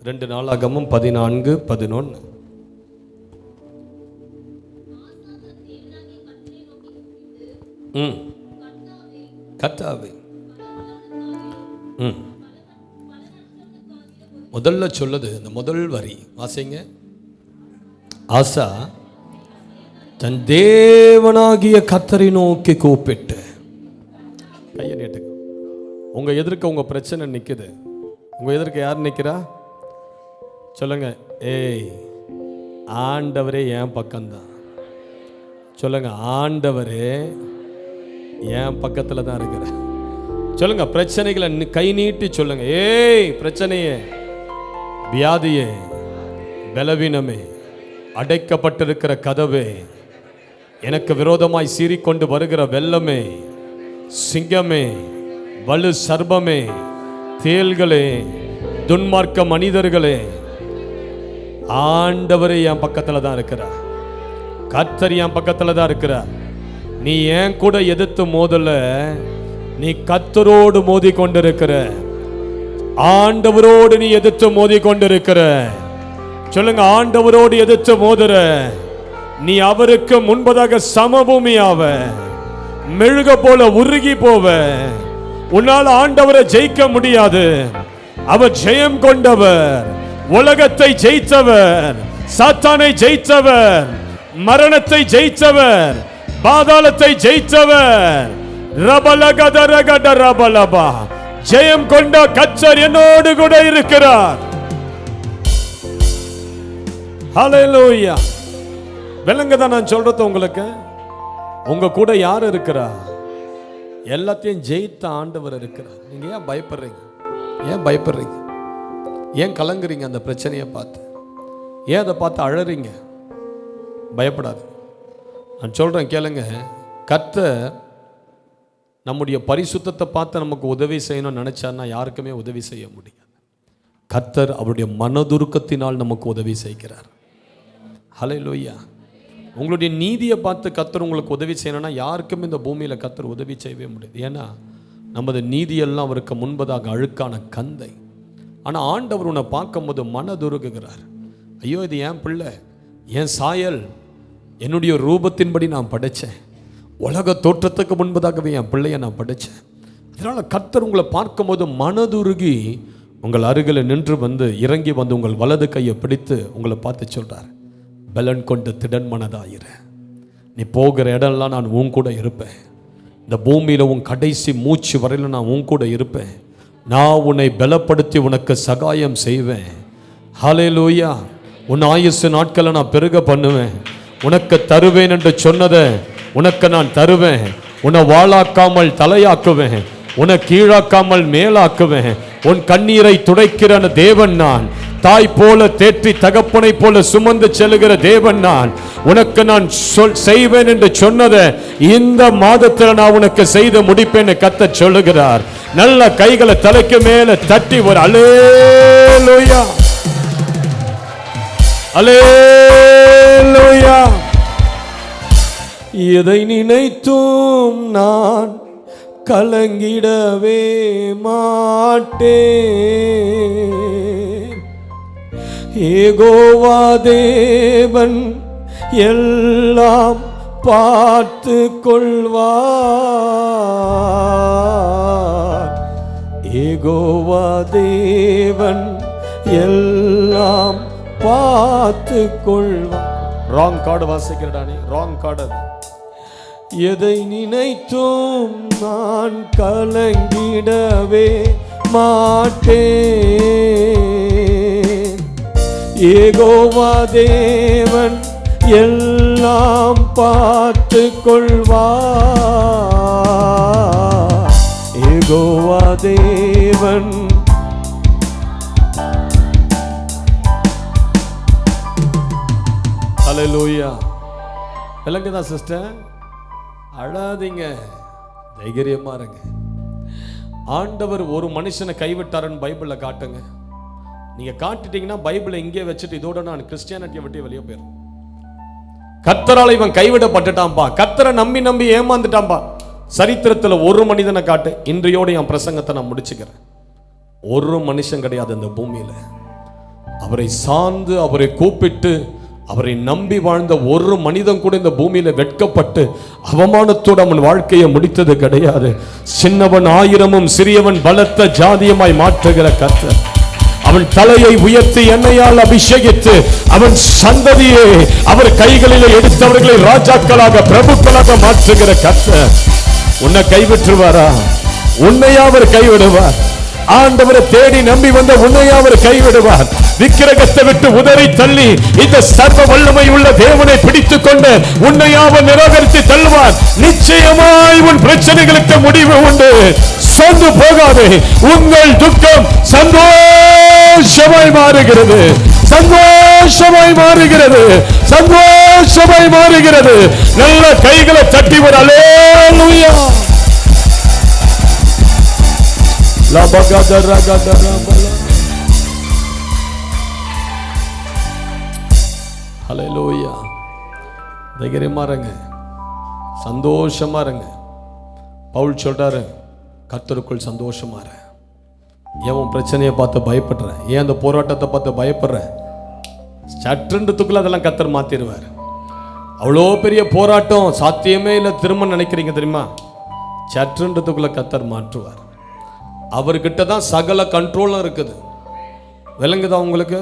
2 நாளாகமம் 14:11. கர்த்தாவே முதல்ல சொல்லுது, இந்த முதல் வரி வாசிங்க. ஆசா தன் தேவனாகிய கர்த்தரை நோக்கி கூப்பிட்டு. கையை நீட்டுங்க. உங்க எதிர்க்க உங்க பிரச்சனை நிக்குது. உங்க எதிர்க்க யார் நிக்கிறா சொல்லுங்க. ஏய், ஆண்டவரே என் பக்கம்தான். சொல்லுங்க, ஆண்டவரே என் பக்கத்துல தான் இருக்கிற. சொல்லுங்க, பிரச்சனைகளை கை நீட்டி சொல்லுங்க. ஏய் பிரச்சனையே, வியாதியே, பலவீனமே, அடைக்கப்பட்டிருக்கிற கதவே, எனக்கு விரோதமாய் சீறிக்கொண்டு வருகிற வெள்ளமே, சிங்கமே, வலு சர்பமே, தேள்களே, துன்மார்க்க மனிதர்களே, ஆண்டவரே என் பக்கத்துல தான் இருக்கிறார். கர்த்தர் என் பக்கத்துல தான் இருக்கிறார். நீ ஏன் கூட எதிர்த்து மோதல, நீ கர்த்தரோடு மோதி கொண்டிருக்கிற. ஆண்டவரோடு நீ எதிர்த்து மோதி கொண்டிருக்கிற. சொல்லுங்க, ஆண்டவரோடு எதிர்த்து மோதுற நீ அவருக்கு முன்பதாக சமபூமியாவ, மெழுக போல உருகி போவ. உன்னால் ஆண்டவரை ஜெயிக்க முடியாது. அவர் ஜெயம் கொண்டவர், உலகத்தை ஜெயித்தவர், சாத்தானை ஜெயித்தவர், மரணத்தை ஜெயித்தவர், பாதாளத்தை ஜெயித்தவர். ரபலகதரகட ரபலபா, ஜெயம் கொண்ட கர்த்தர் என்னோடு கூட இருக்கிறார். ஹல்லேலூயா. விளங்குதா நான் சொல்றது உங்களுக்கு? உங்க கூட யார் இருக்கிறா? எல்லாத்தையும் ஜெயித்த ஆண்டவர் இருக்கிறார். நீங்க ஏன் பயப்படுறீங்க? ஏன் பயப்படுறீங்க? ஏன் கலங்குறீங்க? அந்த பிரச்சனையை பார்த்து ஏன் அதை பார்த்து அழறீங்க? பயப்படாது. நான் சொல்றேன் கேளுங்க. கர்த்தர் நம்முடைய பரிசுத்தத்தை பார்த்து நமக்கு உதவி செய்யணும்னு நினைச்சான்னா யாருக்குமே உதவி செய்ய முடியாது. கர்த்தர் அவருடைய மனதுருக்கத்தினால் நமக்கு உதவி செய்கிறார். ஹல்லேலூயா. உங்களுடைய நீதியை பார்த்து கர்த்தர் உங்களுக்கு உதவி செய்யணும்னா யாருக்குமே இந்த பூமியில கர்த்தர் உதவி செய்யவே முடியாது. ஏன்னா நமது நீதியெல்லாம் அவருக்கு முன்பதாக அழுக்கான கந்தை. ஆனால் ஆண்டவர் உன்னை பார்க்கும்போது மனதுருகுகிறார். ஐயோ, இது என் பிள்ளை, என் சாயல், என்னுடைய ரூபத்தின்படி நான் படைத்தேன். உலக தோற்றத்துக்கு முன்பதாகவே என் பிள்ளையை நான் படைத்தேன். அதனால் கர்த்தர் உங்களை பார்க்கும்போது மனதுருகி உங்கள் அருகில் நின்று வந்து இறங்கி வந்து உங்கள் வலது கையை பிடித்து உங்களை பார்த்து சொல்கிறார், பலன் கொண்டு திடன் மனதாயிர. நீ போகிற இடம்லாம் நான் உன் கூட இருப்பேன். இந்த பூமியில் உன் கடைசி மூச்சு வரையில் நான் உன் கூட இருப்பேன். நான் உன்னை பலப்படுத்தி உனக்கு சகாயம் செய்வேன். ஹல்லேலூயா. உன் ஆயுசு நாட்களை நான் பெருக பண்ணுவேன். உனக்கு தருவேன் என்று சொன்னதை உனக்கு நான் தருவேன். உன்னை வாளாக்காமல் தலையாக்குவேன். உன்னை கீழாக்காமல் மேலாக்குவேன். உன் கண்ணீரை துடைக்கிற தேவன் நான். தாய் போல தேற்றி தகப்பனை போல சுமந்து செல்லுகிற தேவன் நான். உனக்கு நான் செய்வேன் என்று சொன்னதை இந்த மாதத்தில் நான் உனக்கு செய்து முடிப்பேன் கர்த்தர் சொல்லுகிறார். நல்ல கைகளை தலைக்கு மேல தட்டி ஒரு அல்லேலூயா, அல்லேலூயா. எதை நினைத்தும் நான் கலங்கிடவே மாட்டேன். யெகோவா தேவன் எல்லாம் பார்த்து கொள்வார். யெகோவா தேவன் எல்லாம் பார்த்து கொள்வார். ராங் கார்டு வாசிக்கிறடானே, ராங் கார்டு. எதை நினைத்தும் நான் கலங்கிடவே மாட்டேன். யெகோவா தேவன் எல்லாம் பார்த்து கொள்வார். யெகோவா தேவன். ஹல்லேலூயா. விளங்குதா சிஸ்டர்? அழாதீங்க, தைரியமா இருங்க. ஆண்டவர் ஒரு மனுஷனை கைவிட்டாருன்னு பைபிள்ல காட்டுங்க. நீங்க காட்டிட்டீங்கன்னா பைபிளை இங்கே வச்சுட்டு இதோட நான் கிறிஸ்டியானிட்டியை விட்டு வெளியே போயிடும். கர்த்தரால் இவன் கைவிடப்பட்டுட்டான்பா, கர்த்தரை நம்பி நம்பி ஏமாந்துட்டான்பா. சரித்திரத்தில் ஒரு மனிதனை காட்டு. இன்றையோடு என் பிரசங்கத்தை நான் முடிச்சுக்கிறேன். ஒரு மனுஷன் கிடையாது இந்த பூமியில். அவரை சார்ந்து அவரை கூப்பிட்டு அவரை நம்பி வாழ்ந்த ஒரு மனிதன் கூட இந்த பூமியில வெட்கப்பட்டு அவமானத்தோடு அவன் வாழ்க்கையை முடித்தது கிடையாது. சின்னவன் ஆயிரமும் சிறியவன் பலத்த ஜாதியமாய் மாற்றுகிற கர்த்தர். அவன் தலையை உயர்த்தி எண்ணெயால் அபிஷேகித்து அவன் சந்ததியை அவர் கைகளில் எடுத்தவர்களை ராஜாக்களாக பிரபுக்களாக மாற்றுகிற கர்த்தர். உன்னை கைவிட்டுருவாரா? உன்னையா அவர் கைவிடுவார்? ஆண்டவரை தேடி நம்பி வந்த உன்னையா அவர் கைவிடுவார்? விக்கிரகத்தை விட்டு உதறி தள்ளி இந்த சர்வ வல்லமை உள்ள தேவனை பிடித்துக் கொண்டு உன்னையா அவர் நிராகரித்து தள்ளுவார். நிச்சயமாய் உன் பிரச்சனைகளுக்கு முடிவு உண்டு. சொந்து போகாதே. உங்கள் துக்கம் சந்தோஷமாய் மாறுகிறது. சந்தோஷமாய் மாறுகிறது. சந்தோஷமாய் மாறுகிறது. நல்ல கைகளை தட்டி ஒரு அல்லேலூயா. ஹல்லேலூயா. தைரியமா இருங்க, சந்தோஷமா இருங்க. பவுல் சொல்றாரு, கர்த்தருக்குள் சந்தோஷமா இரு. ஏன் உன் பிரச்சனையை பார்த்து பயப்படுற? ஏன் அந்த போராட்டத்தை பார்த்து பயப்படுற? சற்றண்டுத்துக்குள்ள அதெல்லாம் கர்த்தர் மாத்திடுவார். அவ்வளோ பெரிய போராட்டம் சாத்தியமே இல்லை திரும்ப நினைக்கிறீங்க தெரியுமா? சற்றண்டுத்துக்குள்ள கர்த்தர் மாற்றுவார். அவர்கிட்ட தான் சகல கண்ட்ரோலும் இருக்குது. விளங்குதா உங்களுக்கு?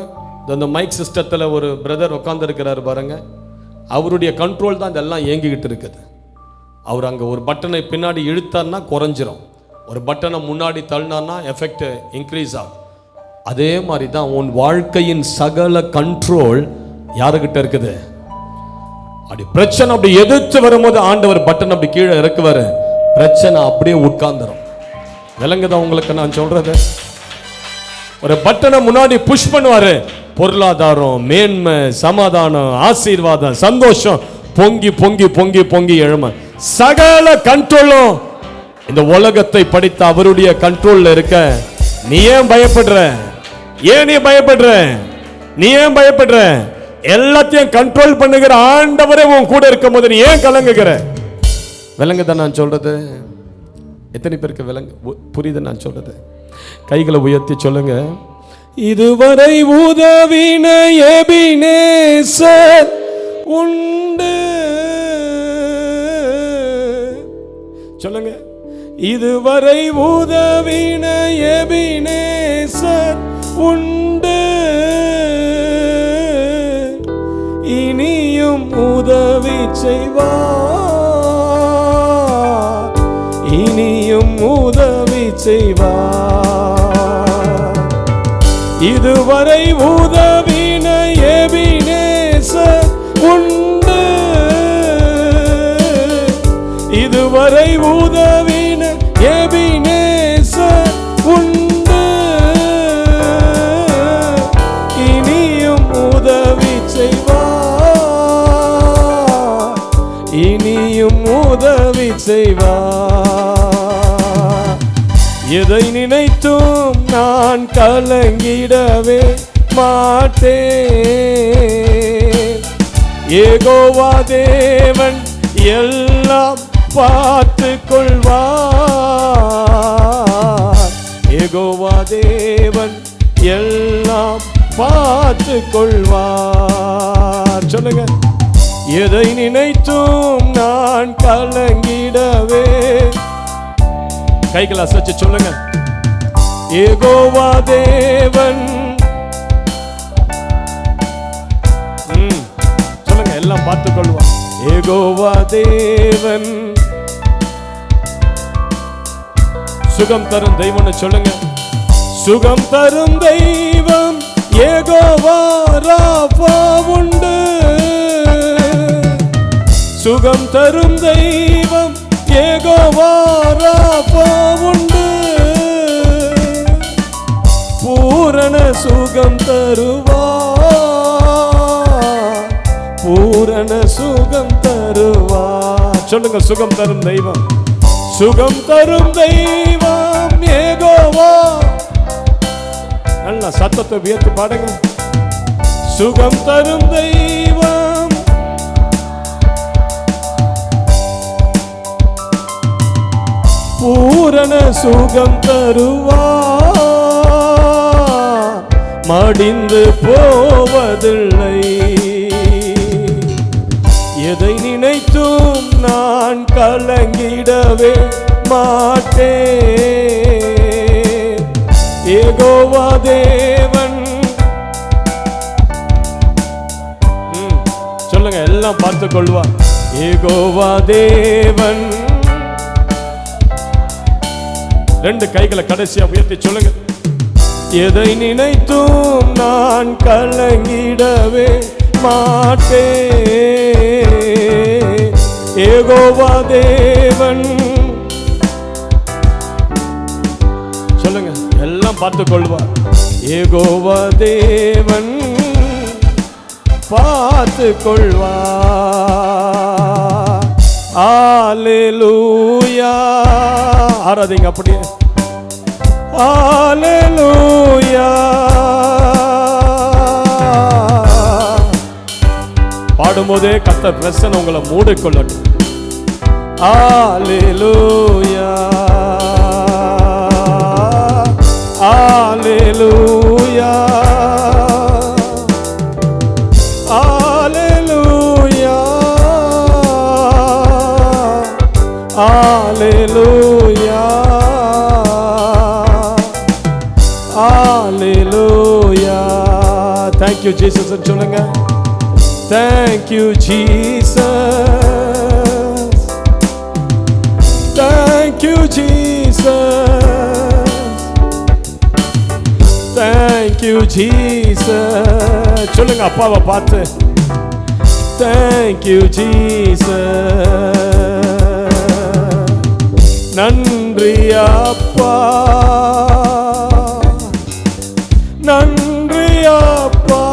இந்த மைக் சிஸ்டத்தில் ஒரு பிரதர் உட்கார்ந்து இருக்கிறாரு பாருங்க, அவருடைய கண்ட்ரோல் தான் இதெல்லாம் இயங்கிக்கிட்டு இருக்குது. அவர் அங்கே ஒரு பட்டனை பின்னாடி இழுத்தார்னா குறைஞ்சிரும், ஒரு பட்டனை முன்னாடி தள்ளினார்னா எஃபெக்ட் இன்க்ரீஸ் ஆகும். அதே மாதிரி தான் உன் வாழ்க்கையின் சகல கண்ட்ரோல் யாருக்கிட்ட இருக்குது? அப்படி பிரச்சனை அப்படி எதிர்த்து வரும்போது ஆண்டவர் பட்டன் அப்படி கீழே இறக்குவாரு, பிரச்சனை அப்படியே உட்கார்ந்துரும். விளங்குதா உங்களுக்கு நான் சொல்றது? ஒரு பட்டனை முன்னாடி புஷ் பண்ணுவாரு, பொருளாதாரம், மேன்மை, சமாதானம், ஆசீர்வாதம், சந்தோஷம் பொங்கி பொங்கி பொங்கி பொங்கி எழும. சகல கண்ட்ரோலும் இந்த உலகத்தை படித்த அவருடைய கண்ட்ரோல்ல இருக்க. நீ ஏன் பயப்படுற? ஏன் நீ பயப்படுற? நீ ஏன் பயப்படுற? எல்லாத்தையும் கண்ட்ரோல் பண்ணுகிற ஆண்டவரே உன் கூட இருக்கும் போது நீ ஏன் கலங்குகிற? விளங்குதா நான் சொல்றது? எத்தனை பேருக்கு விளங்கு புரியுது நான் சொல்றது? கைகளை உயர்த்தி சொல்லுங்க. இதுவரை உதவின எபினேசர் உண்டு. சொல்லுங்க. இதுவரை உதவின எபினேசர் உண்டு. இனியும் உதவி செய்வார். இனியும் உதவி செய்வார். இதுவரை உதவின எபினேசர் உண்டு. இதுவரை உதவின எபினேசர் உண்டு. இனியும் உதவி செய்வார். இனியும் உதவி செய்வார். எதை நினைத்தும் நான் கலங்கிடவே மாட்டேன். யெகோவா தேவன் எல்லாம் பார்த்து கொள்வார். யெகோவா தேவன் எல்லாம் பார்த்து கொள்வார். சொல்லுங்க. எதை நினைத்தும் நான் கலங்கிடவே. கைகளை அசைச்சு சொல்லுங்க. யெகோவா தேவன். சொல்லுங்க. எல்லாம் பார்த்துக் கொள்வார். யெகோவா தேவன் சுகம் தரும் தெய்வம்னு சொல்லுங்க. சுகம் தரும் தெய்வம் யெகோவா ராபா உண்டு. சுகம் தரும் தெய்வம் யெகோவா ராபா உண்டு. பூரண சுகம் தருவார். பூரண சுகம் தருவார். சொல்லுங்க. சுகம் தரும் தெய்வம். சுகம் தரும் தெய்வம் யெகோவா. நல்ல சத்தத்தை உயர்த்தி பாடுங்க. சுகம் தரும் தெய்வம். பூரண சுகம் தருவார். மடிந்து போவதில்லை. எதை நினைத்தும் நான் கலங்கிடவே மாட்டேன். யெகோவா தேவன். சொல்லுங்க, எல்லாம் பார்த்துக் கொள்வார். யெகோவா தேவன். ரெண்டு கைகளை கடைசியா உயர்த்தி சொல்லுங்க. எதை நினைத்தும் நான் கலங்கிடவே மாட்டேன். யெகோவா தேவன். சொல்லுங்க, எல்லாம் பார்த்துக் கொள்வார். யெகோவா தேவன் பார்த்துக் கொள்வார். அல்லேலூயா. ஆராதிங்க அப்படியே. அல்லேலூயா. பாடும்போதே கர்த்தர் பிரசன்னம் உங்களை மூடிக்கொள்ளட்டும். அல்லேலூயா. அல்லேலூயா. அல்லேலூயா. அல்லேலூயா. அல்லேலூயா. Thank you Jesus. சொல்லுங்க. Thank you Jesus. Thank you Jesus. Thank you Jesus. சொல்லுங்க அப்பாவை பார்த்து. Thank you Jesus. நன்றி அப்பா. நன்றி அப்பா.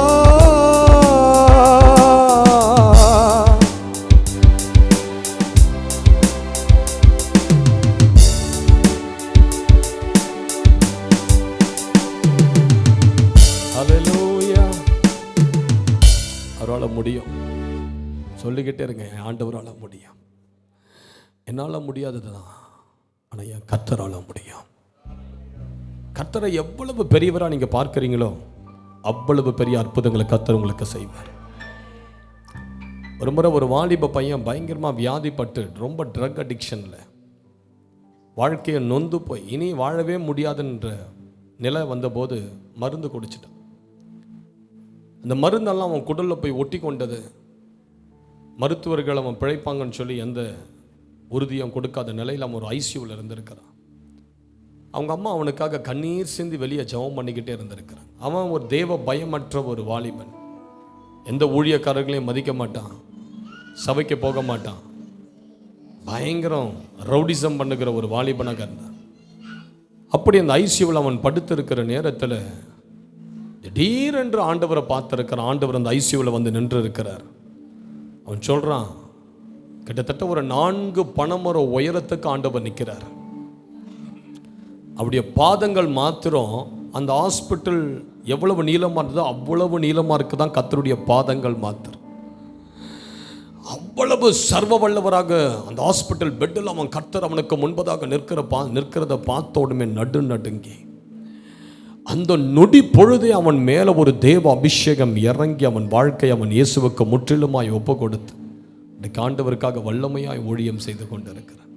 ஹல்லேலூயா. அவரால் முடியும். சொல்லிக்கிட்டே இருங்க, ஆண்டவரால் முடியும். என்னால் முடியாததுதான், ஆனால் என் கர்த்தரால் முடியும். கர்த்தரை எவ்வளவு பெரியவராக நீங்கள் பார்க்குறீங்களோ அவ்வளவு பெரிய அற்புதங்களை கர்த்தர் உங்களுக்கு செய்வார். ஒரு முறை ஒரு வாலிப பையன் பயங்கரமாக வியாதிப்பட்டு ரொம்ப ட்ரக் அடிக்ஷனில் வாழ்க்கையை நொந்து போய் இனி வாழவே முடியாதுன்ற நிலை வந்தபோது மருந்து குடிச்சிட்டான். அந்த மருந்தெல்லாம் அவன் குடலில் போய் ஒட்டி கொண்டது. மருத்துவர்கள் அவன் பிழைப்பாங்கன்னு சொல்லி எந்த உறுதியும் கொடுக்காத நிலையில் அவன் ஒரு ஐசியூவில் இருந்திருக்கிறான். அவங்க அம்மா அவனுக்காக கண்ணீர் சிந்தி வெளியே ஜெபம் பண்ணிக்கிட்டே இருந்திருக்கிறான். அவன் ஒரு தேவ பயமற்ற ஒரு வாலிபன். எந்த ஊழியக்காரர்களையும் மதிக்க மாட்டான், சபைக்கு போக மாட்டான், பயங்கரம் ரவுடிசம் பண்ணுகிற ஒரு வாலிபனாக இருந்தான். அப்படி அந்த ஐசியூவில் அவன் படுத்திருக்கிற நேரத்தில் திடீரென்று ஆண்டவரை பார்த்திருக்கிறான். ஆண்டவர் அந்த ஐசியூவில் வந்து நின்று இருக்கிறார். அவன் சொல்கிறான், கிட்டத்தட்ட ஒரு 4 பனைமர உயரத்துக்கு ஆண்டவர் நிற்கிறார். அவருடைய பாதங்கள் மாத்திரம் அந்த ஹாஸ்பிட்டல் எவ்வளவு நீளமாக இருந்ததோ அவ்வளவு நீளமாக இருக்குது தான் கர்த்தருடைய பாதங்கள் மாத்திரம். அவ்வளவு சர்வ வல்லவராக அந்த ஹாஸ்பிட்டல் பெட்டில் அவன் கர்த்தர் அவனுக்கு முன்பதாக நிற்கிறத பார்த்த உடனே நடுங்கி அந்த நொடி பொழுதே அவன் மேலே ஒரு தேவ அபிஷேகம் இறங்கி அவன் வாழ்க்கை அவன் இயேசுவுக்கு முற்றிலுமாய் ஒப்பு கொடுத்து இன்னைக்கு ஆண்டவருக்காக வல்லமையாய் ஊழியம் செய்து கொண்டு இருக்கிறார்.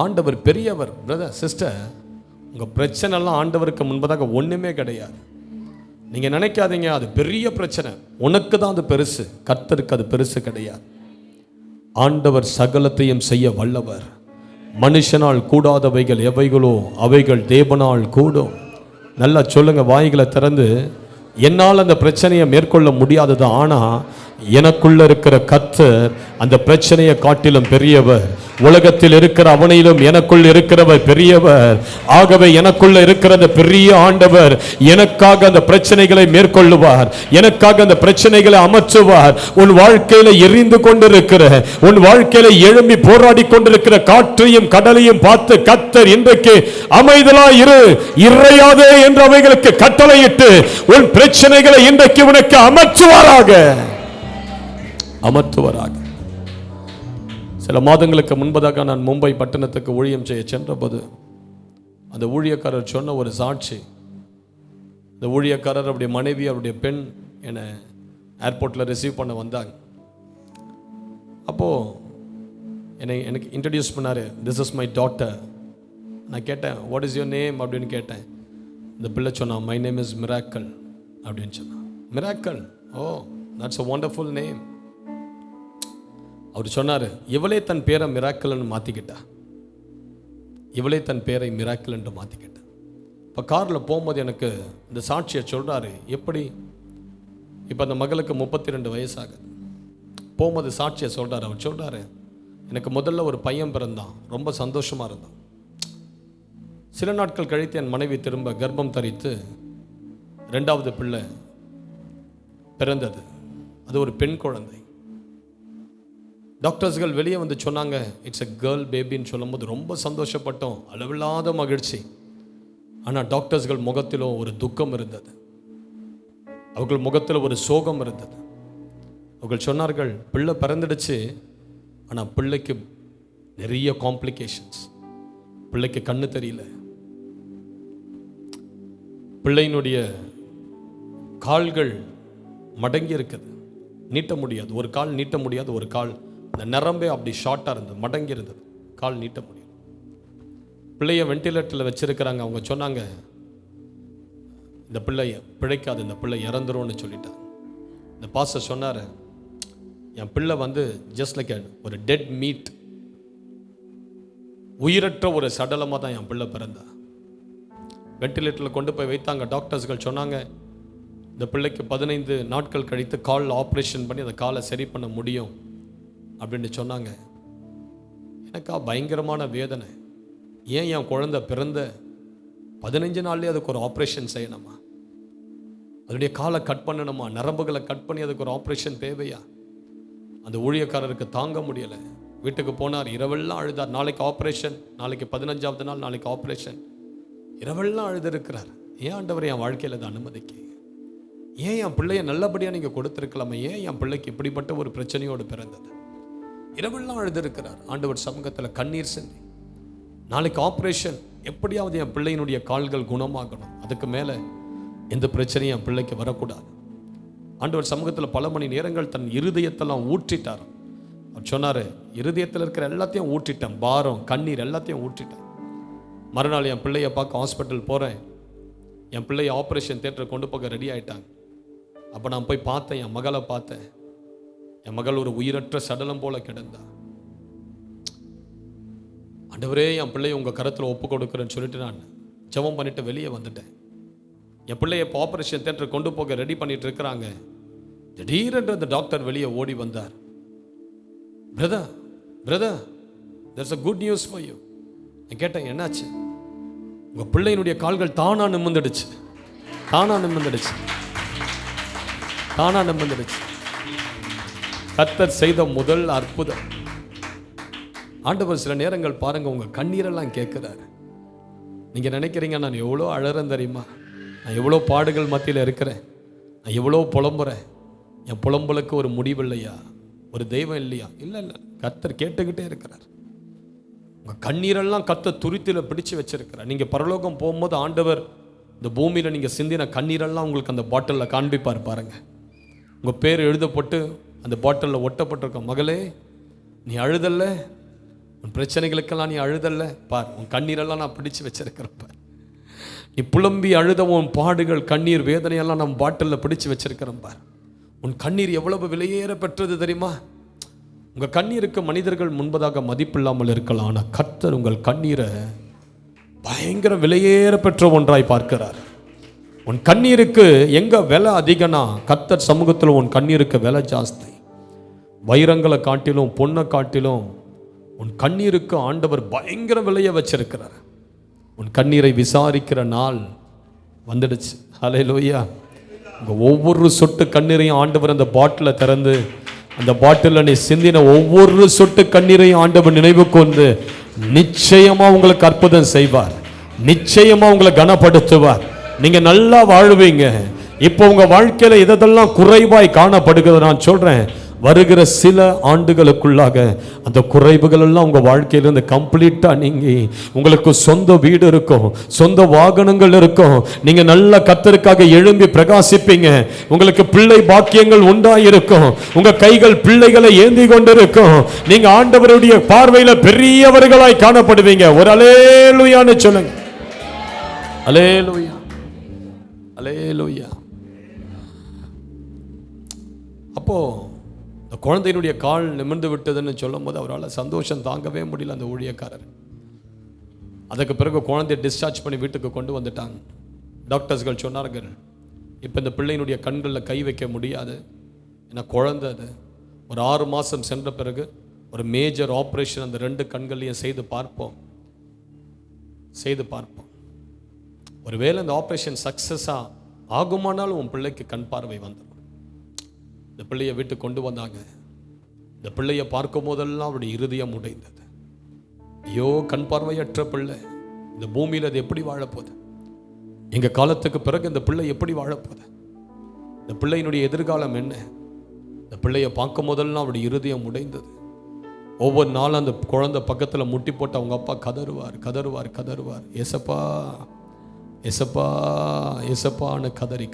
ஆண்டவர் பெரியவர். பிரதர் சிஸ்டர், உங்கள் பிரச்சனைலாம் ஆண்டவருக்கு முன்பதாக ஒன்றுமே கிடையாது. நீங்கள் நினைக்காதீங்க அது பெரிய பிரச்சனை, உனக்கு தான் அது பெருசு, கர்த்தருக்கு அது பெருசு கிடையாது. ஆண்டவர் சகலத்தையும் செய்ய வல்லவர். மனுஷனால் கூடாதவைகள் எவைகளோ அவைகள் தேவனால் கூடும். நல்லா சொல்லுங்க, வாய்களை திறந்து. என்னால் அந்த பிரச்சனையை மேற்கொள்ள முடியாதது, ஆனால் எனக்குள்ள இருக்கிற கர்த்தர் அந்த பிரச்சனையை காட்டிலும் பெரியவர். உலகத்தில் இருக்கிற அவனிலும் எனக்குள் இருக்கிறவர் பெரியவர். ஆகவே எனக்குள்ள இருக்கிற அந்த பெரிய ஆண்டவர் எனக்காக அந்த பிரச்சனைகளை மேற்கொள்ளுவார், எனக்காக அந்த பிரச்சனைகளை அமற்றுவார். உன் வாழ்க்கையில எரிந்து கொண்டிருக்கிற, உன் வாழ்க்கையில எழும்பி போராடி கொண்டிருக்கிற காற்றையும் கடலையும் பார்த்து கர்த்தர் இன்றைக்கு அமைதலாய் இரு, இறையாதே என்று அவைகளுக்கு கட்டளையிட்டு உன் பிரச்சனைகளை இன்றைக்கு உனக்கு அமற்றுவாராக. சில மாதங்களுக்கு முன்பதாக நான் மும்பை பட்டணத்துக்கு ஊழியம் செய்ய சென்றபோது அந்த ஊழியக்காரர் சொன்ன ஒரு சாட்சி இந்த ஊழியக்காரர், அவருடைய மனைவி, அவருடைய பெண் என்னை ஏர்போர்ட்டில் ரிசீவ் பண்ண வந்தாங்க. அப்போது எனக்கு இன்ட்ரடியூஸ் பண்ணார். This is my daughter. நான் கேட்டேன், வாட் இஸ் யுவர் நேம் அப்படின்னு கேட்டேன். இந்த பிள்ளை சொன்னான், மை நேம் இஸ் மிராக்கல் அப்படின்னு சொன்னான். Miracle, oh that's a wonderful name. அவர் சொன்னார், இவளே தன் பேரை மிராக்கல்னு மாற்றிக்கிட்டா. இவளே தன் பேரை மிராக்கல் என்று மாற்றிக்கிட்டா. இப்போ காரில் போகும்போது எனக்கு இந்த சாட்சியை சொல்கிறாரு. எப்படி? இப்போ அந்த மகளுக்கு 32 வயசாகுது. போகும்போது சாட்சியை சொல்கிறார். அவர் சொல்கிறாரு, எனக்கு முதல்ல ஒரு பையன் பிறந்தான், ரொம்ப சந்தோஷமாக இருந்தான். சில நாட்கள் கழித்து என் மனைவி திரும்ப கர்ப்பம் தரித்து 2வது பிள்ளை பிறந்தது. அது ஒரு பெண் குழந்தை. டாக்டர்ஸ்கள் வெளியே வந்து சொன்னாங்க, இட்ஸ் எ கேர்ள் பேபின்னு சொல்லும்போது ரொம்ப சந்தோஷப்பட்டோம், அளவில்லாத மகிழ்ச்சி. ஆனால் டாக்டர்ஸ்கள் முகத்திலும் ஒரு துக்கம் இருந்தது, அவர்கள் முகத்தில் ஒரு சோகம் இருந்தது. அவர்கள் சொன்னார்கள், பிள்ளை பிறந்துடுச்சு, ஆனால் பிள்ளைக்கு நிறைய காம்ப்ளிகேஷன்ஸ். பிள்ளைக்கு கண்ணு தெரியல, பிள்ளையினுடைய கால்கள் மடங்கி இருக்குது, நீட்ட முடியாது. ஒரு கால் நீட்ட முடியாது, ஒரு கால் அந்த நரம்பே அப்படி ஷார்ட்டாக இருந்தது, மடங்கி இருந்தது, கால் நீட்ட முடியாது. பிள்ளைய வெண்டிலேட்டரில் வச்சிருக்கிறாங்க. அவங்க சொன்னாங்க, இந்த பிள்ளை பிழைக்காது, இந்த பிள்ளை இறந்துரும்னு சொல்லிட்டாங்க. இந்த பாஸ்டர் சொன்னார், என் பிள்ளை வந்து ஜஸ்ட் லைக் ஒரு டெட் மீட், உயிரற்ற ஒரு சடலமாக தான் என் பிள்ளை பிறந்தா. வெண்டிலேட்டரில் கொண்டு போய் வைத்தாங்க. டாக்டர்ஸ்கள் சொன்னாங்க, இந்த பிள்ளைக்கு 15 நாட்கள் கழித்து கால் ஆப்ரேஷன் பண்ணி அந்த காலை சரி பண்ண முடியும் அப்படின்னு சொன்னாங்க. எனக்கா பயங்கரமான வேதனை. ஏன் என் குழந்தை பிறந்த 15 நாள்லேயே அதுக்கு ஒரு ஆப்ரேஷன் செய்யணுமா? அதனுடைய காலை கட் பண்ணணுமா? நரம்புகளை கட் பண்ணி அதுக்கு ஒரு ஆப்ரேஷன் தேவையா? அந்த ஊழியக்காரருக்கு தாங்க முடியலை. வீட்டுக்கு போனார், இரவெல்லாம் அழுதார். நாளைக்கு ஆப்ரேஷன், நாளைக்கு 15வது நாள், நாளைக்கு ஆப்ரேஷன். இரவெல்லாம் அழுது இருக்கிறார். ஏன் ஆண்டவர் என் வாழ்க்கையில் அதை அனுமதிக்க? ஏன் என் பிள்ளைய நல்லபடியாக நீங்கள் கொடுத்துருக்கலாமா? ஏன் என் பிள்ளைக்கு இப்படிப்பட்ட ஒரு பிரச்சனையோடு பிறந்தது? இரவெல்லாம் அழுது இருக்கிறார். ஆண்டவர் சமூகத்தில் கண்ணீர் சிந்தி, நாளைக்கு ஆப்ரேஷன், எப்படியாவது என் பிள்ளையினுடைய கால்கள் குணமாகணும், அதுக்கு மேலே எந்த பிரச்சனையும் என் பிள்ளைக்கு வரக்கூடாது. ஆண்டவர் சமூகத்தில் பல மணி நேரங்கள் தன் இருதயத்தெல்லாம் ஊற்றிட்டார். அவர் சொன்னார், இருதயத்தில் இருக்கிற எல்லாத்தையும் ஊற்றிட்டேன், பாரம் கண்ணீர் எல்லாத்தையும் ஊற்றிட்டேன். மறுநாள் என் பிள்ளையை பார்க்க ஹாஸ்பிட்டல் போகிறேன். என் பிள்ளையை ஆப்ரேஷன் தியேட்டர் கொண்டு போக ரெடி ஆகிட்டாங்க. அப்போ நான் போய் பார்த்தேன், என் மகளை பார்த்தேன். என் மகள் ஒரு உயிரற்ற சடலம் போல கிடந்தா. ஆண்டவரே, என் பிள்ளையை உங்கள் கரத்தில் ஒப்பு கொடுக்குறேன்னு சொல்லிட்டு நான் ஜெபம் பண்ணிட்டு வெளியே வந்துட்டேன். என் பிள்ளையை இப்போ ஆப்ரேஷன் தியேட்டர் கொண்டு போக ரெடி பண்ணிட்டு இருக்கிறாங்க. திடீரென்று அந்த டாக்டர் வெளியே ஓடி வந்தார். Brother brother, there's a good news for you. நான் கேட்டேன், என்னாச்சு? உங்கள் பிள்ளையினுடைய கால்கள் தானா நிமிர்ந்துடுச்சு, தானா நிமிர்ந்துடுச்சு, தானா நிமிர்ந்துடுச்சு. கர்த்தர் செய்த முதல் அற்புதம். ஆண்டவர் சில நேரங்கள் பாருங்க, உங்கள் கண்ணீரெல்லாம் கேட்குறாரு. நீங்கள் நினைக்கிறீங்க, நான் எவ்வளோ அழறேன் தெரியுமா, நான் எவ்வளோ பாடுகள் மத்தியில் இருக்கிறேன், நான் எவ்வளோ புலம்புறேன், என் புலம்பலுக்கு ஒரு முடிவு இல்லையா, ஒரு தெய்வம் இல்லையா? இல்லை இல்லை, கர்த்தர் கேட்டுக்கிட்டே இருக்கிறார். உங்கள் கண்ணீரெல்லாம் கர்த்தர் துருத்தியில் பிடிச்சு வச்சிருக்கிறார். நீங்கள் பரலோகம் போகும்போது ஆண்டவர் இந்த பூமியில் நீங்கள் சிந்தின கண்ணீரெல்லாம் உங்களுக்கு அந்த பாட்டிலில் காண்பிப்பார். பாருங்க, உங்கள் பேர் எழுதப்பட்டு அந்த பாட்டிலில் ஒட்டப்பட்டிருக்க. மகளே, நீ அழுதல்ல, உன் பிரச்சனைகளுக்கெல்லாம் நீ அழுதல்ல, பார் உன் கண்ணீரெல்லாம் நான் பிடிச்சு வச்சிருக்கிறேன் பார். நீ புலம்பி அழுத உன் பாடுகள், கண்ணீர், வேதனையெல்லாம் நம்ம பாட்டிலில் பிடிச்சு வச்சிருக்கிறேன் பார். உன் கண்ணீர் எவ்வளவு விலையேற பெற்றது தெரியுமா? உங்கள் கண்ணீருக்கு மனிதர்கள் முன்பதாக மதிப்பில்லாமல் இருக்கலாம், ஆனால் கர்த்தர் உங்கள் கண்ணீரை பயங்கர விலையேற பெற்ற ஒன்றாய் பார்க்கிறார். உன் கண்ணீருக்கு எங்க விலை அதிகம்னா, கர்த்தர் சமூகத்தில் உன் கண்ணீருக்கு விலை ஜாஸ்தி. வைரங்களை காட்டிலும் பொண்ணை காட்டிலும் உன் கண்ணீருக்கு ஆண்டவர் பயங்கர விலையை வச்சிருக்கிறார். உன் கண்ணீரை விசாரிக்கிற நாள் வந்துடுச்சு. ஹல்லேலூயா. உங்கள் ஒவ்வொரு சொட்டு கண்ணீரையும் ஆண்டவர் அந்த பாட்டிலை திறந்து, அந்த பாட்டிலில் நீ சிந்தின ஒவ்வொரு சொட்டு கண்ணீரையும் ஆண்டவர் நினைவு கொண்டு நிச்சயமாக உங்களுக்கு அற்புதம் செய்வார். நிச்சயமாக உங்களை கனப்படுத்துவார். நீங்கள் நல்லா வாழ்வீங்க. இப்போ உங்கள் வாழ்க்கையில் எதெல்லாம் குறைவாய் காணப்படுகிறது நான் சொல்கிறேன், வருகிற சில ஆண்டுகளுக்குள்ளாக அந்த குறைவுகள் எல்லாம் உங்க வாழ்க்கையிலிருந்து கம்ப்ளீட்டா நீங்கி உங்களுக்கு சொந்த வீடு இருக்கும், சொந்த வாகனங்கள் இருக்கும், நீங்க நல்ல கர்த்தருக்காக எழும்பி பிரகாசிப்பீங்க, உங்களுக்கு பிள்ளை பாக்கியங்கள் உண்டாயிருக்கும், உங்க கைகள் பிள்ளைகளை ஏந்தி கொண்டிருக்கும், நீங்க ஆண்டவருடைய பார்வையில பெரியவர்களாய் காணப்படுவீங்க. ஒரு அல்லேலூயான்னு சொல்லுங்க. அல்லேலூயா, அல்லேலூயா. அப்போ இந்த குழந்தையினுடைய கால் நிமிர்ந்து விட்டதுன்னு சொல்லும் போது அவரால் சந்தோஷம் தாங்கவே முடியல அந்த ஊழியக்காரர். அதுக்கு பிறகு குழந்தையை டிஸ்சார்ஜ் பண்ணி வீட்டுக்கு கொண்டு வந்துட்டாங்க. டாக்டர்ஸ்கள் சொன்னார்கள், இப்போ இந்த பிள்ளையினுடைய கண்களில் கை வைக்க முடியாது, ஏன்னா குழந்தை அது. ஒரு 6 மாதம் சென்ற பிறகு ஒரு மேஜர் ஆப்ரேஷன் அந்த 2 கண்களையும் செய்து பார்ப்போம். ஒருவேளை இந்த ஆப்ரேஷன் சக்ஸஸாக ஆகுமானாலும் உன் பிள்ளைக்கு கண் பார்வை வந்துடும். இந்த பிள்ளையை வீட்டுக்கு கொண்டு வந்தாங்க. இந்த பிள்ளையை பார்க்கும் போதெல்லாம் அவருடைய இருதயம் உடைந்தது. ஐயோ, கண் பார்வையற்ற பிள்ளை இந்த பூமியில் அது எப்படி வாழப்போகுது? எங்கள் காலத்துக்கு பிறகு இந்த பிள்ளை எப்படி வாழப்போகுது? இந்த பிள்ளையினுடைய எதிர்காலம் என்ன? இந்த பிள்ளையை பார்க்கும் போதெல்லாம் அவருடைய இருதயம் உடைந்தது. ஒவ்வொரு நாளும் அந்த குழந்தை பக்கத்தில் முட்டி போட்டு அவங்க அப்பா கதறுவார், ஏசப்பா ஏசப்பா ஏசப்பான்னு கதறி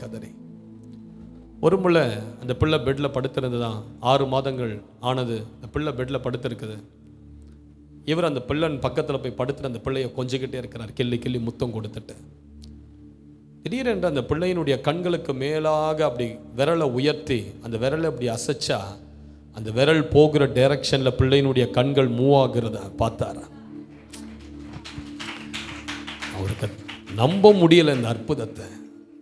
ஒரு முறை அந்த பிள்ளை பெட்டில் படுத்திருந்து தான் 6 மாதங்கள் ஆனது. அந்த பிள்ளை பெட்டில் படுத்திருக்குது. இவர் அந்த பிள்ளன் பக்கத்தில் போய் படுத்துட்டு அந்த பிள்ளையை கொஞ்சிக்கிட்டே இருக்கிறார், கிள்ளி முத்தம் கொடுத்துட்டு. திடீரென்று அந்த பிள்ளையினுடைய கண்களுக்கு மேலாக அப்படி விரலை உயர்த்தி அந்த விரலை அப்படி அசைச்சா அந்த விரல் போகிற டைரக்ஷனில் பிள்ளையினுடைய கண்கள் மூவ் ஆகிறத பார்த்தாரா. அவருக்கு நம்ப முடியலை இந்த அற்புதத்தை.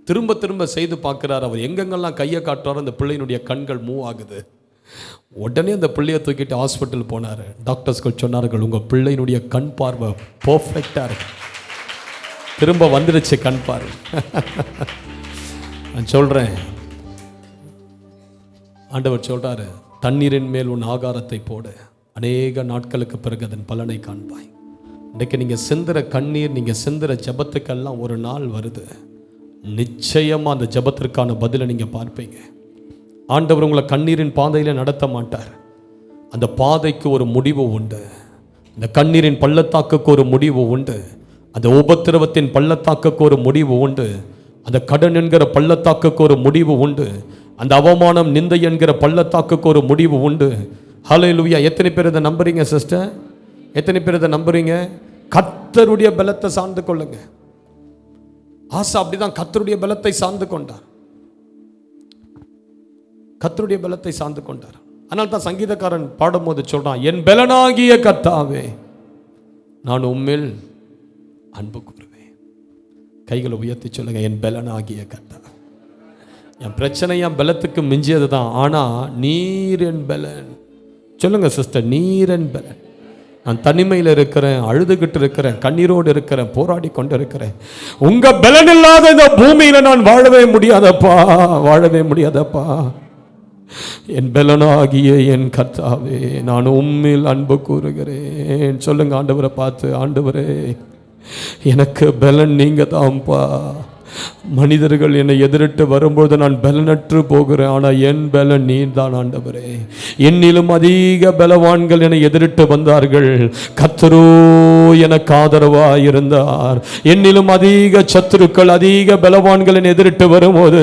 திரும்ப செய்து பார்க்கிறார். அவர் எங்கெங்கெல்லாம் கையை காட்டுறாரோ அந்த பிள்ளையினுடைய கண்கள் மூவ் ஆகுது. உடனே அந்த பிள்ளையை தூக்கிட்டு ஹாஸ்பிட்டல் போனார். டாக்டர்ஸ்கள் சொன்னார்கள், உங்கள் பிள்ளையினுடைய கண் பார்வை பர்ஃபெக்டாக இருக்கு, திரும்ப வந்துடுச்சு கண் பார்வை. நான் சொல்கிறேன், ஆண்டவர் சொல்கிறாரு, தண்ணீரின் மேல் உன் ஆகாரத்தை போடு, அநேக நாட்களுக்கு பிறகு அதன் பலனை காண்பாய். இன்றைக்கு நீங்கள் சிந்துற கண்ணீர், நீங்கள் சிந்துற ஜபத்துக்கெல்லாம் ஒரு நாள் வருது, நிச்சயமாக அந்த ஜபத்திற்கான பதிலை நீங்கள் பார்ப்பீங்க. ஆண்டவர் உங்களை கண்ணீரின் பாதையில் நடத்த மாட்டார். அந்த பாதைக்கு ஒரு முடிவு உண்டு. அந்த கண்ணீரின் பள்ளத்தாக்குக்கு ஒரு முடிவு உண்டு. அந்த உபத்திரவத்தின் பள்ளத்தாக்குக்கு ஒரு முடிவு உண்டு. அந்த கடன் என்கிற பள்ளத்தாக்குக்கு ஒரு முடிவு உண்டு. அந்த அவமானம் நிந்தை என்கிற பள்ளத்தாக்குக்கு ஒரு முடிவு உண்டு. ஹல்லேலூயா. எத்தனை பேர் இதை நம்புறீங்க சிஸ்டர்? எத்தனை பேர் இதை நம்புறீங்க? கர்த்தருடைய பலத்தை சார்ந்து கொள்ளுங்க. ஆசா அப்படிதான் கர்த்தருடைய பலத்தை சார்ந்து கொண்டார். கர்த்தருடைய பலத்தை சார்ந்து கொண்டார். அதனால தான் சங்கீதக்காரன் பாடும்போது சொல்றான், என் பலனாகிய கர்த்தாவே நான் உம்மில் அன்பு கூறுவேன். கைகளை உயர்த்தி சொல்லுங்க, என் பலனாகிய கர்த்தாவே. என் பிரச்சனை என் பலத்துக்கு மிஞ்சியது தான், ஆனா நீர் என் பலன். சொல்லுங்க சிஸ்டர், நீர் என் பலன். நான் தனிமையில் இருக்கிறேன், அழுதுகிட்டு இருக்கிறேன், கண்ணீரோடு இருக்கிறேன், போராடி கொண்டு இருக்கிறேன். உங்க பலன் இல்லாத இந்த பூமியில நான் வாழவே முடியாதப்பா. என் பலனாகிய என் கர்த்தாவே நான் உம்மில் அன்பு கூறுகிறேன். சொல்லுங்க ஆண்டவரை பார்த்து, ஆண்டவரே எனக்கு பலன் நீங்க தான்ப்பா. மனிதர்கள் என்னை எதிரிட்டு வரும்போது நான் பலனற்று போகிறேன், ஆனால் என் பலன் நீர் தான் ஆண்டவரே. என்னிலும் அதிக பலவான்கள் என்னை எதிரிட்டு வந்தார்கள், கர்த்தரோ எனக்கு ஆதரவாக இருந்தார். என்னிலும் அதிக சத்துருக்கள், அதிக பலவான்கள் என்னை எதிரிட்டு வரும்போது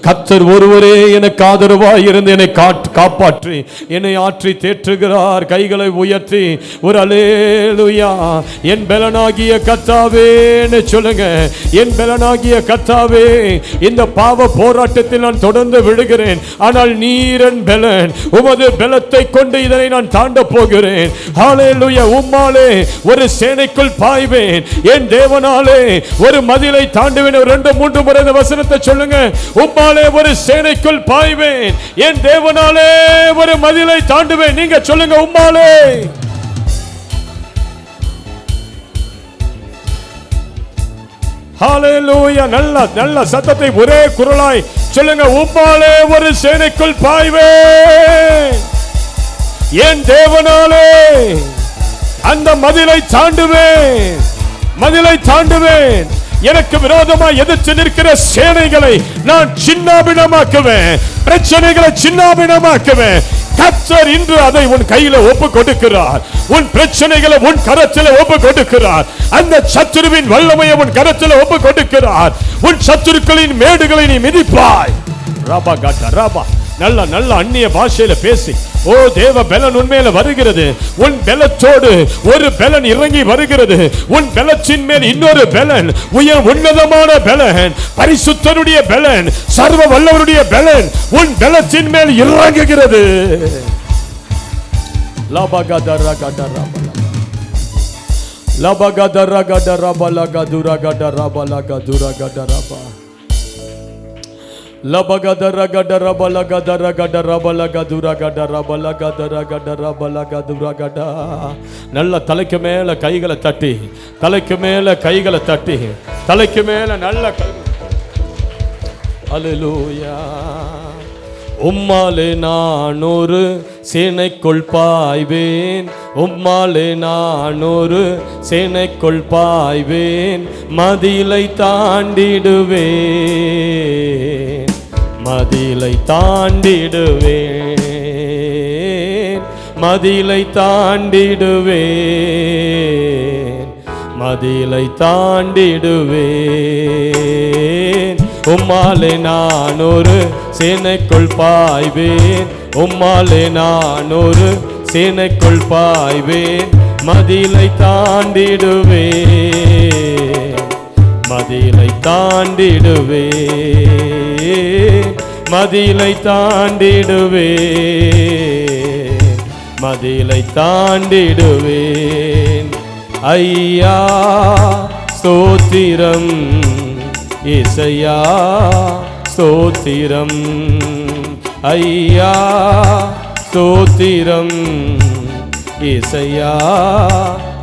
கர்த்தர் ஒருவரே எனக்கு ஆதரவாக இருந்து என்னை காப்பாற்றி என்னை ஆற்றி தேற்றுகிறார். கைகளை உயர்த்தி ஒரு அல்லேலூயா. என் பலனாகிய கர்த்தாவேன்னு சொல்லுங்க. என் பலனாகிய கர்த்தாவே, இந்த பாவ போராட்டத்தில் நான் தொடர்ந்து விழுகிறேன், ஆனால் நீரன் பலன். உமது பலத்தை கொண்டு இதனை நான் தாண்ட போகிறேன். ஹல்லேலூயா. உம்மாலே ஒரு சேனைக்குள் பாய்வேன், என் தேவனாலே ஒரு மதிலை தாண்டுவேன். 2-3 முறை இந்த வசனத்தை சொல்லுங்க. உம்மாலே ஒரு சேனைக்குள் பாய்வேன், என் தேவனாலே ஒரு மதிலை தாண்டுவேன். நீங்க சொல்லுங்க, உம்மாலே. ஹல்லேலூயா. நல்ல சத்தத்தை ஒரே குரலாய் சொல்லுங்க. உம்மாலே ஒரு சேனைக்குள் பாய்வேன், என் தேவனாலே அந்த மதிலை தாண்டுவேன். எனக்கு விரோதமாக எதிர்த்து நிற்கிற சேனைகளை நான் சின்னாபின்னமாக்குவேன், பிரச்சனைகளை சின்னாபின்னமாக்குவேன். கர்த்தர் இன்று அதை உன் கையில ஒப்பு கொடுக்கிறார். உன் பிரச்சனைகளை உன் கரத்தில் ஒப்பு கொடுக்கிறார். அந்த சத்துருவின் வல்லமையை உன் கரத்தில் ஒப்பு கொடுக்கிறார். உன் சத்துருக்களின் மேடுகளை நீ மிதிப்பாய். ராபா காட்டா ராபா. நல்ல நல்ல அந்நிய பாஷையில பேசி, ஓ தேவ பலன் உன்மேல வருகிறது. உன் பலத்தோடு ஒரு பலன் இறங்கி வருகிறது. உன் பலத்தின் மேல் இன்னொரு பலன், உன்னதமான பலன், பரிசுத்தருடைய பலன், சர்வ வல்லவருடைய பலன் உன் பலத்தின் மேல் இறங்குகிறது. லபகதர கடர லபகதர கடர பலகதுர கடர பலகதுர கடரபா லபகதர கடர பலகதர கடர பலகதுர கடர பலகதர கடர பலகதுர கட. நல்ல தலைக்கு மேல கைகளை தட்டி, தலைக்கு மேல கைகளை தட்டி, தலைக்கு மேல நல்ல கை. அல்லேலூயா. உம்மாலே நான் ஒரு சேனைக்குள் பாய்வேன், உம்மாலே நான் ஒரு சேனைக்குள் பாய்வேன், மதிலை தாண்டிடுவேன், மதிலை தாண்டிடுவேன், மதிலை தாண்டிடுவேன், மதிலை தாண்டிடுவேன். உம்மாலே நான் ஒரு சேனைக்குள் பாய்வேன், உம்மாலே நான் ஒரு சேனைக்குள் பாய்வேன், மதிலை தாண்டிடுவேன், மதிலை தாண்டிடுவேன், மதிலை தாண்டிடுவேன், மதிலை தாண்டிடுவேன். ஐயா ஸ்தோத்திரம், இசையா ஸ்தோத்திரம், ஐயா ஸ்தோத்திரம், இசையா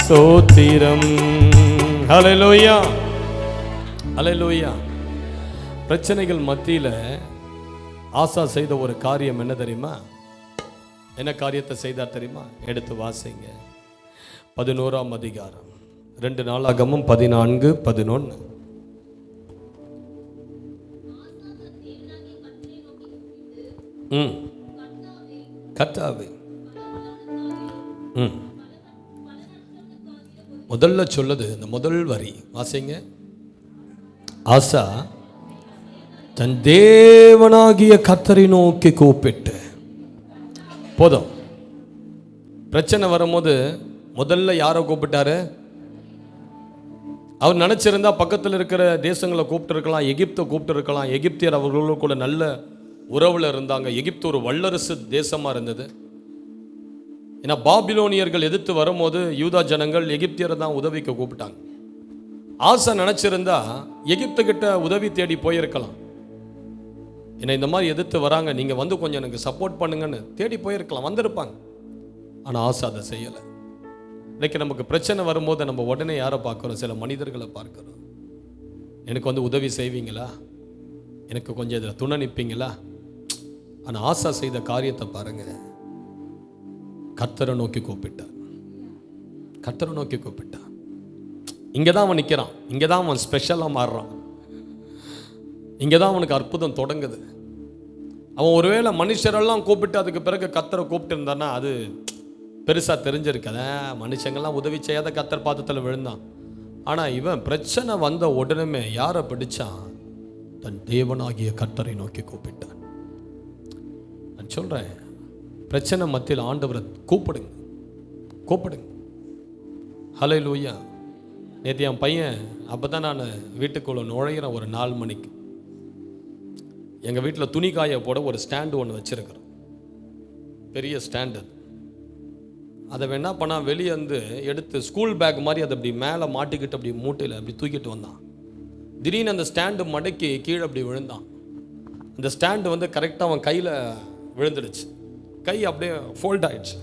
ஸ்தோத்திரம். ஹல்லேலூயா, ஹல்லேலூயா. பிரச்சனைகள் மத்தியில ஆசா செய்த ஒரு காரியம் என்ன தெரியுமா? என்ன காரியத்தை செய்தார் தெரியுமா? எடுத்து வாசிங்க. 11ஆம் அதிகாரம் 2 நாளாகமம் 14:11. கர்த்தாவே, முதல்ல சொல்லுது, இந்த முதல் வரி வாசிங்க. ஆசா தன் தேவனாகிய கர்த்தரை நோக்கி கூப்பிட்டு. போதும். பிரச்சனை வரும்போது முதல்ல யாரை கூப்பிட்டாரு? அவர் நினைச்சிருந்தா பக்கத்தில் இருக்கிற தேசங்களை கூப்பிட்டு இருக்கலாம், எகிப்தை கூப்பிட்டு இருக்கலாம். எகிப்தியர் அவர்களோடு கூட நல்ல உறவுல இருந்தாங்க. எகிப்து ஒரு வல்லரசு தேசமா இருந்தது. ஏன்னா பாபிலோனியர்கள் எதிர்த்து வரும்போது யூதா ஜனங்கள் எகிப்தியரை தான் உதவிக்கு கூப்பிட்டாங்க. ஆசா நினைச்சிருந்தா எகிப்து கிட்ட உதவி தேடி போயிருக்கலாம். ஏன்னா இந்த மாதிரி எதிர்த்து வராங்க, நீங்க வந்து கொஞ்சம் எனக்கு சப்போர்ட் பண்ணுங்கன்னு தேடி போயிருக்கலாம், வந்திருப்பாங்க. ஆனா ஆசா அதை செய்யலை. இன்னைக்கு நமக்கு பிரச்சனை வரும்போது நம்ம உடனே யாரை பார்க்குறோம்? சில மனிதர்களை பார்க்குறோம். எனக்கு வந்து உதவி செய்வீங்களா, எனக்கு கொஞ்சம் இதில் துணை நிற்பீங்களா? ஆனால் ஆசா செய்த காரியத்தை பாருங்க. கர்த்தரை நோக்கி கூப்பிட்டார், கர்த்தரை நோக்கி கூப்பிட்டார். இங்கே தான் அவன் நிற்கிறான், இங்கே தான் அவன் ஸ்பெஷலாக மாறுறான், இங்கே தான் அவனுக்கு அற்புதம் தொடங்குது. அவன் ஒருவேளை மனுஷரெல்லாம் கூப்பிட்டு அதுக்கு பிறகு கர்த்தரை கூப்பிட்டு இருந்தான்னா அது பெருசாக தெரிஞ்சிருக்காத. மனுஷங்கள்லாம் உதவி செய்யாத கர்த்தர் பாதத்தில் விழுந்தான். ஆனால் இவன் பிரச்சனை வந்த உடனே யாரை பிடிச்சான்? தன் தேவனாகிய கர்த்தரை நோக்கி கூப்பிட்டான். நான் சொல்கிறேன், பிரச்சனை மத்தியில் ஆண்டவரை கூப்பிடுங்க, கூப்பிடுங்க. ஹல்லேலூயா. நேற்று என் பையன் அப்போ தான் நான் வீட்டுக்குள்ளே நுழையிறேன். ஒரு 4 மணிக்கு எங்கள் வீட்டில் துணி காய போட ஒரு ஸ்டாண்டு ஒன்று வச்சுருக்கிறோம், பெரிய ஸ்டாண்டு. அதை என்ன பண்ணால் வெளியே வந்து எடுத்து ஸ்கூல் பேக் மாதிரி அதை அப்படி மேலே மாட்டிக்கிட்டு அப்படி மூட்டையில் அப்படி தூக்கிட்டு வந்தான். திடீர்னு அந்த ஸ்டாண்டு மடக்கி கீழே அப்படி விழுந்தான். அந்த ஸ்டாண்டு வந்து கரெக்டாக அவன் கையில் விழுந்துடுச்சு, கை அப்படியே ஃபோல்ட் ஆயிடுச்சு.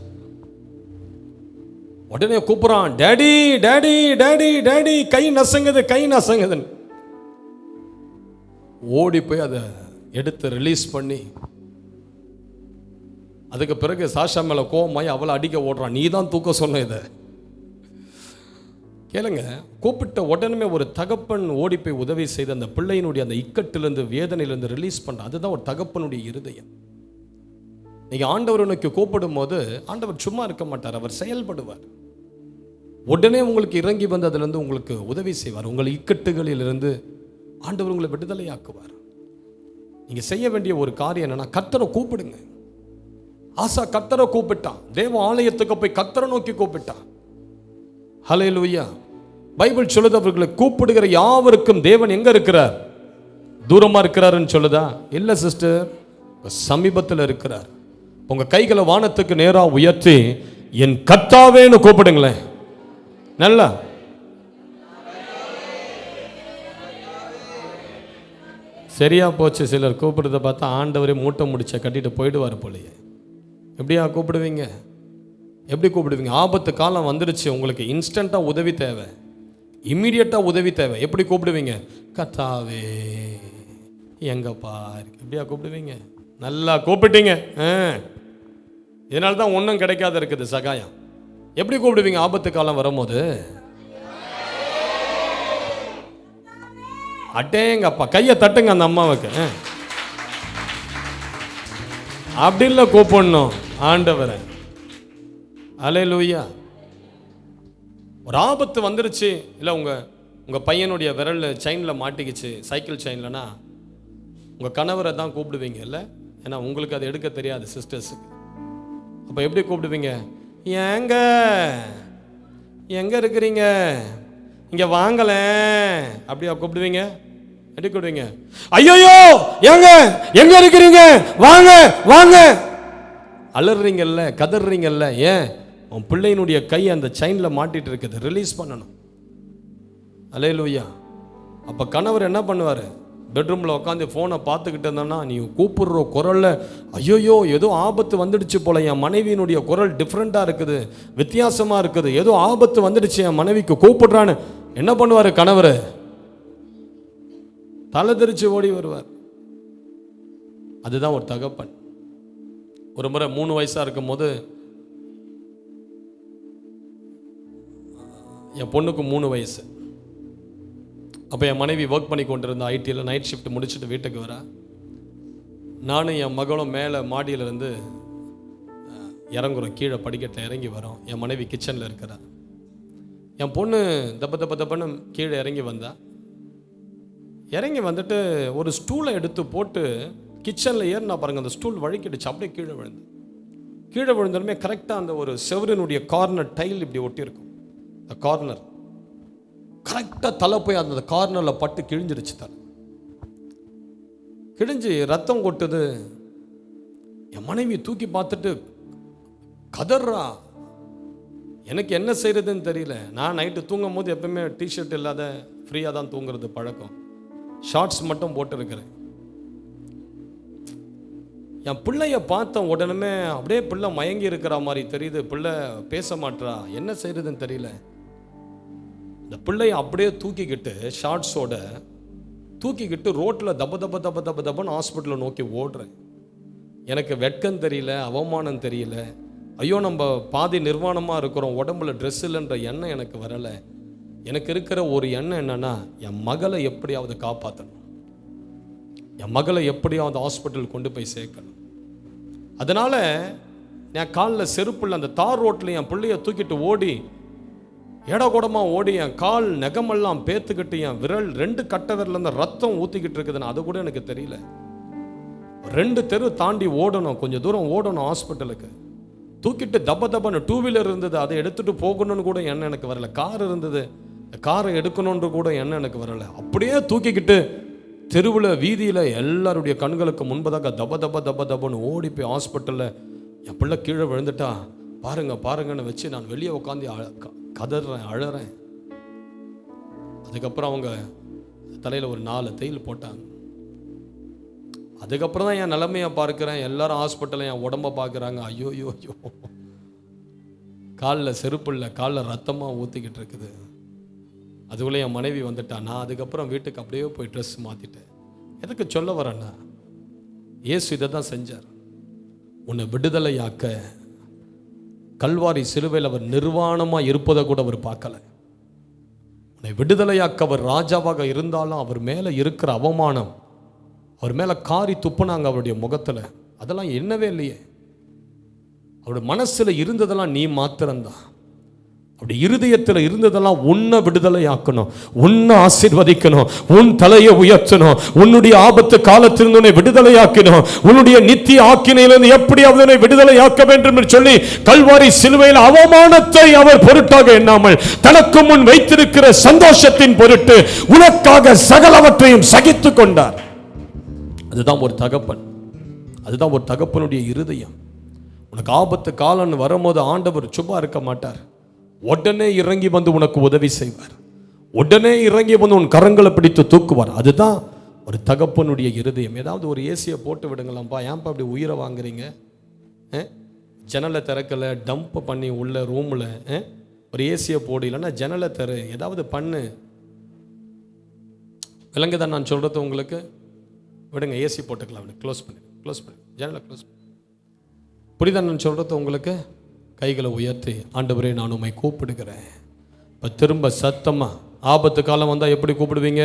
உடனே கூப்பிட்றான், டேடி டேடி டேடி டேடி, கை நசங்குது கை நசங்குதுன்னு. ஓடி போய் அதை எடுத்து ரிலீஸ் பண்ணி, அதுக்கு பிறகு சாஷா மேலே கோவமாய் அவளை அடிக்க ஓடுறான். நீ தான் தூக்க சொன்ன இதை. கேளுங்க, கூப்பிட்ட உடனே ஒரு தகப்பன் ஓடி போய் உதவி செய்து அந்த பிள்ளையினுடைய அந்த இக்கட்டிலிருந்து வேதனையிலிருந்து ரிலீஸ் பண்ண. அதுதான் ஒரு தகப்பனுடைய இருதயம். நீங்கள் ஆண்டவர் உனக்கு கூப்பிடும் போது ஆண்டவர் சும்மா இருக்க மாட்டார், அவர் செயல்படுவார். உடனே உங்களுக்கு இறங்கி வந்து அதிலிருந்து உங்களுக்கு உதவி செய்வார். உங்கள் இக்கட்டுகளிலிருந்து ஆண்டவர் உங்களை விடுதலையாக்குவார். நீங்கள் செய்ய வேண்டிய ஒரு காரியம் என்னன்னா, கர்த்தரை கூப்பிடுங்க. ஆசா கர்த்தரை கூப்பிட்டான், தேவ ஆலயத்துக்கு போய் கர்த்தரை நோக்கி கூப்பிட்டான். ஹல்லேலூயா. பைபிள் சொல்லுது, அவர்களை கூப்பிடுகிற யாவருக்கும் தேவன் எங்க இருக்கிறார்? தூரமா இருக்கிறாருன்னு சொல்லுதா? இல்ல சிஸ்டர், சமீபத்தில் இருக்கிறார். உங்க கைகளை வானத்துக்கு நேரா உயர்த்தி என் கர்த்தாவேன்னு கூப்பிடுங்களேன். நல்லா சரியா போச்சு. சிலர் கூப்பிடுறத பார்த்தா ஆண்டவரே மூட்டை முடிச்ச கட்டிட்டு போயிடுவார் போலையே. எப்படியா கூப்பிடுவீங்க? எப்படி கூப்பிடுவீங்க? ஆபத்து காலம் வந்துடுச்சு, உங்களுக்கு இன்ஸ்டண்ட்டாக உதவி தேவை, இம்மீடியட்டாக உதவி தேவை. எப்படி கூப்பிடுவீங்க? கர்த்தாவே எங்கப்பா இருக்கு. எப்படியா கூப்பிடுவீங்க? நல்லா கூப்பிட்டீங்க. இதனால தான் ஒன்றும் கிடைக்காத இருக்குது சகாயம். எப்படி கூப்பிடுவீங்க ஆபத்து காலம் வரும்போது? அட்டேங்கப்பா, கையை தட்டுங்க அந்த அம்மாவுக்கு. அப்படி இல்லை கூப்பிடணும் ஆண்டவரை. அல்லேலூயா. ஒரு ஆபத்து வந்துருச்சு, இல்லை உங்கள் பையனுடைய விரல் செயினில் மாட்டிக்கிச்சு, சைக்கிள் செயின்லனா உங்கள் கணவரை தான் கூப்பிடுவீங்க இல்லை? ஏன்னா உங்களுக்கு அது எடுக்க தெரியாது சிஸ்டர்ஸுக்கு. அப்போ எப்படி கூப்பிடுவீங்க? ஏங்க எங்கே இருக்கிறீங்க, இங்கே வாங்கல, அப்படியா கூப்பிடுவீங்க? எப்படி கூப்பிடுவீங்க? ஐயோ ஏங்க எங்க இருக்கிறீங்க, வாங்க வாங்க. அலறீங்கல்ல, கதறீங்கல்ல. ஏன்? உன் பிள்ளையினுடைய கை அந்த செயினில் மாட்டிட்டு இருக்குது, ரிலீஸ் பண்ணணும். அல்லேலூயா. அப்போ கணவர் என்ன பண்ணுவார்? பெட்ரூமில் உட்காந்து ஃபோனை பார்த்துக்கிட்டு இருந்தோன்னா, நீ கூப்பிடுற குரலில் ஐயோயோ ஏதோ ஆபத்து வந்துடுச்சு போல, என் மனைவியினுடைய குரல் டிஃப்ரெண்ட்டாக இருக்குது, வித்தியாசமாக இருக்குது, ஏதோ ஆபத்து வந்துடுச்சு என் மனைவிக்கு கூப்பிடுறான்னு என்ன பண்ணுவார் கணவர்? தலை தெரிச்சு ஓடி வருவார். அதுதான் ஒரு தகப்பன். ஒரு முறை 3 வயசாக இருக்கும் போது என் பொண்ணுக்கு 3 வயசு. அப்போ என் மனைவி ஒர்க் பண்ணி கொண்டு இருந்த ஐடியில் நைட் ஷிஃப்ட் முடிச்சுட்டு வீட்டுக்கு வரா. நானும் என் மகளும் மேலே மாடியிலேருந்து இறங்குறோம், கீழே படிக்கட்டில் இறங்கி வரோம். என் மனைவி கிச்சனில் இருக்கிறா. என் பொண்ணு தப்பன்னு கீழே இறங்கி வந்தா. இறங்கி வந்துட்டு ஒரு ஸ்டூலை எடுத்து போட்டு கிச்சனில் ஏறினா பாருங்கள், அந்த ஸ்டூல் வழுக்கிடுச்சு, அப்படியே கீழே விழுந்து. கீழே விழுந்தாலுமே கரெக்டாக அந்த ஒரு செவரினுடைய கார்னர் டைல் இப்படி ஒட்டியிருக்கும், அந்த கார்னர் கரெக்டாக தலை போய் அந்த கார்னரில் பட்டு கிழிஞ்சிடுச்சு. தலை கிழிஞ்சு ரத்தம் கொட்டுது. என் மனைவி தூக்கி பார்த்துட்டு கதறா. எனக்கு என்ன செய்யறதுன்னு தெரியல. நான் நைட்டு தூங்கும் போது எப்பவுமே டிஷர்ட் இல்லாத ஃப்ரீயாக தான் தூங்குறது பழக்கம், ஷார்ட்ஸ் மட்டும் போட்டுருக்கிறேன். என் பிள்ளைய பார்த்த உடனே அப்படியே பிள்ளை மயங்கி இருக்கிற மாதிரி தெரியுது. பிள்ளை பேச மாட்டா, என்ன செய்யறதுன்னு தெரியல. இந்த பிள்ளைய அப்படியே தூக்கிக்கிட்டு ஷார்ட்ஸோட தூக்கிக்கிட்டு ரோட்டில் தப்பன்னு ஹாஸ்பிட்டலை நோக்கி ஓடுறேன். எனக்கு வெட்கம் தெரியல, அவமானம் தெரியல. ஐயோ நம்ம பாதி நிர்வாணமாக இருக்கிறோம், உடம்புல ட்ரெஸ் இல்லைன்ற எண்ணம் எனக்கு வரலை. எனக்கு இருக்கிற ஒரு எண்ணம் என்னன்னா, என் மகளை எப்படியாவது காப்பாற்றணும், என் மகளை எப்படியாவது ஹாஸ்பிட்டல் கொண்டு போய் சேர்க்கணும். அதனால நான் காலில் செருப்புள்ள அந்த தார் ரோட்டில் என் பிள்ளைய தூக்கிட்டு ஓடி ஏடகூடமாக ஓடி என் கால் நெகமெல்லாம் பேத்துக்கிட்டு என் விரல் 2 கட்டை விரல் ரத்தம் ஊற்றிக்கிட்டு இருக்குதுன்னு அது கூட எனக்கு தெரியல. 2 தெரு தாண்டி ஓடணும், கொஞ்சம் தூரம் ஓடணும் ஹாஸ்பிட்டலுக்கு. தூக்கிட்டு தப்பன்னு 2 வீலர் இருந்தது, அதை எடுத்துகிட்டு போகணும்னு கூட எண்ணம் எனக்கு வரல. கார் இருந்தது, காரை எடுக்கணுன்ற கூட எண்ணம் எனக்கு வரல. அப்படியே தூக்கிக்கிட்டு தெருவில் வீதியில் எல்லாருடைய கண்களுக்கு முன்பதாக தப்பன்னு ஓடி போய் ஹாஸ்பிட்டலில் என் பிள்ளை கீழே விழுந்துட்டா பாருங்கன்னு வச்சு நான் வெளியே உட்காந்து கதறேன், அழறேன். அதுக்கப்புறம் அவங்க தலையில் ஒரு 4 தையல் போட்டாங்க. அதுக்கப்புறம் தான் என் நிலைமையை பார்க்குறேன். எல்லாரும் ஹாஸ்பிட்டலில் என் உடம்பை பார்க்குறாங்க. ஐயோ காலில் செருப்பு இல்லை, காலில் ரத்தமாக ஊற்றிக்கிட்டு இருக்குது. அதுக்குள்ளே என் மனைவி வந்துட்டா. நான் அதுக்கப்புறம் வீட்டுக்கு அப்படியே போய் ட்ரெஸ் மாற்றிட்டேன். எதுக்கு சொல்ல வரேன்னா, இயேசு இதை தான் செஞ்சார். உன்னை விடுதலையாக்க கல்வாரி சிலுவையில் அவர் நிர்வாணமாக இருப்பதை கூட அவர் பார்க்கல. உன்னை விடுதலையாக்க அவர் ராஜாவாக இருந்தாலும் அவர் மேலே இருக்கிற அவமானம், அவர் மேலே காரி துப்புனாங்க அவருடைய முகத்தில், அதெல்லாம் என்னவே இல்லையே. அவருடைய மனசுல இருந்ததெல்லாம் நீ மாத்திரம்தான். அப்படி இருதயத்தில் இருந்ததெல்லாம் உன்னை விடுதலை ஆக்கணும், உன்னை ஆசீர்வதிக்கணும், உன் தலையை உயர்த்தணும், உன்னுடைய ஆபத்து காலத்திலிருந்து உன்னை விடுதலை ஆக்கணும், உன்னுடைய நித்திய ஆக்கினையிலிருந்து எப்படி அவனை விடுதலை ஆக்க வேண்டும் என்று சொல்லி கல்வாரி சிலுவையில் அவமானத்தை அவர் பொருட்டாக எண்ணாமல் தனக்கு முன் வைத்திருக்கிற சந்தோஷத்தின் பொருட்டு உனக்காக சகலவற்றையும் சகித்துக் கொண்டார். அதுதான் ஒரு தகப்பன், அதுதான் ஒரு தகப்பனுடைய இருதயம். உனக்கு ஆபத்து காலம் வரும்போது ஆண்டவர் சும்மா இருக்க மாட்டார். உடனே இறங்கி வந்து உனக்கு உதவி செய்வார், உடனே இறங்கி வந்து உன் கரங்களை பிடித்து தூக்குவார். அதுதான் ஒரு தகப்பனுடைய இருதயம். ஏதாவது ஒரு ஏசியை போட்டு விடுங்களாம்ப்பா, ஏன்ப்பா அப்படி உயிரை வாங்குறீங்க? ஜன்னலை திறக்கலை, டம்ப் பண்ணி உள்ள ரூமில் ஒரு ஏசியை போடு, இல்லைன்னா ஜன்னலை திற, ஏதாவது பண்ணு. விலங்குதான் நான் சொல்கிறது உங்களுக்கு? விடுங்க, ஏசி போட்டுக்கலாம், க்ளோஸ் பண்ணி ஜன்னலை க்ளோஸ் பண்ணி. புரியுதா நான் சொல்கிறது உங்களுக்கு? கைகளை உயர்த்தி, ஆண்டவரே நான் உம்மை கூப்பிடுகிறேன். இப்போ திரும்ப சத்தமாக, ஆபத்து காலம் வந்தால் எப்படி கூப்பிடுவீங்க?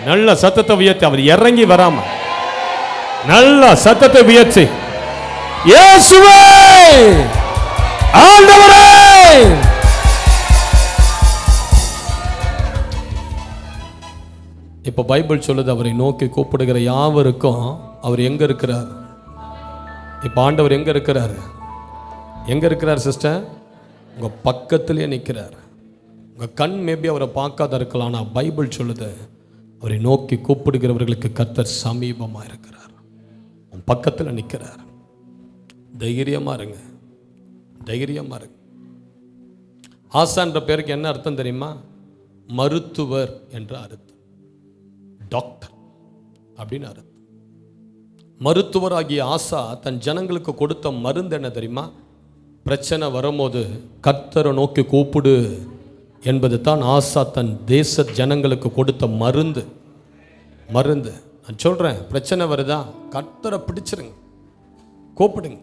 நல்ல சத்தத்தை உயர்த்தி, அவர் இறங்கி வராம நல்ல சத்தத்தை உயர்த்தி, இயேசுவே ஆண்டவரே. இப்போ பைபிள் சொல்லுது, அவரை நோக்கி கூப்பிடுகிற யாவருக்கும் அவர் எங்க இருக்கிறார்? இப்போ ஆண்டவர் எங்க இருக்கிறார்? எங்க இருக்கிறார் சிஸ்டர்? உங்க பக்கத்திலே நிற்கிறார். உங்க கண் மேபி அவரை பார்க்காத இருக்கலாம், ஆனால் பைபிள் சொல்லுது அவரை நோக்கி கூப்பிடுகிறவர்களுக்கு கர்த்தர் சமீபமாக இருக்கிறார், உன் பக்கத்தில் நிற்கிறார். தைரியமா இருங்க, தைரியமா இருங்க. ஆசான்ற பேருக்கு என்ன அர்த்தம் தெரியுமா? மருத்துவர் என்ற அர்த்தம், டாக்டர் அப்படின்னு அர்த்தம். மருத்துவராகிய ஆசா தன் ஜனங்களுக்கு கொடுத்த மருந்து என்ன தெரியுமா? பிரச்சனை வரும்போது கர்த்தரை நோக்கி கூப்பிடு என்பது தான் ஆசா தன் தேச ஜனங்களுக்கு கொடுத்த மருந்து. நான் சொல்கிறேன், பிரச்சனை வருதா, கர்த்தரை பிடிச்சிருங்க, கூப்பிடுங்க.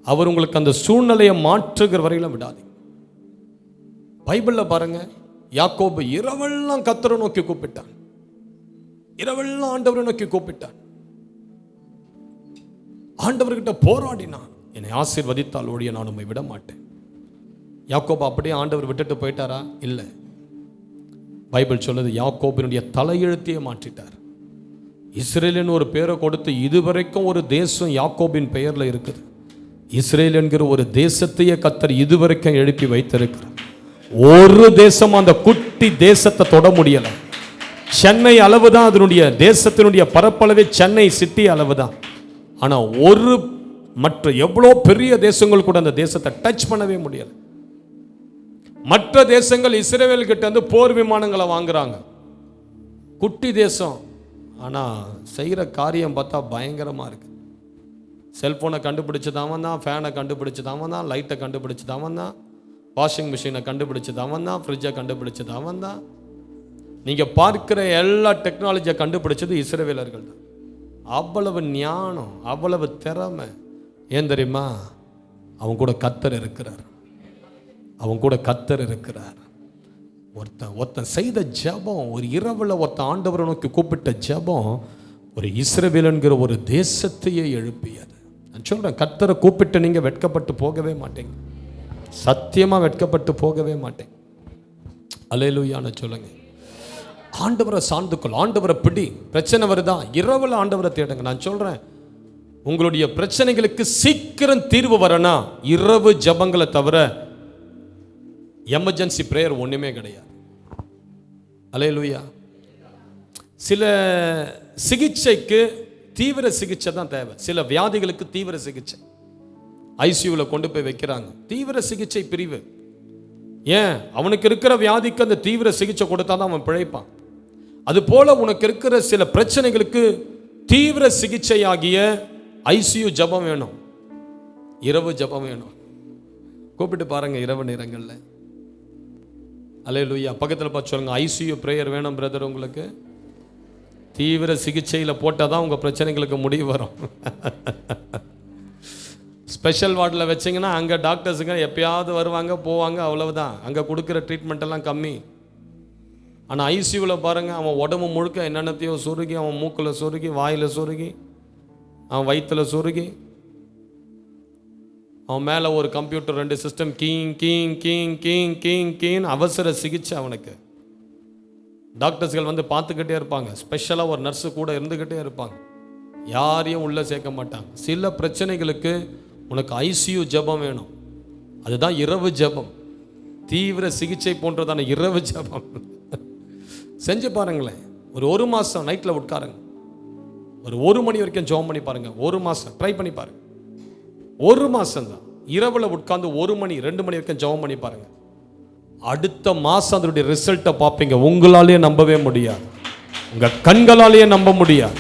அவர் உங்களுக்கு அந்த சூழ்நிலையை மாற்றுகிற வரையிலும் விடாதீங்க. பைபிளில் பாருங்க, யாக்கோபு இரவெல்லாம் கர்த்தரை நோக்கி கூப்பிட்டான், இரவெல்லாம் ஆண்டவரை நோக்கி கூப்பிட்டான், ஆண்டவர்கிட்ட போராடினான். என்னை ஆசீர்வதித்தால் ஒழிய நான் உம்மை விட மாட்டேன். யாக்கோபு அப்படியே ஆண்டவர் விட்டுட்டு போயிட்டாரா? இல்லை. பைபிள் சொல்லுது, யாக்கோபினுடைய தலையெழுத்தையே மாற்றிட்டார். இஸ்ரேலின் ஒரு பேரை கொடுத்து இதுவரைக்கும் ஒரு தேசம் யாக்கோபின் பெயர்ல இருக்குது. இஸ்ரேல் என்கிற ஒரு தேசத்தையே கர்த்தர் இதுவரைக்கும் எழுப்பி வைத்திருக்கிறார். ஒரு தேசம் அந்த குட்டி தேசத்தை தொட முடியலை. சென்னை அளவு தான் அதனுடைய தேசத்தினுடைய பரப்பளவே, சென்னை சிட்டி அளவு தான். ஆனால் ஒரு மற்ற எவ்வளோ பெரிய தேசங்கள் கூட அந்த தேசத்தை டச் பண்ணவே முடியலை. மற்ற தேசங்கள் இஸ்ரவேல் கிட்ட வந்து போர் விமானங்களை வாங்குறாங்க. குட்டி தேசம், ஆனால் செய்கிற காரியம் பார்த்தா பயங்கரமாக இருக்கு. செல்ஃபோனை கண்டுபிடிச்சது அவன் தான், ஃபேனை கண்டுபிடிச்சது அவன் தான், லைட்டை கண்டுபிடிச்சது அவன் தான், வாஷிங் மிஷினை கண்டுபிடிச்சது அவன் தான், ஃப்ரிட்ஜை கண்டுபிடிச்சது அவன் தான். நீங்கள் பார்க்கிற எல்லா டெக்னாலஜியை கண்டுபிடிச்சது இஸ்ரவேலர்கள் தான். அவ்வளவு ஞானம், அவ்வளவு திறமை. ஏன் தெரியுமா? அவன் கூட கர்த்தர் இருக்கிறார், அவன் கூட கர்த்தர் இருக்கிறார். ஒருத்தன் செய்த ஜெபம், ஒரு இரவில் ஒருத்தன் ஆண்டவரை நோக்கி கூப்பிட்ட ஜெபம் ஒரு இஸ்ரவேல் என்கிற ஒரு தேசத்தையே எழுப்பியது. நான் சொல்கிறேன், கர்த்தரை கூப்பிட்டு நீங்கள் வெட்கப்பட்டு போகவே மாட்டேங்க, சத்தியமாக வெட்கப்பட்டு போகவே மாட்டேங்க. அல்லேலூயான்னு சொல்லுங்க. ஆண்டவரை சார்ந்துக்கொள், ஆண்டவரை பிடி. பிரச்சனை வருதா, இரவில் ஆண்டவரை தேடுங்க. நான் சொல்கிறேன், உங்களுடைய பிரச்சனைகளுக்கு சீக்கிரம் தீர்வு வரனா இரவு ஜபங்களை தவிர எமர்ஜென்சி பிரேயர் ஒன்றுமே கிடையாது. அல்லேலூயா. சில சிகிச்சைக்கு தீவிர சிகிச்சை தான் தேவை. சில வியாதிகளுக்கு தீவிர சிகிச்சை ஐசியூவில் கொண்டு போய் வைக்கிறாங்க, தீவிர சிகிச்சை பிரிவு. ஏன்? அவனுக்கு இருக்கிற வியாதிக்கு அந்த தீவிர சிகிச்சை கொடுத்தா தான் அவன் பிழைப்பான். அதுபோல உனக்கு இருக்கிற சில பிரச்சனைகளுக்கு தீவிர சிகிச்சையாகிய ஐசியூ ஜபம் வேணும், இரவு ஜபம் வேணும். கூப்பிட்டு பாருங்க இரவு நேரங்களில். அல்லேலூயா. பக்கத்தில் பார்த்து சொல்லுங்க, ஐசியூ பிரேயர் வேணும் பிரதர். உங்களுக்கு தீவிர சிகிச்சையில் போட்டால் தான் உங்கள் பிரச்சனைகளுக்கு முடிவு வரும். ஸ்பெஷல் வார்டில் வச்சிங்கன்னா அங்கே டாக்டர்ஸுங்க எப்பயாவது வருவாங்க போவாங்க, அவ்வளவுதான். அங்கே கொடுக்குற ட்ரீட்மெண்ட் எல்லாம் கம்மி. ஆனால் ஐசியூவில் பாருங்கள், அவன் உடம்பு முழுக்க என்னென்னத்தையோ சொருகி, அவன் மூக்கில் சொருகி, வாயில் சொருகி, அவன் வயிற்றில் சொருகி, அவன் மேலே ஒரு கம்ப்யூட்டர் 2 சிஸ்டம் கீங் கீங் கீங் கீங் கீங் கீங் அவசர சிகிச்சை அவனுக்கு. டாக்டர்ஸ்கள் வந்து பார்த்துக்கிட்டே இருப்பாங்க. ஸ்பெஷலாக ஒரு நர்ஸு கூட இருந்துக்கிட்டே இருப்பாங்க. யாரையும் உள்ளே சேர்க்க மாட்டாங்க. சில பிரச்சனைகளுக்கு உனக்கு ஐசியூ ஜெபம் வேணும். அதுதான் இரவு ஜெபம். தீவிர சிகிச்சை போன்றதான இரவு ஜெபம். செஞ்சு பாருங்களேன். ஒரு மாதம் நைட்டில் உட்காருங்க. ஒரு 1 மணி வரைக்கும் ஜெபம் பண்ணி பாருங்க. 1 மாதம் ட்ரை பண்ணி பாருங்க. 1 மாதம் தான். இரவில் உட்கார்ந்து 1 மணி 2 மணி வரைக்கும் ஜெபம் பண்ணி பாருங்க. அடுத்த மாதம் அதனுடைய ரிசல்ட்டை பார்ப்பீங்க. உங்களாலேயே நம்பவே முடியாது. உங்கள் கண்களாலேயே நம்ப முடியாது.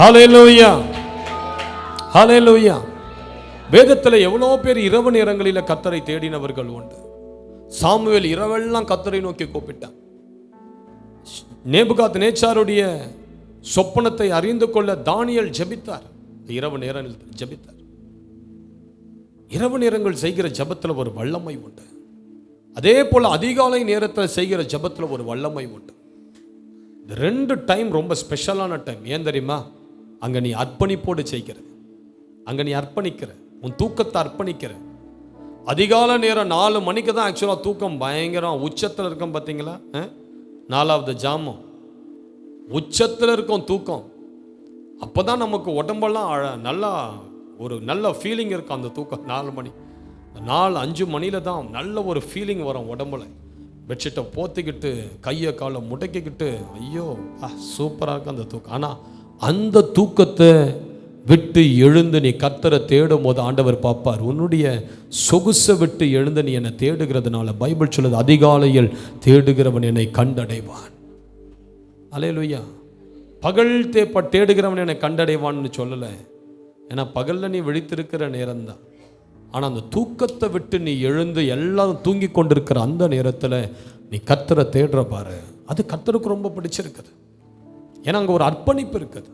ஹல்லேலூயா, ஹல்லேலூயா. வேதத்தில் எவ்வளோ பேர் இரவு நேரங்களில் கர்த்தரை தேடினவர்கள் உண்டு. சாமுவேல் இரவெல்லாம் கர்த்தரை நோக்கி கூப்பிட்டான். நேபுகாத் நேச்சாருடைய சொப்பனத்தை அறிந்து கொள்ள தானியேல் ஜெபித்தார். இரவு நேரத்தில் ஜெபித்தார். இரவு நேரங்கள் செய்கிற ஜெபத்தில் ஒரு வல்லமை உண்டு. அதே போல அதிகாலை நேரத்தில் செய்கிற ஜெபத்தில் ஒரு வல்லமை உண்டு. இந்த 2 டைம் ரொம்ப ஸ்பெஷலான டைம். ஏன் தெரியுமா? அங்கே நீ அர்ப்பணிப்போடு செய்கிற, அங்கே நீ அர்ப்பணிக்கிற, உன் தூக்கத்தை அர்ப்பணிக்கிற. அதிகாலை நேரம் 4 மணிக்கு தான் ஆக்சுவலாக தூக்கம் பயங்கரம் உச்சத்தில் இருக்கும். பார்த்தீங்களா? 4வது ஜாமம் உச்சத்தில் இருக்கும் தூக்கம். அப்போ தான் நமக்கு உடம்பெல்லாம் நல்லா ஒரு நல்ல ஃபீலிங் இருக்கும். அந்த தூக்கம் 4 மணி 4-5 மணியில் தான் நல்ல ஒரு ஃபீலிங் வரும் உடம்புல. பெட்ஷீட்டை போத்திக்கிட்டு கையை காலை முடக்கிக்கிட்டு ஐயோ சூப்பராக இருக்கும் அந்த தூக்கம். ஆனால் அந்த தூக்கத்தை விட்டு எழுந்து நீ கர்த்தரை தேடும் போது ஆண்டவர் பார்ப்பார். உன்னுடைய சொகுசை விட்டு எழுந்து நீ என்னை தேடுகிறதுனால பைபிள் சொல்லுது, அதிகாலையில் தேடுகிறவன் என்னை கண்டடைவான். அல்லேலூயா. பகல் தேடுகிறவன் என்னை கண்டடைவான்னு சொல்லலை. ஏன்னா பகலில் நீ விழித்திருக்கிற நேரம்தான். ஆனால் அந்த தூக்கத்தை விட்டு நீ எழுந்து எல்லாரும் தூங்கி கொண்டிருக்கிற அந்த நேரத்தில் நீ கர்த்தரை தேடுற பாரு, அது கர்த்தருக்கு ரொம்ப பிடிச்சிருக்குது. ஏன்னா அங்கே ஒரு அர்ப்பணிப்பு இருக்குது.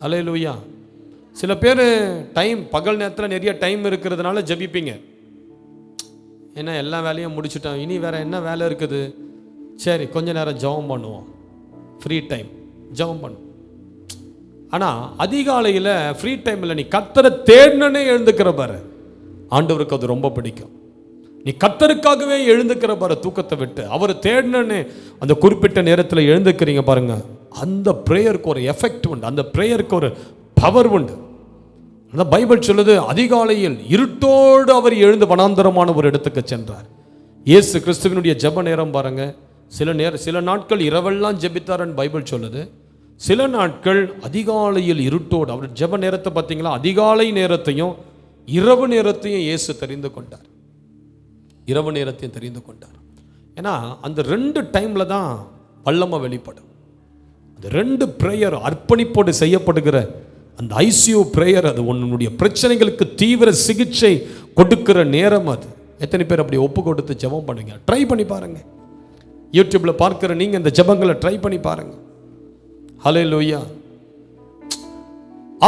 அல்லேலூயா. சில பேர் டைம் பகல் நேரத்தில் நிறைய டைம் இருக்கிறதுனால ஜெபிப்பீங்க. ஏன்னா எல்லா வேலையும் முடிச்சுட்டோம், இனி வேற என்ன வேலை இருக்குது, சரி கொஞ்ச நேரம் ஜெபம் பண்ணுவோம், ஃப்ரீ டைம் ஜெபம் பண்ணுவோம். ஆனால் அதிகாலையில் ஃப்ரீ டைமில் நீ கர்த்தரை தேடினே எழுந்துக்கிற பாரு, ஆண்டவருக்கு அது ரொம்ப பிடிக்கும். நீ கர்த்தருக்காகவே எழுந்துக்கிற பாரு, தூக்கத்தை விட்டு அவர் தேடினே அந்த குறிப்பிட்ட நேரத்தில் எழுந்துக்கிறீங்க பாருங்க. அந்த ப்ரேயருக்கு ஒரு எஃபெக்ட் உண்டு, அந்த ப்ரேயருக்கு ஒரு பவர் உண்டு. அந்த பைபிள் சொல்லுது, அதிகாலையில் இருட்டோடு அவர் எழுந்து வனாந்தரமான ஒரு இடத்துக்கு சென்றார். இயேசு கிறிஸ்துவினுடைய ஜெப நேரம் பாருங்க. சில நாட்கள் இரவெல்லாம் ஜெபித்தார்னு பைபிள் சொல்லுது. சில நாட்கள் அதிகாலையில் இருட்டோடு. அவர் ஜெப நேரத்தை பார்த்தீங்களா? அதிகாலை நேரத்தையும் இரவு நேரத்தையும் இயேசு தெரிந்து கொண்டார். இரவு நேரத்தையும் தெரிந்து கொண்டார். ஏன்னா அந்த 2 டைமில் தான் வல்லமை வெளிப்படும். அந்த 2 ப்ரேயர் அர்ப்பணிப்போடு செய்யப்படுகிற அந்த ஐசியூ ப்ரேயர், அது உன்னுடைய பிரச்சனைகளுக்கு தீவிர சிகிச்சை கொடுக்கிற நேரம். அது எத்தனை பேர் அப்படி ஒப்பு கொடுத்து ஜெபம் பண்ணுங்க? ட்ரை பண்ணி பாருங்க. யூடியூப்ல பார்க்கிற நீங்க இந்த ஜெபங்களை ட்ரை பண்ணி பாருங்க. ஹல்லேலூயா.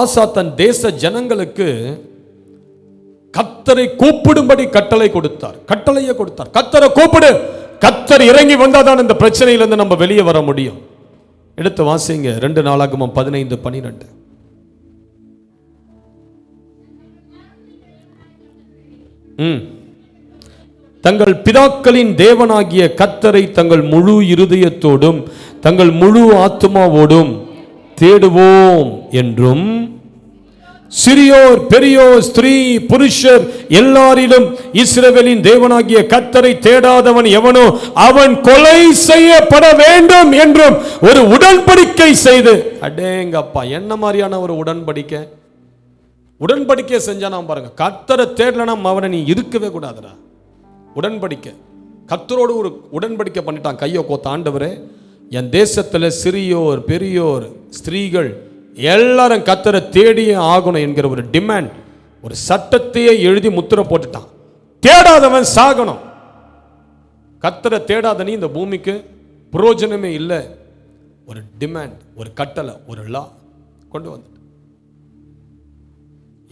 ஆசா தன் தேச ஜனங்களுக்கு கர்த்தரை கூப்பிடும்படி கட்டளையை கொடுத்தார். கர்த்தரை கூப்பிடு. கர்த்தர் இறங்கி வந்தாதான் இந்த பிரச்சனையிலிருந்து நம்ம வெளியே வர முடியும். எடுத்து வாசிங்க 2 நாளாகமம் 15:12. தங்கள் பிதாக்களின் தேவனாகிய கர்த்தரை தங்கள் முழு இருதயத்தோடும் தங்கள் முழு ஆத்துமாவோடும் தேடுவோம் என்றும், சிறியோர் பெரியோர் ஸ்திரீ புருஷர் எல்லாரிலும் இஸ்ரவேலின் தேவனாகிய கர்த்தரை தேடாதவன் எவனோ அவன் கொலை செய்யப்பட வேண்டும் என்றும் ஒரு உடன்படிக்கை செய்து. அடேங்கப்பா, என்ன மாதிரியான ஒரு உடன்படிக்கை செஞ்சானா பாருங்க. கர்த்தரை தேடலனா அவனை நீ இருக்கவே கூடாதுடா. உடன்படிக்கை, கர்த்தரோடு ஒரு உடன்படிக்கை பண்ணிட்டான். கையை கோத்த, ஆண்டவரே என் தேசத்தில் சிறியோர் பெரியோர் ஸ்திரீகள் எல்லாரும் கர்த்தரை தேடியே ஆகணும் என்கிற ஒரு டிமாண்ட், ஒரு சட்டத்தையே எழுதி முத்திரை போட்டுட்டான். தேடாதவன் சாகணும். கர்த்தரை தேடாத நீ இந்த பூமிக்கு பிரயோஜனமே இல்லை. ஒரு டிமாண்ட், ஒரு கட்டளை, ஒரு லா கொண்டு வந்து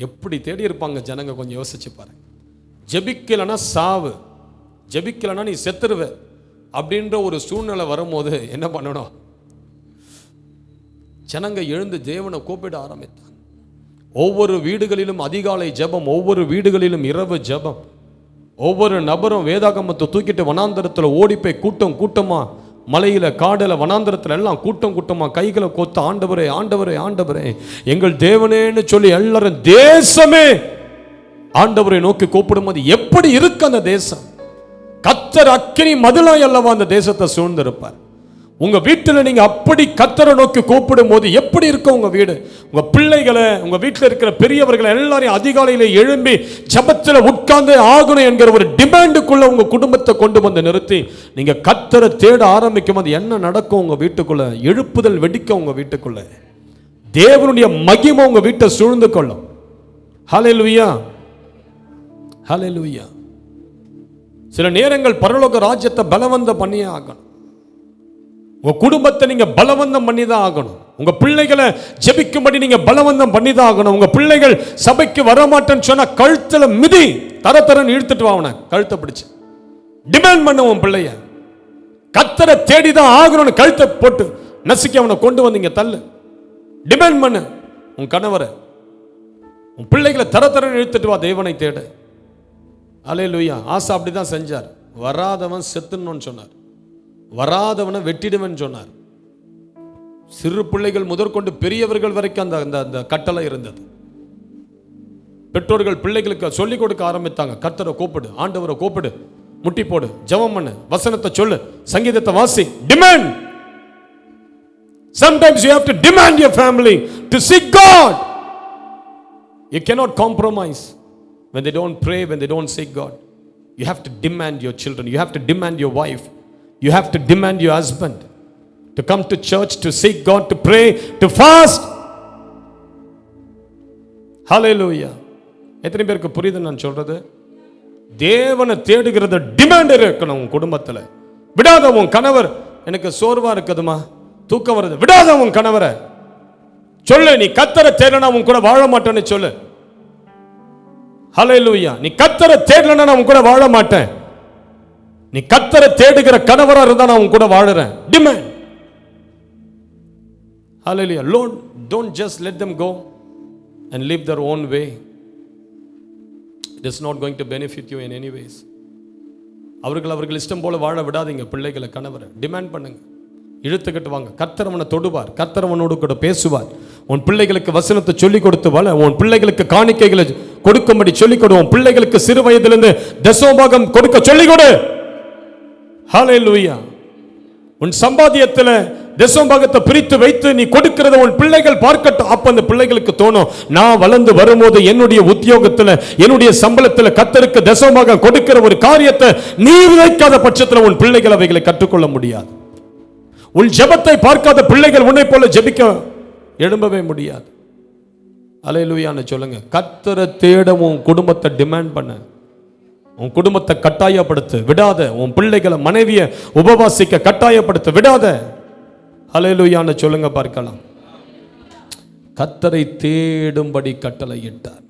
எப்படி தேடி இருப்பாங்க ஜனங்க? கொஞ்சம் யோசிச்சு பாருங்க. ஜெபிக்கலனா சாவு, ஜெபிக்கலனா நீ செத்துருவ அப்படின்ற ஒரு சூழ்நிலை வரும்போது என்ன பண்ணணும்? ஜனங்க எழுந்து தேவனை கூப்பிட ஆரம்பித்தாங்க. ஒவ்வொரு வீடுகளிலும் அதிகாலை ஜெபம், ஒவ்வொரு வீடுகளிலும் இரவு ஜெபம். ஒவ்வொரு நபரும் வேதாகமத்தை தூக்கிட்டு வனாந்தரத்தில் ஓடிப்போய் கூட்டம் கூட்டமா, மலையில காடல வனாந்தரத்தில் எல்லாம் கூட்டம் கூட்டமா கைகளை கோத்து ஆண்டவரே ஆண்டவரே ஆண்டவரே எங்கள் தேவனேன்னு சொல்லி எல்லாரும் தேசமே ஆண்டவரை நோக்கி கூப்பிடும்போது எப்படி இருக்கு அந்த தேசம்? கர்த்தர் அக்கினி மதிலாய் அல்லவா அந்த தேசத்தை சூழ்ந்திருப்பார். உங்க வீட்டில் நீங்க அப்படி கர்த்தரை நோக்கி கூப்பிடும் போது எப்படி இருக்கும் உங்க வீடு? உங்க பிள்ளைகளை, உங்க வீட்டில் இருக்கிற பெரியவர்களை எல்லாரையும் அதிகாலையில எழும்பி ஜெபத்தில் உட்கார்ந்து ஆகணும் என்கிற ஒரு டிமாண்டுக்குள்ள உங்க குடும்பத்தை கொண்டு வந்து நிறுத்தி நீங்க கர்த்தரை தேட ஆரம்பிக்கும் போது என்ன நடக்கும்? உங்க வீட்டுக்குள்ள எழுப்புதல் வெடிக்க, உங்க வீட்டுக்குள்ள தேவனுடைய மகிமை உங்க வீட்டை சூழ்ந்து கொள்ளும். ஹல்லேலூயா, ஹல்லேலூயா. சில நேரங்கள் பரலோக ராஜ்யத்தை பலவந்தம் பண்ணியே ஆகணும். உங்க குடும்பத்தை நீங்க பலவந்தம் பண்ணி தான் ஆகணும். உங்க பிள்ளைகளை ஜெபிக்கும்படி நீங்க பலவந்தம் பண்ணி தான் ஆகணும். உங்க பிள்ளைகள் சபைக்கு வரமாட்டேன்னு சொன்னா கழுத்துல மிதி, தரத்தரன்னு இழுத்துட்டு வா, அவனை கழுத்தை பிடிச்சு டிமாண்ட் பண்ண. உன் பிள்ளைய கர்த்தரை தேடிதான் ஆகணும்னு கழுத்தை போட்டு நசுக்கி அவனை கொண்டு வந்தீங்க தள்ளு. டிமாண்ட் பண்ணு. உன் கணவரை, உன் பிள்ளைகளை தரத்தரன்னு இழுத்துட்டு வா, தேவனை தேடு. அல்லேலூயா. ஆசா அப்படிதான் செஞ்சார். வராதவன் செத்துன்னு சொன்னார், வராதவனை வெட்டிடுவன் சொன்னார். சிறு பிள்ளைகள் முதற்கொண்டு பெரியவர்கள் வரைக்கும் அந்த அந்த கட்டளை இருந்தது. பெற்றோர்கள் பிள்ளைகளுக்கு சொல்லிக் கொடுக்க ஆரம்பித்தாங்க. கர்த்தரை கூப்பிடு, ஆண்டவரை கூப்பிடு, முட்டி போடு, ஜெபம் பண்ணு, வசனத்தை சொல்லு, சங்கீதத்தை வாசி. Demand. Sometimes you have to demand your family to seek God. You cannot compromise when they don't pray, when they don't seek God. You have to demand your children, you have to demand your wife, you have to demand your husband to come to church, to seek God, to pray, to fast. Hallelujah. எத்தனை பேருக்கு புரியுது நான் சொல்றது? தேவனை தேடுகிறத demand இருக்கணும் உன் குடும்பத்தில். விடாத உன் கணவர், எனக்கு சோர்வா இருக்குதுமா, தூக்கம் வருது, விடாத உன் கணவரை சொல்லு. நீ கர்த்தரை தேடனா உன் கூட வாழ மாட்டேன்னு சொல்லு. ஹல்லேலூயா. நீ கர்த்தரை தேடலனா நான் உன் கூட வாழ மாட்டேன். நீ கர்த்தரை தேடுகிற கணவரா இருந்தா நான் உன் கூட வாழுறேன். டிமாண்ட். ஹல்லேலூயா. Lord, don't just let them go and live their own way. It is not going to benefit you in any ways. அவர்கள் இஷ்டம் போல வாழ விடாதீங்க. பிள்ளைகளை, கணவரை டிமாண்ட் பண்ணுங்க. இழுத்துக்கிட்டு வாங்க. கர்த்தரவனை தொடுவார், கர்த்தரவனோடு கூட பேசுவார். உன் பிள்ளைகளுக்கு வசனத்தை சொல்லிக் கொடுத்து வள. உன் பிள்ளைகளுக்கு காணிக்கைகளை கொடுக்கும்படி சொல்லிக் கொடு. உன் பிள்ளைகளுக்கு சிறு வயதிலிருந்து தசமபாகம் கொடுக்க சொல்லிக் கொடு. ஹல்லேலூயா. உன் சம்பாத்தியத்தில் தசமபாகத்தை பிரித்து வைத்து நீ கொடுக்கிறத உன் பிள்ளைகள் பார்க்கட்டும். அப்ப அந்த பிள்ளைகளுக்கு தோணும், நான் வளர்ந்து வரும்போது என்னுடைய உத்தியோகத்தில், என்னுடைய சம்பளத்தில் கர்த்தருக்கு தசமபாகம் கொடுக்கிற ஒரு காரியத்தை நீ விதைக்காத பட்சத்தில் உன் பிள்ளைகள் அவைகளை கற்றுக்கொள்ள முடியாது. உன் ஜெபத்தை பார்க்காத பிள்ளைகள் உன்னை போல ஜெபிக்க எழும்பவே முடியாது. அல்லேலூயான்னு சொல்லுங்க. கர்த்தரை தேட உன் குடும்பத்தை டிமாண்ட் பண்ண, உன் குடும்பத்தை கட்டாயப்படுத்து, விடாத. உன் பிள்ளைகளை, மனைவியை உபவாசிக்க கட்டாயப்படுத்த விடாத. அல்லேலூயான்னு சொல்லுங்க பார்க்கலாம். கர்த்தரை தேடும்படி கட்டளையிட்டார்.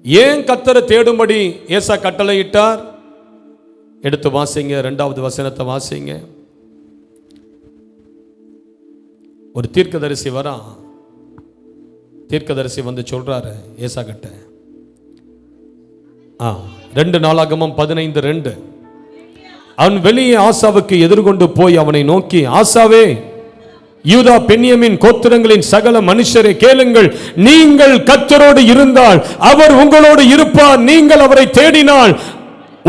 ஏன் கர்த்தரை தேடும்படி ஏசா கட்டளையிட்டார்? எடுத்து வாசிங்க, 2வது வசனத்தை வாசிங்க. ஒரு தீர்க்கதரிசி வரான். தீர்க்கதரிசி வந்து சொல்றாரு ஏசா கிட்ட, 2 நாளாகமம் 15:2, அவன் வெளியே ஆசாவுக்கு எதிர்கொண்டு போய் அவனை நோக்கி, ஆசாவே, யூதா பென்யமீன் கோத்திரங்களின் சகல மனுஷரை கேளுங்கள். நீங்கள் கர்த்தரோடு இருந்தால் அவர் உங்களோடு இருப்பார். நீங்கள் அவரை தேடினால்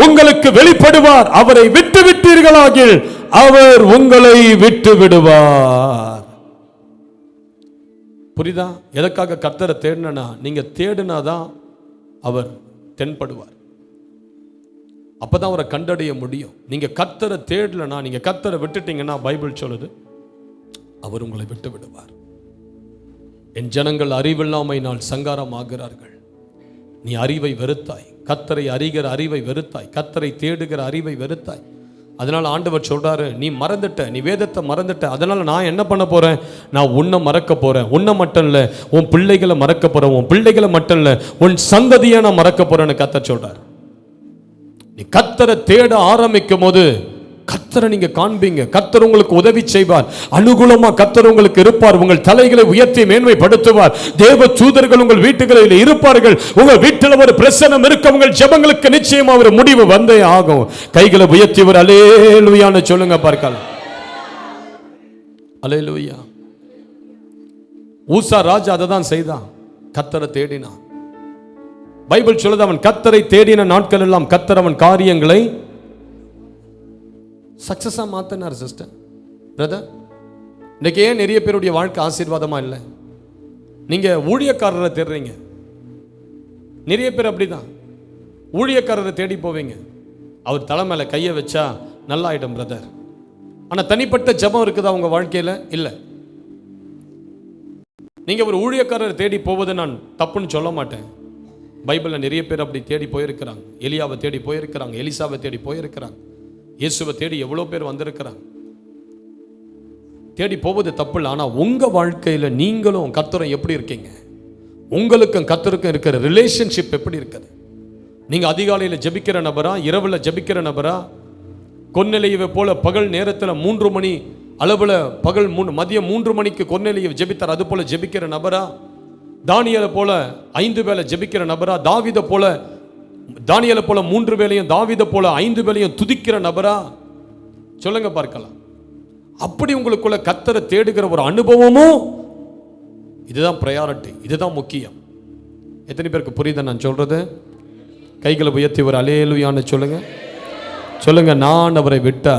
உங்களுக்கு வெளிப்படுவார். அவரை விட்டு விட்டீர்களாகில் அவர் உங்களை விட்டு விடுவார். புரியுதா? எதற்காக கர்த்தரை தேடினா? நீங்க தேடினாதான் அவர் தென்படுவார். அப்பதான் அவரை கண்டடைய முடியும். நீங்க கர்த்தரை தேடலனா, நீங்க கர்த்தரை விட்டுட்டீங்கன்னா பைபிள் சொல்லுது அவர் உங்களை விட்டு விடுவார். என் ஜனங்கள் அறிவில்லாமையினால் சங்காரம் ஆகிறார்கள். நீ அறிவை வெறுத்தாய், கர்த்தரை அறிகிற அறிவை வெறுத்தாய், கர்த்தரை தேடுகிற அறிவை வெறுத்தாய். அதனால ஆண்டவர் சொல்றாரு, நீ மறந்துட்ட, நீ வேதத்தை மறந்துட்ட. அதனால நான் என்ன பண்ண போறேன்? நான் உன்னை மறக்க போறேன். உன்னை மட்டும் இல்ல, உன் பிள்ளைகளை மறக்க போறேன். உன் பிள்ளைகளை மட்டும் இல்ல, உன் சந்ததியை நான் மறக்க போறேன்னு கர்த்தர் சொல்றார். நீ கர்த்தரை தேட ஆரம்பிக்கும் போது கர்த்தரை நீங்க காண்பீங்க. கர்த்தர் உங்களுக்கு உதவி செய்வார். அனுகூலமா கர்த்தர் உங்களுக்கு இருப்பார். உங்கள் தலைகளை உயர்த்தி மேன்மைப்படுத்துவார். தேவ தூதர்கள் உங்கள் வீட்டுகளில் இருப்பார்கள். உங்கள் வீட்டில் ஒரு பிரசன்னம் இருக்க உங்கள் ஜெபங்களுக்கு நிச்சயமா ஒரு முடிவு வந்தே ஆகும். கைகளை உயர்த்தி ஒரு அல்லேலூயான்னு சொல்லுங்க பார்க்கலாம். அல்லேலூயா. ஊசா ராஜா அதை தான் செய்தான். கர்த்தரை தேடினான். பைபிள் சொல்லுது, அவன் கர்த்தரை தேடின நாட்கள் எல்லாம் கர்த்தர் அவன் காரியங்களை சக்சஸா மாத்தினார். சிஸ்டர், பிரதர், இன்னைக்கு ஏன் நிறைய பேருடைய வாழ்க்கை ஆசீர்வாதமா இல்லை? நீங்க ஊழியக்காரரை தேடுறீங்க. நிறைய பேர் அப்படிதான் ஊழியக்காரரை தேடி போவீங்க. அவர் தலை மேல கையை வச்சா நல்லா ஆயிடும் பிரதர். ஆனா தனிப்பட்ட ஜெபம் இருக்குதா உங்க வாழ்க்கையில? இல்லை. நீங்க ஒரு ஊழியக்காரரை தேடி போவது நான் தப்புன்னு சொல்ல மாட்டேன். பைபிளில் நிறைய பேர் அப்படி தேடி போயிருக்கிறாங்க. எலியாவை தேடி போயிருக்கிறாங்க, எலிசாவை தேடி போயிருக்கிறாங்க, இயேசுவை தேடி எவ்வளோ பேர் வந்திருக்கிறாங்க. தேடி போவது தப்பு இல்லை. ஆனால் உங்கள் வாழ்க்கையில் நீங்களும் கர்த்தரும் எப்படி இருக்கீங்க? உங்களுக்கும் கர்த்தருக்கும் இருக்கிற ரிலேஷன்ஷிப் எப்படி இருக்குது? நீங்கள் அதிகாலையில் ஜெபிக்கிற நபரா, இரவில் ஜெபிக்கிற நபரா, கொன்னிலையை போல பகல் நேரத்தில் 3 மணி அளவில் பகல் மதியம் 3 மணிக்கு கொர்நேலியை ஜெபித்தார், அது போல ஜெபிக்கிற நபரா? தானியேலை போல 5 வேளை ஜெபிக்கிற நபரா? தாவீதை போல தானியேலை போல 3 வேளையும், தாவீதை போல 5 வேளையும் துதிக்கிற நபரா? சொல்லுங்க பார்க்கலாம். அப்படி உங்களுக்குள்ள கர்த்தரை தேடுகிற ஒரு அனுபவமும், இதுதான் பிரையாரிட்டி, இதுதான் முக்கியம். எத்தனை பேருக்கு புரியுது நான் சொல்றது? கைகளை உயர்த்தி ஒரு அல்லேலூயான்னு சொல்லுங்க. சொல்லுங்க, நான் அவரை விட்டா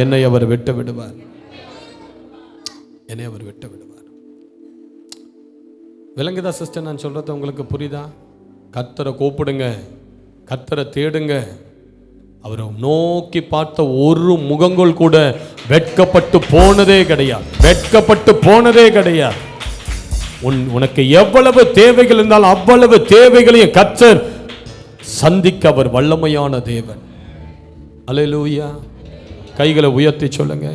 என்னை அவர் விட்டு விடுவார். என்னை அவர் விட்டு விடுவார். விளங்குதா சிஸ்டர் நான் சொல்றது? உங்களுக்கு புரியுதா? கர்த்தரை கூப்பிடுங்க, கர்த்தரை தேடுங்க. அவரை நோக்கி பார்த்த ஒரு முகங்கள் கூட வெட்கப்பட்டு போனதே கிடையாது. வெட்கப்பட்டு போனதே கிடையாது. உனக்கு எவ்வளவு தேவைகள் இருந்தாலும் அவ்வளவு தேவைகளையும் கர்த்தர் சந்திக்க அவர் வல்லமையான தேவன். அல்லேலூயா. கைகளை உயர்த்தி சொல்லுங்க.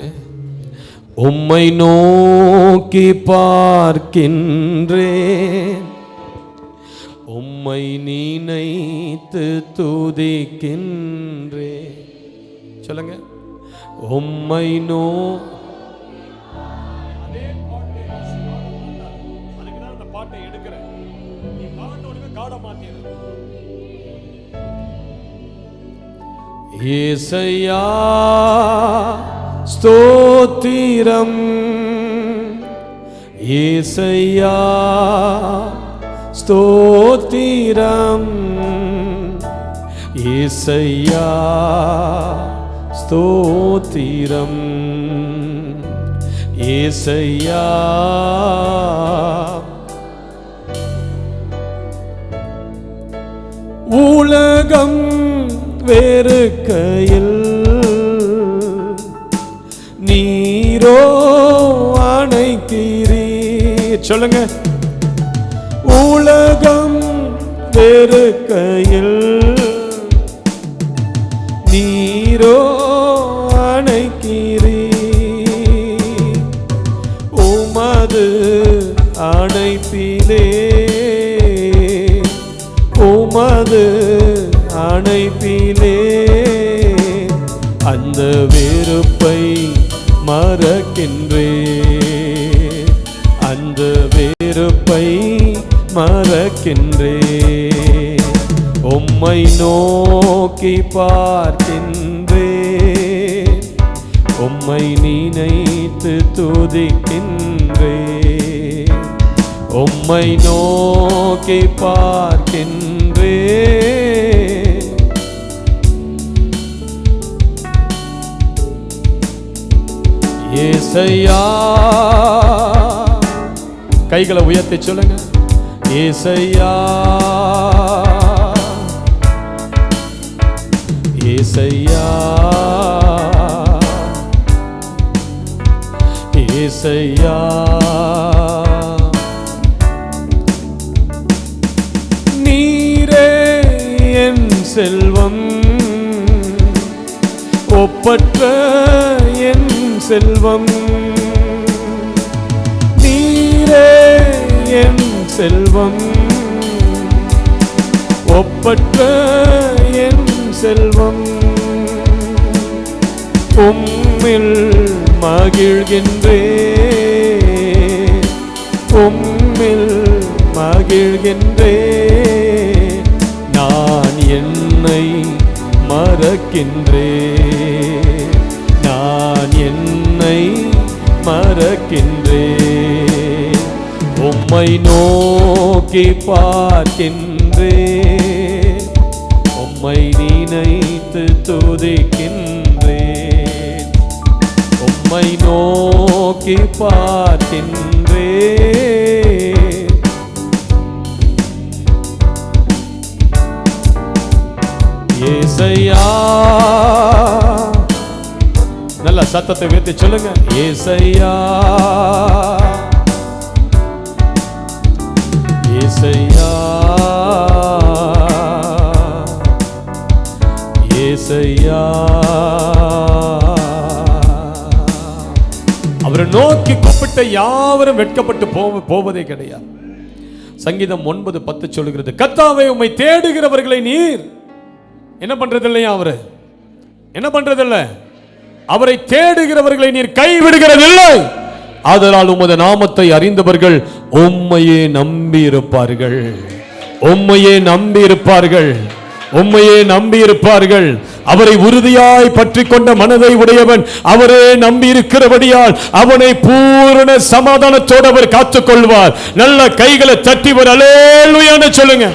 உம்மை நோக்கி பார்க்கின்றேன், உம்மை நினைத்து துதிக்கின்றேன். சொல்லுங்க, உம்மை பாட்டை எடுக்கிறேன். ஏசையா ஸ்தோத்திரம், ஏசையா ஸ்தோத்திரம், ஏசையா ஸ்தோத்திரம், ஏசையா. உலகம் வெறுக்கையில் நீரோ அணைக்கிறீர். சொல்லுங்க, உலகம் வெறுக்கையில் நீரோ அணைக்கிறீர். உமது அணைப்பிலே, உமது அணைப்பிலே அந்த வெறுப்பை மறக்கின்றேன், அந்த வெறுப்பை மறக்கின்றேன். உம்மை நோக்கி பார்க்கின்றேன், உம்மை நினைத்து துதிக்கின்றேன், உம்மை நோக்கி பார்க்கின்றேன். ஏசையா. கைகளை உயர்த்தி சொல்லுங்க, ஏசையா, ஏசையா, ஏசையா. நீரே என் செல்வம், ஒப்பற்ற என் செல்வம், நீரே என் செல்வம், ஒப்பற்ற என் செல்வம். உம்மில் மகிழ்கின்றேன், உம்மில் மகிழ்கின்றேன். நான் என்னை மறக்கின்றேன், நான் என்னை மறக்கின்றேன். உம்மை நோக்கி பார்க்கின்றேன், உம்மை நினைத்து துதிக்கின்றேன். உம்மை நோக்கி பார்க்கின்றேன். ஏசையா, நல்ல சத்தத்தை உயர்த்தி சொல்லுங்க. ஏசையா, ஏசையா, ஏசையா. அவரை நோக்கி கூப்பிட்ட யாவரும் வெட்கப்பட்டு போவதே கிடையாது. சங்கீதம் 9:10 சொல்லுகிறது, கர்த்தாவே உம்மை தேடுகிறவர்களை நீர் என்ன பண்றது இல்லையா? அவரு என்ன பண்றதில்லை? அவரை தேடுகிறவர்களை நீர் கைவிடுகிறதில்லை. ஆதலால் உமது நாமத்தை அறிந்தவர்கள் உம்மையே நம்பி இருப்பார்கள், உம்மையே நம்பி இருப்பார்கள், உம்மையே நம்பி இருப்பார்கள். அவரை உறுதியாய் பற்றி கொண்ட மனதை உடையவன் அவரே நம்பி இருக்கிறபடியால் அவனை பூரண சமாதானத்தோடு அவர் காத்துக் கொள்வார். நல்ல கைகளை தட்டிவர் அல்லேலூயா சொல்லுங்க.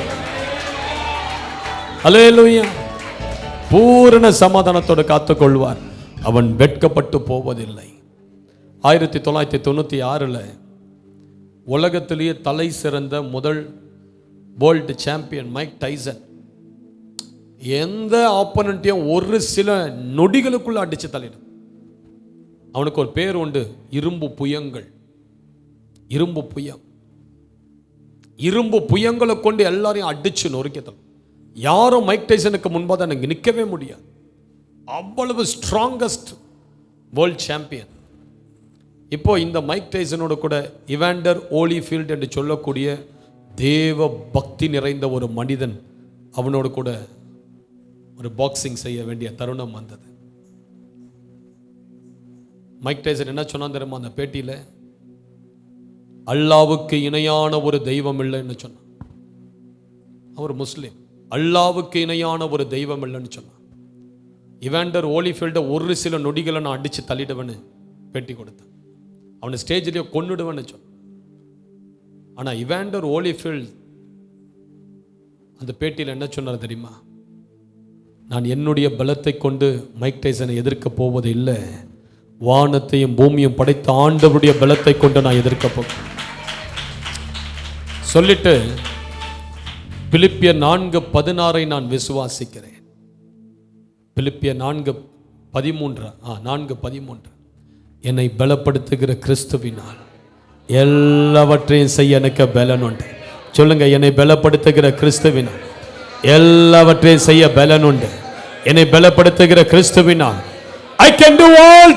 அல்லேலூயா. பூரண சமாதானத்தோடு காத்துக் கொள்வார். அவன் வெட்கப்பட்டு போவதில்லை. 1996 உலகத்திலேயே தலை சிறந்த முதல் வேர்ல்டு சாம்பியன் மைக் டைசன் எந்த ஆப்போனன்ட்டையும் ஒரு சில நொடிகளுக்குள்ள அடிச்சு தள்ளிடும். அவனுக்கு ஒரு பேர் உண்டு, இரும்பு புயங்கள். இரும்பு புயம், இரும்பு புயங்களை கொண்டு எல்லாரையும் அடிச்சு நொறுக்கத்தல். யாரும் மைக் டைசனுக்கு முன்பாக எனக்கு நிற்கவே முடியாது. அவ்வளவு ஸ்ட்ராங்கஸ்ட் வேர்ல்ட் சாம்பியன். இப்போ இந்த மைக் டைசனோட கூட இவாண்டர் ஹோலிஃபீல்ட் என்று சொல்லக்கூடிய தேவ பக்தி நிறைந்த ஒரு மனிதன் அவனோடு கூட ஒரு பாக்ஸிங் செய்ய வேண்டிய தருணம் வந்தது. மைக் டைசன் என்ன சொன்னான் தெரியுமா அந்த பேட்டியில்? அல்லாவுக்கு இணையான ஒரு தெய்வம் இல்லைன்னு சொன்னான். அவர் முஸ்லீம். அல்லாவுக்கு இணையான ஒரு தெய்வம் இல்லைன்னு சொன்னான். இவாண்டர் ஹோலிஃபீல்டை ஒரு சில நொடிகளை நான் அடித்து தள்ளிடுவேன்னு பேட்டி கொடுத்தேன். அவனை ஸ்டேஜ்லேயே கொன்னுடுவேன்னு சொன்னான். ஆனால் இவாண்டர் ஹோலிஃபீல்ட் அந்த பேட்டியில் என்ன சொன்னார் தெரியுமா? நான் என்னுடைய பலத்தை கொண்டு மைக் டைசனை எதிர்க்க போவது இல்லை, வானத்தையும் பூமியும் படைத்த ஆண்டவருடைய பலத்தை கொண்டு நான் எதிர்க்க போகிறேன் சொல்லிட்டு பிலிப்பியர் 4:16 நான் விசுவாசிக்கிறேன். பிலிப்பியர் 4:13 என்னை பலப்படுத்துகிற கிறிஸ்துவினால் எல்லாவற்றையும் செய்ய எனக்கு பலன் உண்டு. சொல்லுங்க, என்னை பலப்படுத்துகிற கிறிஸ்துவினால் எல்லாவற்றையும் செய்ய பலன் உண்டு. என்னை பலப்படுத்துகிற கிறிஸ்துவினால் I can do all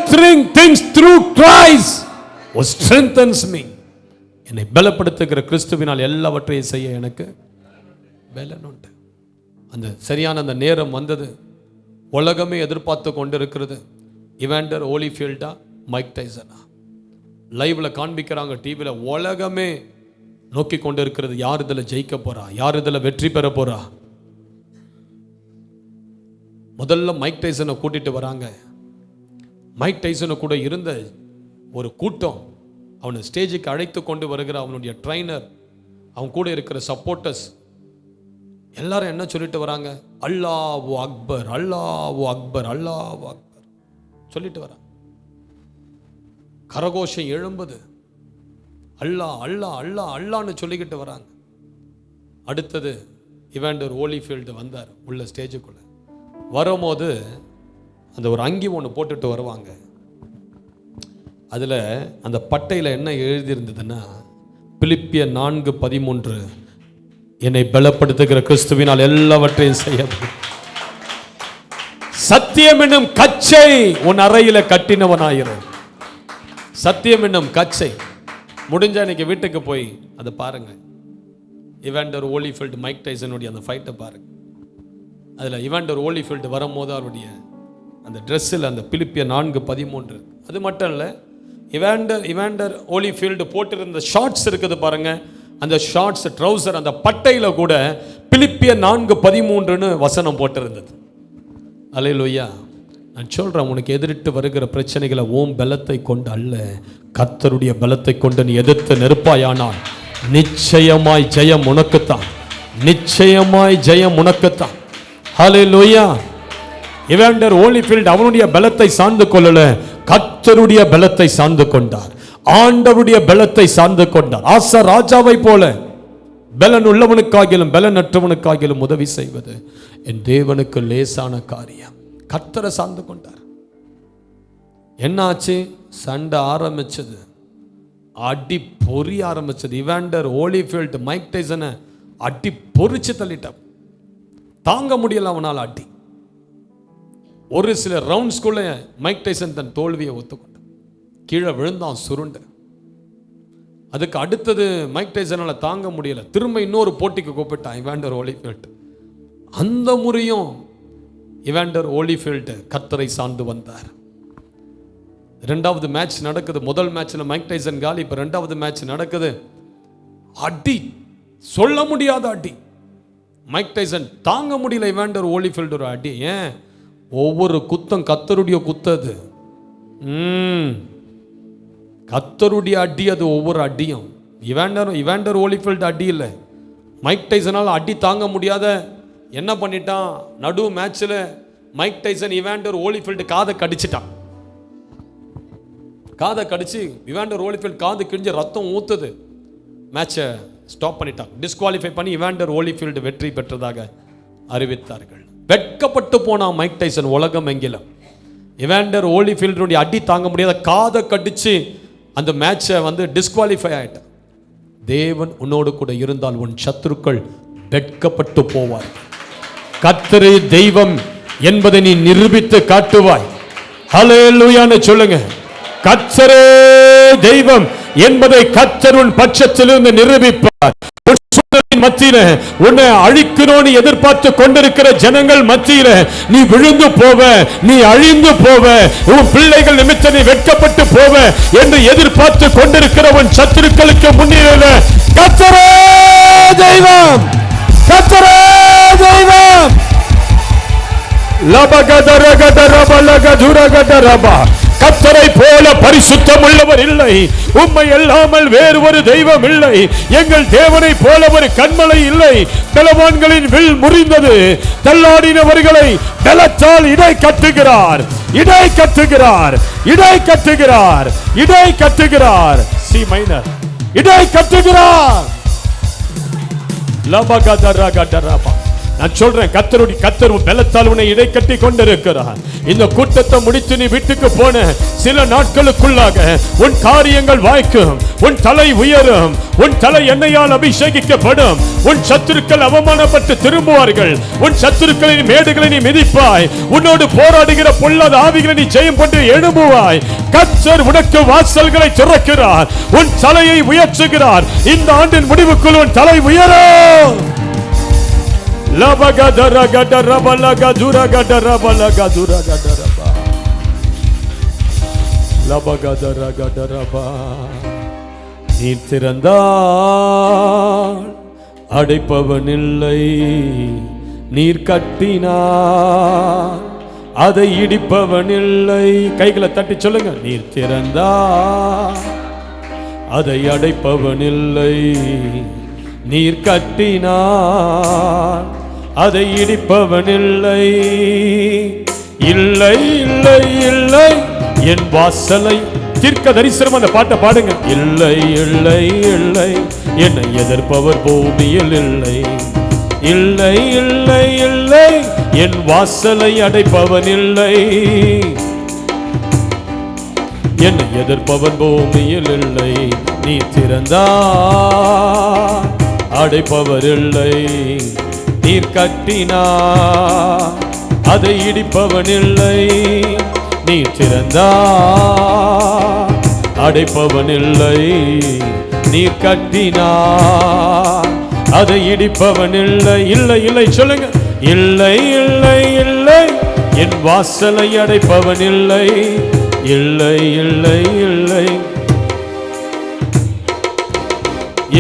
things through Christ who strengthens me. என்னை பலப்படுத்துகிற கிறிஸ்துவினால் எல்லாவற்றையும் செய்ய எனக்கு பலன் உண்டு. அந்த சரியான அந்த நேரம் வந்தது. உலகமே எதிர்பார்த்து கொண்டிருக்கிறது. இவாண்டர் ஹோலிஃபீல்டா மைக் டைசனா லைவ்ல காண்பிக்கிறாங்க டிவியில். உலகமே நோக்கி கொண்டு இருக்கிறது, யார் இதில் ஜெயிக்க போறா, யார் இதில் வெற்றி பெற போறா. முதல்ல மைக் டைசனை கூட்டிட்டு வராங்க. மைக் டைசனை கூட இருந்த ஒரு கூட்டம் அவனை ஸ்டேஜுக்கு அழைத்து கொண்டு வருகிற அவனுடைய ட்ரைனர், அவன் கூட இருக்கிற சப்போர்ட்டர்ஸ் எல்லாரும் என்ன சொல்லிட்டு வராங்க? அல்லாஹு அக்பர், அல்லாஹு அக்பர், அல்லாஹு அக்பர் சொல்லிட்டு வராங்க. கரகோஷம் எழும்புது. அல்லாஹ் அல்லாஹ் அல்லாஹ் அல்லான்னு சொல்லிக்கிட்டு வராங்க. அடுத்தது இவாண்டர் ஹோலிஃபீல்டு வந்தார் உள்ள ஸ்டேஜுக்குள்ள. வரும்போது அந்த ஒரு அங்கி ஒன்று போட்டுட்டு வருவாங்க. அதில் அந்த பட்டையில் என்ன எழுதியிருந்ததுன்னா, பிலிப்பியர் 4:13 என்னை பலப்படுத்துகிற கிறிஸ்துவினால் எல்லாவற்றையும் செய்ய. சத்தியம் என்னும் கச்சை உன் அறையில கட்டினவனாயிரு. சத்தியம் என்னும் கச்சை. முடிஞ்ச இன்னைக்கு வீட்டுக்கு போய் அதை பாருங்க. இவாண்டர் ஹோலிஃபீல்டு மைக் டைசனுடைய அந்த ஃபைட்டை பாருங்க. அதில் இவாண்டர் ஹோலிஃபீல்டு வரும்போது அவருடைய அந்த ட்ரெஸ்ஸில் அந்த பிலிப்பியர் 4:13. அது மட்டும் இல்லை, இவாண்டர் ஹோலிஃபீல்டு போட்டிருந்த ஷார்ட்ஸ் இருக்குது பாருங்க, அந்த ஷார்ட்ஸ் ட்ரௌசர் அந்த பட்டையில் கூட பிலிப்பியர் 4:13 வசனம் போட்டிருந்தது. அல்லேலூயா. நான் சொல்கிறேன், உனக்கு எதிரிட்டு வருகிற பிரச்சனைகளை ஓம் பலத்தை கொண்டு அல்ல, கர்த்தருடைய பலத்தை கொண்டு நீ எதிர்த்து நிற்பாயானால் நிச்சயமாய் ஜெயம் உனக்குத்தான், நிச்சயமாய் ஜெயம் உனக்குத்தான். ஹல்லேலூயா. இவாண்டர் ஹோலிஃபீல்ட் அவனுடைய பலத்தை சார்ந்து கொள்ளல, கர்த்தருடைய பலத்தை சார்ந்து கொண்டார், ஆண்டவருடைய பலத்தை சார்ந்து கொண்டார். ஆசா ராஜாவை போல பலன் உள்ளவனுக்காகிலும் பலனற்றவனுக்காகிலும் உதவி செய்வது என் தேவனுக்கு லேசான காரியம். கர்த்தரை சார்ந்து கொண்டார். என்னாச்சு? சண்டை ஆரம்பிச்சது, அடி பொறி ஆரம்பிச்சது. இவாண்டர் ஹோலிஃபீல்ட் மைக் டைசனை அடி பொறிச்சு தள்ளிட்டான். தாங்க முடியல அவனால் அடி. ஒரு சில ரவுண்ட்ஸ்குள்ள மைக் டைசன் தன் தோல்வியை ஒத்துக்கொண்டான், கீழே விழுந்தான் சுருண்டு. அதுக்கு அடுத்தது மைக் டைசனால தாங்க முடியல, திரும்ப இன்னொரு போட்டிக்கு கூப்பிட்டான் இவாண்டர் ஹோலிஃபீல்ட். அந்த முறையும் இவாண்டர் ஹோலிஃபீல்ட் கர்த்தரை சார்ந்து வந்தார். ரெண்டாவது மேட்ச் நடக்குது. முதல் மேட்ச்ல மைக் டைசன் காலி, இப்ப ரெண்டாவது மேட்ச் நடக்குது. அடி சொல்ல முடியாத அடி. மைக் டைசன் தாங்க முடியல இவாண்டர் ஹோலிஃபீல்ட் ஒரு அடி. ஏன்? ஒவ்வொரு குத்தம் கர்த்தருடைய குத்தது, கர்த்தருடைய அடி அது. ஒவ்வொரு அடியும் இவாண்டர் ஹோலிஃபீல்ட் அடி இல்லை, மைக் டைசனால் அடி தாங்க முடியாத என்ன பண்ணிட்டான், நடு மேட்ச்ல மைக் டைசன் இவாண்டர் ஹோலிஃபீல்ட் காதை கடிச்சிட்டான். காதை கடிச்சு இவாண்டர் ஹோலிஃபீல்ட் காது கிழிஞ்சு ரத்தம் ஊத்துது. மேட்சை ஸ்டாப் பண்ணிட்டான், டிஸ்குவாலிஃபை பண்ணி இவாண்டர் ஹோலிஃபீல்ட் வெற்றி பெற்றதாக அறிவித்தார்கள். வெட்கப்பட்டு போனான் மைக் டைசன் உலகம் எங்கிலும். இவாண்டர் ஹோலிஃபீல்டுடைய அடி தாங்க முடியாத காதை கடிச்சு அந்த மேட்சை டிஸ்குவாலிஃபை ஆயிட்டான். தேவன் உன்னோடு கூட இருந்தால் உன் சத்துருக்கள் வெட்கப்பட்டு போவார். கர்த்தரே தெய்வம் என்பதை நீ நிரூபித்து காட்டுவாய். ஹல்லேலூயான்னு சொல்லுங்க. கர்த்தரே தெய்வம் என்பதை கர்த்தர் உன் பட்சத்திலிருந்து நிரூபிப்பார். மத்தியில உன்னை அழிக்கணும்னு எதிர்பார்த்து கொண்டிருக்கிற ஜனங்கள் மத்தியில நீ விழுந்து போவ, நீ அழிந்து போவ, உன் பிள்ளைகள் நிமித்தம் நீ வெட்கப்பட்டு போவ என்று எதிர்பார்த்து கொண்டிருக்கிற உன் சத்துருக்களுக்கு முன்னிலையில கர்த்தரே தெய்வம், கர்த்தரே தெய்வம். கர்த்தரை போல பரிசுத்தம் உள்ளவர் இல்லை, உம்மை அல்லாமல் வேறு ஒரு தெய்வம் இல்லை. எங்கள் தேவனை போல ஒரு கன்மலை இல்லை. பலவான்களின் வில் முறிந்தது, தள்ளாடினவர்களை பலத்தால் இடை கட்டுகிறார், இடை கட்டுகிறார், இடை கட்டுகிறார், இடை கட்டுகிறார். சி மைனர், இடை கட்டுகிறார். லபகதரகதரபா. நான் சொல்றேன், கர்த்தர் பலத்தால் உன்னை இடை கட்டி கொண்டிருக்கிறார். இந்த கூட்டத்தை முடித்து நீ வீட்டுக்கு போன சில நாட்களுக்குள்ளாக உன் காரியங்கள் வாய்க்கும், உன் தலை உயரும், உன் தலை எண்ணெயால் அபிஷேகிக்கப்படும். உன் சத்துருக்கள் அவமானப்பட்டு திரும்புவார்கள். உன் சத்துருக்களின் மேடுகளை நீ மிதிப்பாய். உன்னோடு போராடுகிற பொல்லாத ஆவிகளை நீ ஜெயம் கொண்டு எழும்புவாய். கர்த்தர் உனக்கு வாசல்களை திறக்கிறார், உன் தலையை உயர்த்துகிறார். இந்த ஆண்டின் முடிவுக்குள் உன் தலை உயரும். நீர் திறந்தால் அடைப்பவனில்லை, நீர் கட்டினார் அதை இடிப்பவனில்லை. கைகளை தட்டி சொல்லுங்க. நீர் திறந்தால் அதை அடைப்பவனில்லை, நீர் கட்டினார் அதை இடிப்பவனில்லை. இல்லை இல்லை இல்லை என் வாசலை தீர்க்க தரிசனம். அந்த பாட்டை பாடுங்க. இல்லை இல்லை இல்லை என்னை எதிர்ப்பவர் பூமியில் இல்லை. இல்லை இல்லை இல்லை என் வாசலை அடைப்பவன் இல்லை. என்னை எதிர்ப்பவன் பூமியில் இல்லை. நீ திறந்தார் அடைப்பவர் இல்லை, நீர் கட்டினார் அதை இடிப்பவன் இல்லை. நீ திறந்தார் அடைப்பவன் இல்லை, நீர் கட்டினார் அதை இடிப்பவன் இல்லை. இல்லை இல்லை சொல்லுங்க. இல்லை இல்லை இல்லை என் வாசலை அடைப்பவன் இல்லை, இல்லை இல்லை இல்லை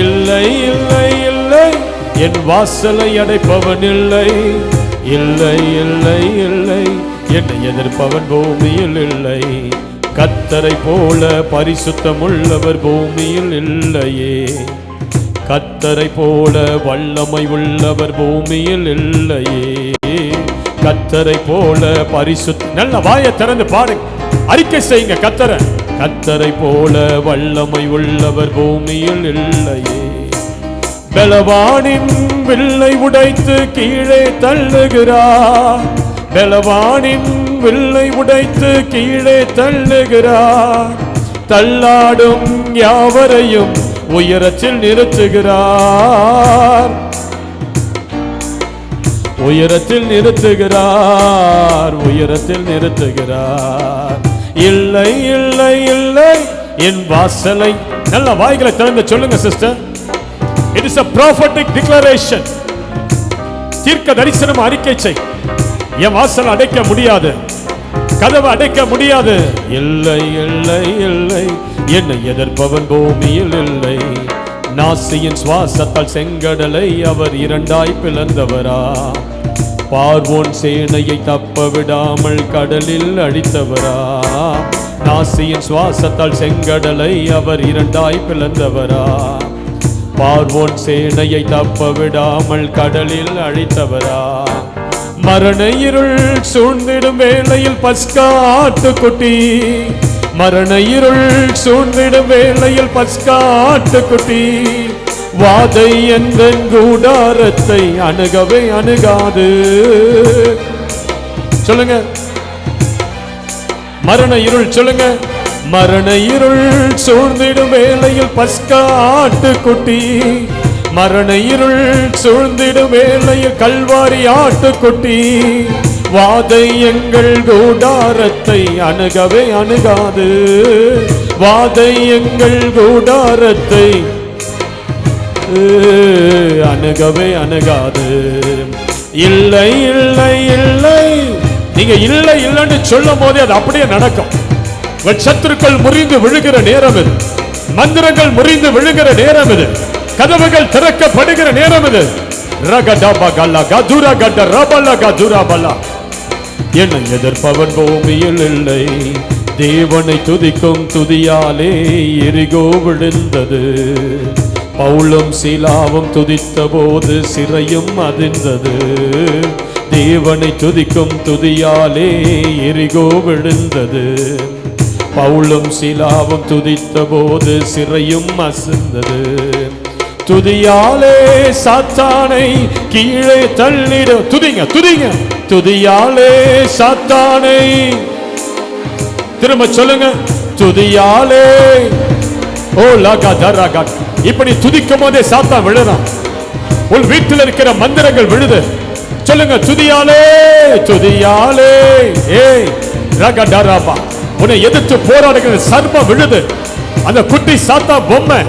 இல்லை இல்லை இல்லை. என் வாசலை அடைப்பவன் இல்லை, இல்லை இல்லை இல்லை. என்னை எதிர்ப்பவன் பூமியில் இல்லை. கர்த்தரை போல பரிசுத்தம் உள்ளவர் பூமியில் இல்லையே. கர்த்தரை போல வல்லமை உள்ளவர் பூமியில் இல்லையே. கர்த்தரை போல பரிசுத்த, நல்ல வாயை திறந்து பாருங்க, அறிக்கை செய்யுங்க. கர்த்தரை போல வல்லமை உள்ளவர் பூமியில் இல்லையே. பலவானின் வில்லை உடைத்து கீழே தள்ளுகிறார், பலவானின் வில்லை உடைத்து கீழே தள்ளுகிறார். தள்ளாடும் யாவரையும் உயரத்தில் நிறுத்துகிறார், உயரத்தில் நிறுத்துகிறார், உயரத்தில் நிறுத்துகிறார். இல்லை இல்லை இல்லை. என் வாசலை, நல்ல வாய்களை திறந்து சொல்லுங்க sister. It is a prophetic declaration. தீர்க்க தரிசனம் அறிக்கை செய். என் வாசல் அடைக்க முடியாது, கதவை அடைக்க முடியாது. இல்லை இல்லை இல்லை. என்னை எதிர்ப்பவன் பூமியில் இல்லை. நாசியின் சுவாசத்தால் செங்கடலை அவர் இரண்டாய் பிளந்தவரா. பார்வோன் சேனையை தப்ப விடாமல் கடலில் அழித்தவரா. நாசியின் சுவாசத்தால் செங்கடலை அவர் இரண்டாய் பிளந்தவரா. பார்வோன் சேனையை தப்ப விடாமல் கடலில் அழித்தவரா. மரண இருள் சூழ்ந்திடும் வேளையில் பஸ்கா ஆட்டுக்குட்டி, மரண இருள் சூழ்ந்திடும் வேளையில் பஸ்கா ஆட்டுக்குட்டி. வாதை என்ற கூடாரத்தை அணுகவே அணுகாது. சொல்லுங்க, மரண இருள் சொல்லுங்க. மரண இருள் சூழ்ந்திடும் வேளையில் பஸ்கா ஆட்டுக்குட்டி, மரண இருள் சூழ்ந்திடும் வேளையில் கல்வாரி ஆட்டுக்குட்டி. வாதை எங்கள் கூடாரத்தை அணுகவே அணுகாது, வாதை எங்கள் கூடாரத்தை அணுகவே அணுகாது. இல்லை இல்லை இல்லை. நீங்க இல்லை இல்லைன்னு சொல்லும் போதே அது அப்படியே நடக்கும். சத்துருக்கள் முறிந்து விழுகிற நேரம் இது, மந்திரங்கள் முறிந்து விழுகிற நேரம் இது, கதவுகள் திறக்கப்படுகிற நேரம் இது. என்னை எதிர்ப்பவன் பூமியில் இல்லை. தேவனை துதிக்கும் துதியாலே எரிகோ விழுந்தது. பவுலும் சீலாவும் துதித்த போது சிறையும் அதிர்ந்தது. தேவனை துதிக்கும் துதியாலே எரிகோ விழுந்தது. பவுலும் சீலாவும் துதித்த போது சிறையும் அசைந்தது. துதியாலே சாத்தானை கீழே தள்ளிட. துதிங்க துதிங்க. துதியாலே சாத்தானை, திரும்ப சொல்லுங்க, துதியாலே. ஓ லகா தரகா. இப்படி துதிக்கும் போதே சாத்தான் விழுறான். உன் வீட்டில் இருக்கிற மந்திரங்கள் விழுது. சொல்லுங்க, துதியாலே துதியாலே. ஏய் ரகடரபா. உன்னை எதிர்த்து போராடுகிற சர்மம் விழுது. அந்த குட்டி சாத்தா பொம்மை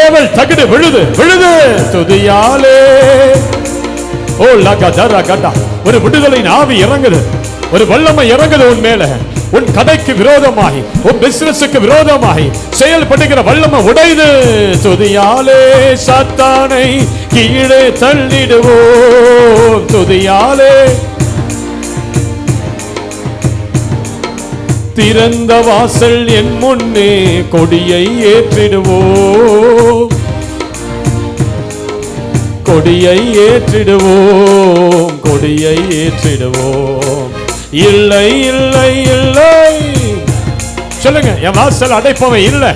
ஏவல் தகுடு விழுது விழுது. துதியாலே. ஓ லகடரா கட்டா. ஒரு விடுதலையின் ஆவி இறங்குது, ஒரு வல்லமை இறங்குது உன் மேல. உன் கடைக்கு விரோதமாகி, உன் பிசினஸுக்கு விரோதமாகி செயல்படுகிற வல்லமை உடைது. துதியாலே சாத்தானை கீழே தள்ளிடுவோம். துதியாலே. திறந்த வாசல் என் முன்னே கொடியை ஏற்றிடுவோம், கொடியை ஏற்றிடுவோம், கொடியை ஏற்றிடுவோம். இல்லை இல்லை இல்லை. சொல்லுங்க, என் வாசல் அடைப்பவன் இல்லை.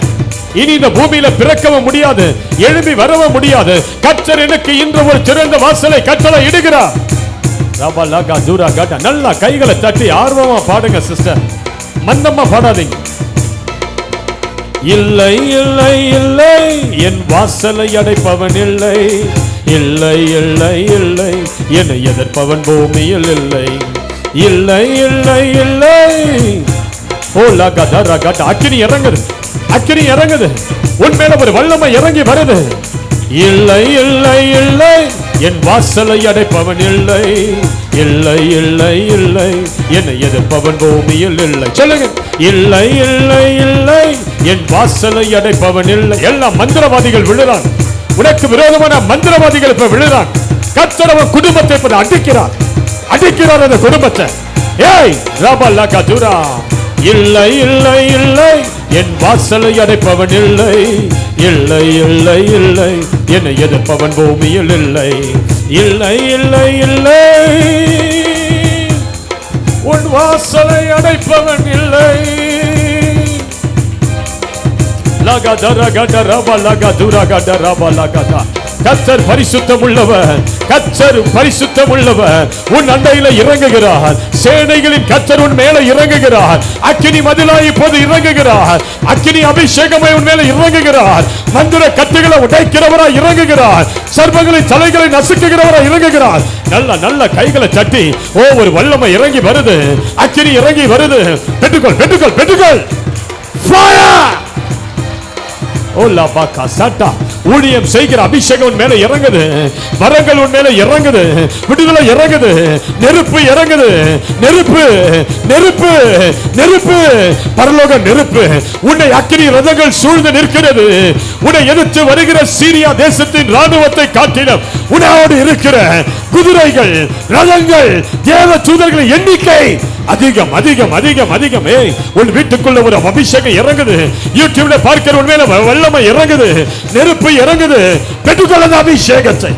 இனி இந்த பூமியில பிறக்கவும் முடியாது, எழுப்பி வரவும் முடியாது. கர்த்தர் எனக்கு இன்று ஒரு திறந்த வாசலை கட்டளை இடுகிறார். நல்லா கைகளை தட்டி ஆர்வமா பாடுங்க சிஸ்டர், மந்தமா பாடாதீங்க. இல்லை இல்லை இல்லை. என் வாசலை அடைப்பவன் இல்லை, இல்லை இல்லை இல்லை. என்னை எதிர்ப்பவன் பூமியில் இல்லை, இல்லை இல்லை இல்லை. ஓ லகதர கட. அக்கினி இறங்குது, அக்கினி இறங்குது. உன் மேல ஒரு வல்லமை இறங்கி வருது. இல்லை இல்லை இல்லை. என் வாசலை அடைப்பவன் இல்லை, இல்லை இல்லை இல்லை, என்னை எதிர்ப்பவன் பூமியில் இல்லை. சொல்லுங்க, இல்லை இல்லை இல்லை, என் வாசலை அடைப்பவன் இல்லை. எல்லாம் மந்திரவாதிகள் விழுறான், உனக்கு விரோதமான மந்திரவாதிகள் இப்ப விழுறான். கர்த்தர் அவன் குடும்பத்தை இப்ப அடிக்கிறார், அடிக்கிறார் அந்த குடும்பத்தை. ஏய் ரபலா கதுரா, இல்லை இல்லை இல்லை, என் வாசலை அடைப்பவன் இல்லை, இல்லை இல்லை இல்லை, என்னை எதிர்ப்பவன் பூமியில் இல்லை, இல்லை இல்லை இல்லை, உன் வாசலை அடைப்பவன் இல்லை. கர்த்தர் பரிசுத்தம் உள்ளவர், கர்த்தர் பரிசுத்தம் உள்ளவர். உன் அண்டையில இறங்குகிறார், சேனைகளின் கர்த்தர் உன் மேல இறங்குகிறார். அக்கினி மதிலாய் இப்போது இறங்குகிறார், அக்கினி அபிஷேகமாய் உன் மேல இறங்குகிறார். மந்திர கட்டுகளை உடைக்கிறவராய் இறங்குகிறார், சர்வங்களின் தலைகளை நசுக்குகிறவராய் இறங்குகிறார். நல்ல நல்ல கைகளை தட்டி, ஓ ஒரு வல்லமை இறங்கி வருது, அக்கினி இறங்கி வருது. பெற்றுக்கொள் பெற்றுக்கொள் பெற்றுக்கொள். ஃபயர்! ஓ லாபாக்கா சட்டா, ஊழியம் செய்கிற அபிஷேகம் உன் மேல இறங்குது, வரங்கள் உன் மேல இறங்குது, விடுதலை இறங்குது, நெருப்பு இறங்குது, நெருப்பு நெருப்பு நெருப்பு, பரலோக நெருப்பு. உன்னை அக்கினி ரதங்கள் சூழ்ந்து நிற்கிறது. உன்னை எதிர்த்து வருகிற சீரியா தேசத்தின் ராணுவத்தை காட்டிலும் உன்னோடு இருக்கிற குதிரைகள், ரதங்கள், தேவ தூதர்களின் எண்ணிக்கை அதிகம் அதிகம் அதிகம் அதிகம். உன் வீட்டுக்குள்ள ஒரு அபிஷேகம் இறங்குது, யூடியூப்ல பார்க்கிற உன் மேல வல்லமை இறங்குது, நெருப்பு இறங்குது. பெற்றுக்கொள்ள அபிஷேகத்தை.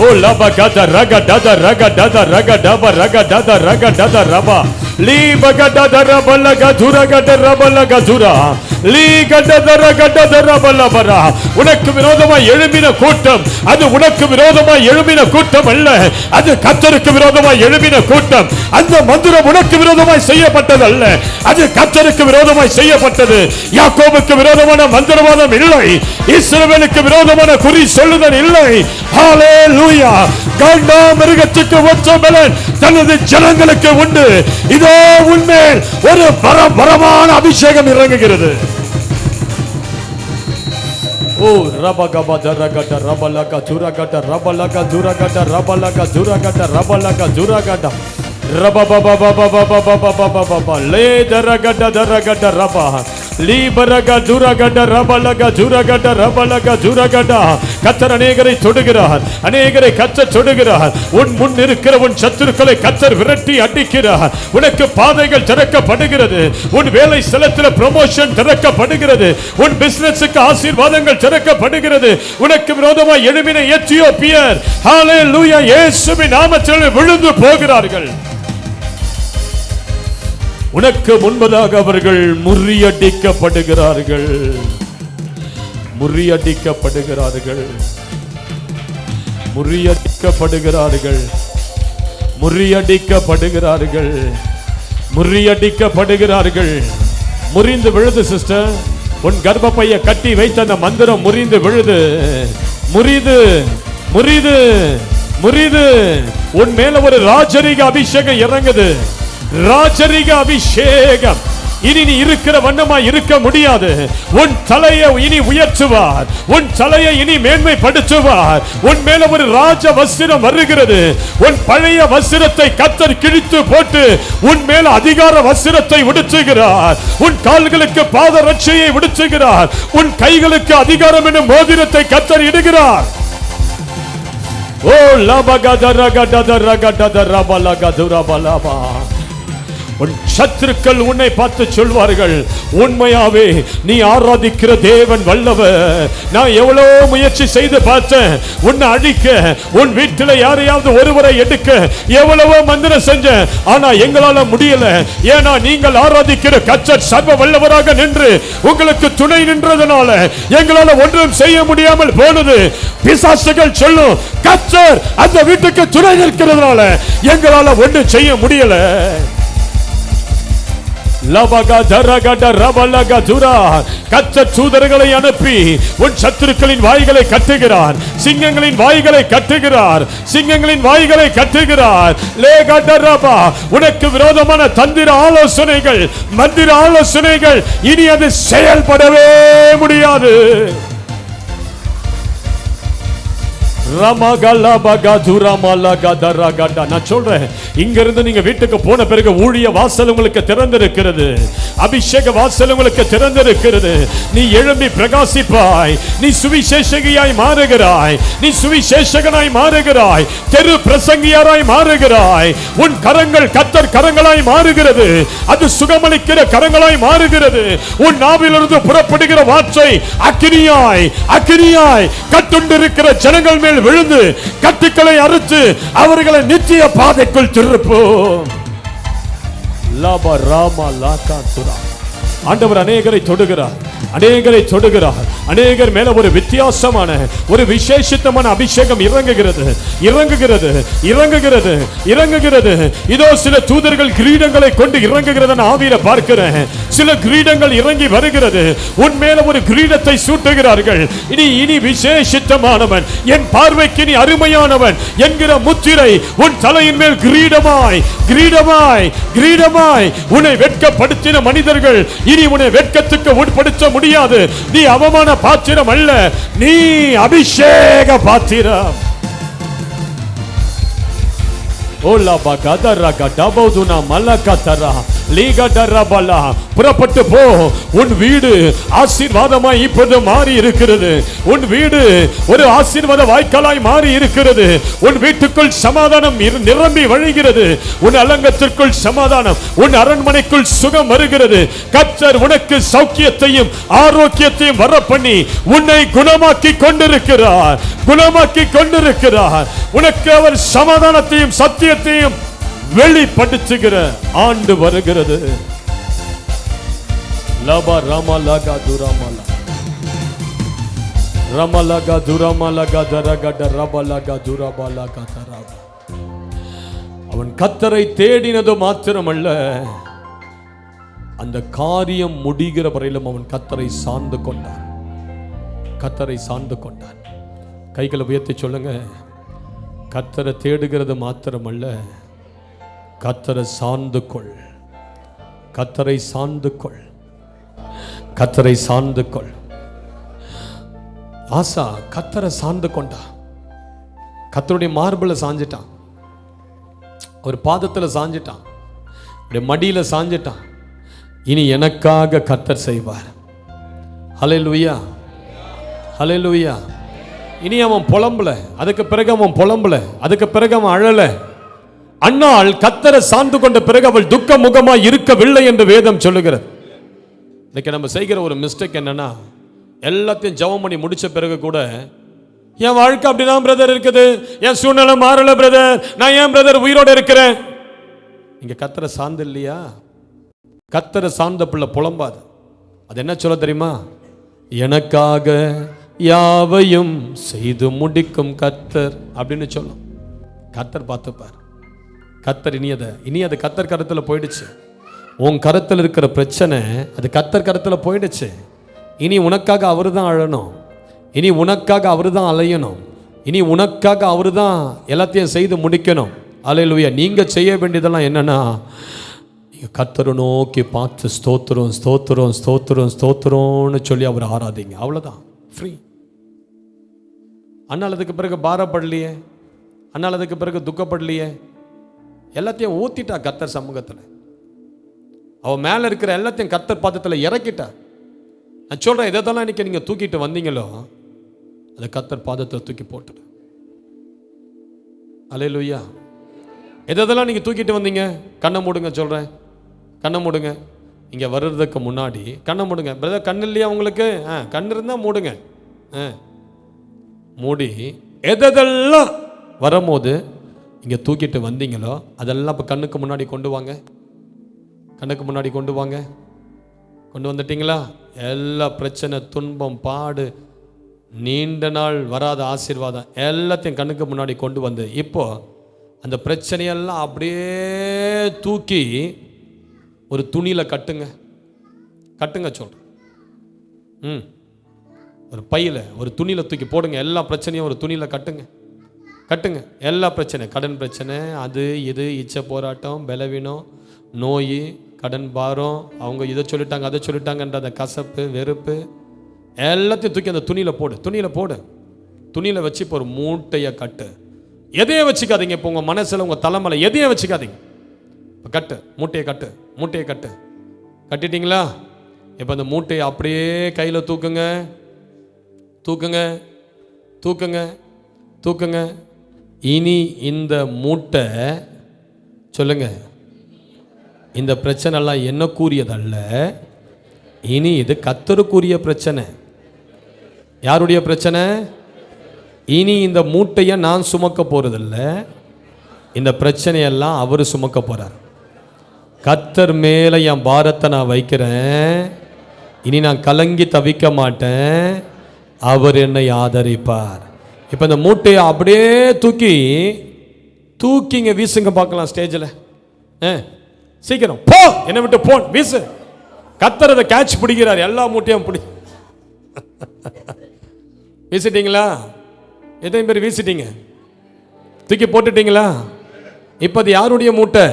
ஓ லபா கத ரக டத ரக டத ரக டப ரக டத ரக டத ரபா லீ பகட ரபல கதுர கட ரபல கதுரா லீ கட ரக ரபல பரா. உனக்கு விரோதமாய் எழும்பின கூட்டம் அது உனக்கு விரோதமாய் எழும்பின கூட்டம் அல்ல, அது கர்த்தருக்கு விரோதமாய் எழும்பின கூட்டம். அந்த மந்திரம் உனக்கு விரோதமாய் செய்யப்பட்டது அல்ல, அது கர்த்தருக்கு விரோதமாய் செய்யப்பட்டது. யாக்கோபுக்கு விரோதமான மந்திரவாதம் இல்லை, இஸ்ரவேலுக்கு விரோதமான குறி சொல்லுதல் இல்லை. ஹalleluya. காண்டா மிருகத்துக்கு ஒத்த பலன் தனது ஜனங்களுக்கு உண்டு. இதோ உன்மேல் ஒரு பரபரமான அபிஷேகம் இறங்குகிறது. ஓ ரபகப தரகட ரபலக துரகட ரபலக துரகட ரபலக துரகட ரபலக துரகட ரபபபபபபபபபபப லே தரகட தரகட ரப லீபரக துரகட ரபலக துரகட ரபலக துரகட. கர்த்தர் அநேகரை தொடுகிறார், அநேகரை கர்த்தர் தொடுகிறார். உன் முன் இருக்கிற உன் சத்துருக்களை கர்த்தர் விரட்டி அடிக்கிறார். உனக்கு பாதைகள் திறக்கப்படுகிறது, உன் வேலை ஸ்தலத்தில் ப்ரமோஷன் திறக்கப்படுகிறது, உன் பிசினஸுக்கு ஆசீர்வாதங்கள் திறக்கப்படுகிறது. உனக்கு விரோதமாய் எழும்பின எத்தியோப்பியர் ஹalleluya இயேசுவின் நாமத்தில் விழுந்து போகிறார்கள். உனக்கு முன்பதாக அவர்கள் முறியடிக்கப்படுகிறார்கள், முறியடிக்கப்படுகிறார்கள், முறியடிக்கப்படுகிறார்கள், முறியடிக்கப்படுகிறார்கள், முறியடிக்கப்படுகிறார்கள். முறிந்து விழுது சிஸ்டர், உன் கர்ப்பப்பையை கட்டி வைத்த அந்த மந்திரம் முறிந்து விழுது, முறிது முறிது முறிது. உன் மேல ஒரு ராஜரீக அபிஷேகம் இறங்குது, ராஜரீக அபிஷேகம். இனி நீ இருக்கிற வண்ணமா இருக்க முடியாது. உன் தலையை இனி உயர்த்துவார், உன் தலையை இனி மேன்மைப்படுத்துவார். உன் மேல ஒரு ராஜ வஸ்திரம் வருகிறது. உன் பழைய வஸ்திரத்தை கர்த்தர் கிழித்து போட்டு உன் மேல அதிகார வஸ்திரத்தை உடுத்துகிறார். உன் கால்களுக்கு பாத ரட்சையை உடுத்துகிறார். உன் கைகளுக்கு அதிகாரம் எனும் மோதிரத்தை கர்த்தர் இடுகிறார். ஓ லபகதரகதரகதரகதரபலகதுரபலபா. உன் சத்துருக்கள் உன்னை பார்த்து சொல்வார்கள், உண்மையாவே நீ ஆராதிக்கிற தேவன் வல்லவர். நான் எவ்வளவு முயற்சி செய்து பார்த்தேன் உன்னை அழிக்க, உன் வீட்டில் யாரையாவது ஒருவரை எடுக்க எவ்வளவோ மந்திரம் செஞ்சேன், ஆனா எங்களால முடியல. ஏன்னா நீங்கள் ஆராதிக்கிற கர்த்தர் சர்வ வல்லவராக நின்று உங்களுக்கு துணை நின்றதுனால எங்களால ஒன்றும் செய்ய முடியாமல் போனது. பிசாசுகள் சொல்லும், கர்த்தர் அந்த வீட்டுக்கு துணை நிற்கிறதுனால எங்களால ஒன்றும் செய்ய முடியல. கர்த்தர் தூதர்களை அனுப்பி உன் சத்துருக்களின் வாய்களை கட்டுகிறார், சிங்கங்களின் வாய்களை கட்டுகிறார், சிங்கங்களின் வாய்களை கட்டுகிறார். உனக்கு விரோதமான தந்திர ஆலோசனைகள், மந்திர ஆலோசனைகள் இனி அது செயல்படவே முடியாது. நான் சொல்றேன், இங்க இருந்து நீங்க வீட்டுக்கு போன பிறகு ஊழிய வாசல் உங்களுக்கு திறந்திருக்கிறது, அபிஷேக வாசல் உங்களுக்கு திறந்திருக்கிறது. நீ எழும்பி பிரகாசிப்பாய், நீ சுவிசேஷகியாய் மாறுகிறாய், நீ சுவிசேஷகனாய் மாறுகிறாய், தெரு பிரசங்கியாராய் மாறுகிறாய். உன் கரங்கள் கர்த்தர் கரங்களாய் மாறுகிறது, அது சுகமளிக்கிற கரங்களாய் மாறுகிறது. உன் நாவிலிருந்து புறப்படுகிற வார்த்தை அக்கினியாய் அக்கினியாய் கட்டுண்டிருக்கிற ஜனங்கள் மேல் விழுந்து கட்டுக்களை அறுத்து அவர்களை நித்திய பாதைக்குள் திருப்போம். ஆண்டவர் அநேகரை தொடுகிறார், அநேகரை தொடுகிறார். அநேகர் மேல ஒரு வித்தியாசமான ஒரு விசேஷித்தமான அபிஷேகம் இறங்குகிறது, இறங்குகிறது, இறங்குகிறது, இறங்குகிறது. இதோ சில தூதர்கள் கிரீடங்களை கொண்டு இறங்குகிறத ஆவியில பார்க்கிறேன். சில கிரீடங்கள் இறங்கி வருகிறது. உன் மேல ஒரு கிரீடத்தை சூட்டுகிறார்கள். இனி விசேஷித்தமானவன், என் பார்வைக்கு நீ அருமையானவன் என்கிற முத்திரை உன் தலையின் மேல் கிரீடமாய் கிரீடமாய் கிரீடமாய். உன்னை வெட்கப்படுத்தின மனிதர்கள் இனி உன்னை வெட்கத்துக்கு உட்படுத்த முடியாது. நீ அவமான பாத்திரம் அல்ல, நீ அபிஷேக பாத்திரம். புறப்பட்டு போ. உன் வீடு ஆசீர்வாதமாய் இப்போது மாறி இருக்கிறது. உன் வீடு ஒரு ஆசீர்வாத வாய்க்காலாய் மாறி இருக்கிறது. உன் வீட்டுக்குள் சமாதானம் நிரம்பி வழிகிறது. உன் அலங்கத்திற்குள் சமாதானம், உன் அரண்மனைக்குள் சுகம் வருகிறது. கர்த்தர் உனக்கு சௌக்கியத்தையும் ஆரோக்கியத்தையும் வர பண்ணி உன்னை குணமாக்கி கொண்டிருக்கிறார், குணமாக்கி கொண்டிருக்கிறார். உனக்கு அவர் சமாதானத்தையும் சத்தியத்தையும் வெளிப்படுத்துகிற ஆண்டு வருகிறது. லபா ரமலகா துரமலா ரமலகா துரமலகா தரகட ரபலகா துரபலகா தரப. அவன் கர்த்தரை தேடினது மாத்திரமல்ல, அந்த காரியம் முடிகிற வரையிலும் அவன் கர்த்தரை சார்ந்து கொண்டான், கர்த்தரை சார்ந்து கொண்டான். கைகளை உயர்த்தி சொல்லுங்க, கர்த்தரை தேடுகிறது மாத்திரமல்ல, கர்த்தரை சார்ந்து கொள், கர்த்தரை சார்ந்து கொள், கர்த்தரை சார்ந்து கொள். ஆசா கர்த்தரை சார்ந்து கொண்டா. கர்த்தருடைய மார்பில் சாஞ்சிட்டான், ஒரு பாதத்தில் சாஞ்சிட்டான், மடியில சாஞ்சிட்டான். இனி எனக்காக கர்த்தர் செய்வார். ஹல்லேலூயா, ஹல்லேலூயா. இனி அவன் புலம்பல, அதுக்கு பிறகு அவன் புலம்பல, அதுக்கு பிறகு அவன் அழல. அன்னாள் கர்த்தரை சார்ந்து கொண்ட பிறகு அவள் துக்க முகமா இருக்கவில்லை என்று வேதம் சொல்லுகிறது. இன்னைக்கு நம்ம செய்கிற ஒரு மிஸ்டேக் என்னன்னா, எல்லாத்தையும் ஜெபம் பண்ணி முடிச்ச பிறகு கூட என் வாழ்க்கை அப்படிதான் பிரதர் இருக்குது, என் சூழ்நிலை மாறல பிரதர், நான் ஏன் பிரதர் உயிரோடு இருக்கிறேன். இங்க கர்த்தரை சார்ந்து இல்லையா? கர்த்தரை சார்ந்த பிள்ளை புலம்பாது. அது என்ன சொல்ல தெரியுமா? எனக்காக யாவையும் செய்து முடிக்கும் கர்த்தர் அப்படின்னு சொல்லும். கர்த்தர் பார்த்துப்பார். கர்த்தர் இனி அது கர்த்தர் கருத்தில் போயிடுச்சு. உன் கருத்தில் இருக்கிற பிரச்சனை அது கர்த்தர் கருத்தில் போயிடுச்சு. இனி உனக்காக அவரு தான் அழணும், இனி உனக்காக அவரு தான் அலையணும், இனி உனக்காக அவரு தான் எல்லாத்தையும் செய்து முடிக்கணும். அல்லேலூயா. நீங்க செய்ய வேண்டியதெல்லாம் என்னன்னா, கர்த்தரை நோக்கி பார்த்து ஸ்தோத்திரம் ஸ்தோத்திரம் ஸ்தோத்திரம் ஸ்தோத்திரம்னு சொல்லி அவர் ஆராதிங்க. அவ்வளோதான், ஃப்ரீ. அண்ணால் அதுக்கு பிறகு பாரப்படலையே, அண்ணால் அதுக்கு பிறகு துக்கப்படலையே, எல்லாத்தையும் ஊத்திட்டா கர்த்தர் சமூகத்தில். அவன் மேலே இருக்கிற எல்லாத்தையும் கர்த்தர் பாதத்தில் இறக்கிட்டா. நான் சொல்கிறேன், இதெல்லாம் இன்னைக்கு நீங்கள் தூக்கிட்டு வந்தீங்களோ அதை கர்த்தர் பாதத்தில் தூக்கி போட்டுடு. அல்லேலூயா. எதெல்லாம் நீங்கள் தூக்கிட்டு வந்தீங்க, கண்ணை மூடுங்க. சொல்கிறேன், கண்ணை மூடுங்க. இங்கே வர்றதுக்கு முன்னாடி கண்ணை மூடுங்க. பிரதர் கண்ணு இல்லையா உங்களுக்கு? கண்ணு இருந்தால் மூடுங்க. மூடி எதெல்லாம் வரும்போது இங்கே தூக்கிட்டு வந்தீங்களோ அதெல்லாம் இப்போ கண்ணுக்கு முன்னாடி கொண்டு வாங்க. கண்ணுக்கு முன்னாடி கொண்டு வாங்க. கொண்டு வந்துட்டீங்களா? எல்லா பிரச்சனை, துன்பம், பாடு, நீண்ட நாள் வராத ஆசீர்வாதம் எல்லாத்தையும் கண்ணுக்கு முன்னாடி கொண்டு வந்து இப்போ அந்த பிரச்சனையெல்லாம் அப்படியே தூக்கி ஒரு துணியில் கட்டுங்க. கட்டுங்க சொல்கிறேன். ஒரு பையில் ஒரு துணியில் தூக்கி போடுங்க. எல்லா பிரச்சனையும் ஒரு துணியில் கட்டுங்க. கட்டுங்க. எல்லா பிரச்சனை, கடன் பிரச்சனை, அது இது, இச்சை போராட்டம், பலவீனம், நோய், கடன் பாரம், அவங்க இதை சொல்லிட்டாங்க அதை சொல்லிட்டாங்கன்ற அந்த கசப்பு, வெறுப்பு எல்லாத்தையும் தூக்கி அந்த துணியில் போடு. துணியில் போடு. துணியில வச்சு இப்போ ஒரு மூட்டையை கட்டு. எதையும் வச்சுக்காதீங்க. இப்போ உங்க மனசுல உங்க தலைமையில எதையும் வச்சுக்காதீங்க. இப்போ கட்டு, மூட்டையை கட்டு, மூட்டையை கட்டு. கட்டிட்டீங்களா? இப்போ அந்த மூட்டையை அப்படியே கையில் தூக்குங்க, தூக்குங்க, தூக்குங்க, தூக்குங்க. இனி இந்த மூட்டை சொல்லுங்க, இந்த பிரச்சனை எல்லாம் என்ன கூறியதல்ல, இனி இது கர்த்தருக்குரிய பிரச்சனை. யாருடைய பிரச்சனை? இனி இந்த மூட்டையை நான் சுமக்க போறதில்ல, இந்த பிரச்சனையெல்லாம் அவர் சுமக்க போறார். கர்த்தர் மேல என் பாரத்தை நான் வைக்கிறேன். இனி நான் கலங்கி தவிக்க மாட்டேன். அவர் என்னை ஆதரிப்பார். இப்போ இந்த மூட்டையை அப்படியே தூக்கிங்க வீசுங்க பார்க்கலாம் ஸ்டேஜில். சீக்கிரம் போ, என்னை விட்டு போ, வீசு. கர்த்தர் அதை கேட்ச் பிடிக்கிறார். எல்லா மூட்டையும் பிடி. வீசிட்டீங்களா? எத்தனை பேர் வீசிட்டீங்க? தூக்கி போட்டுட்டீங்களா? இப்போ அது யாருடைய மூட்டை?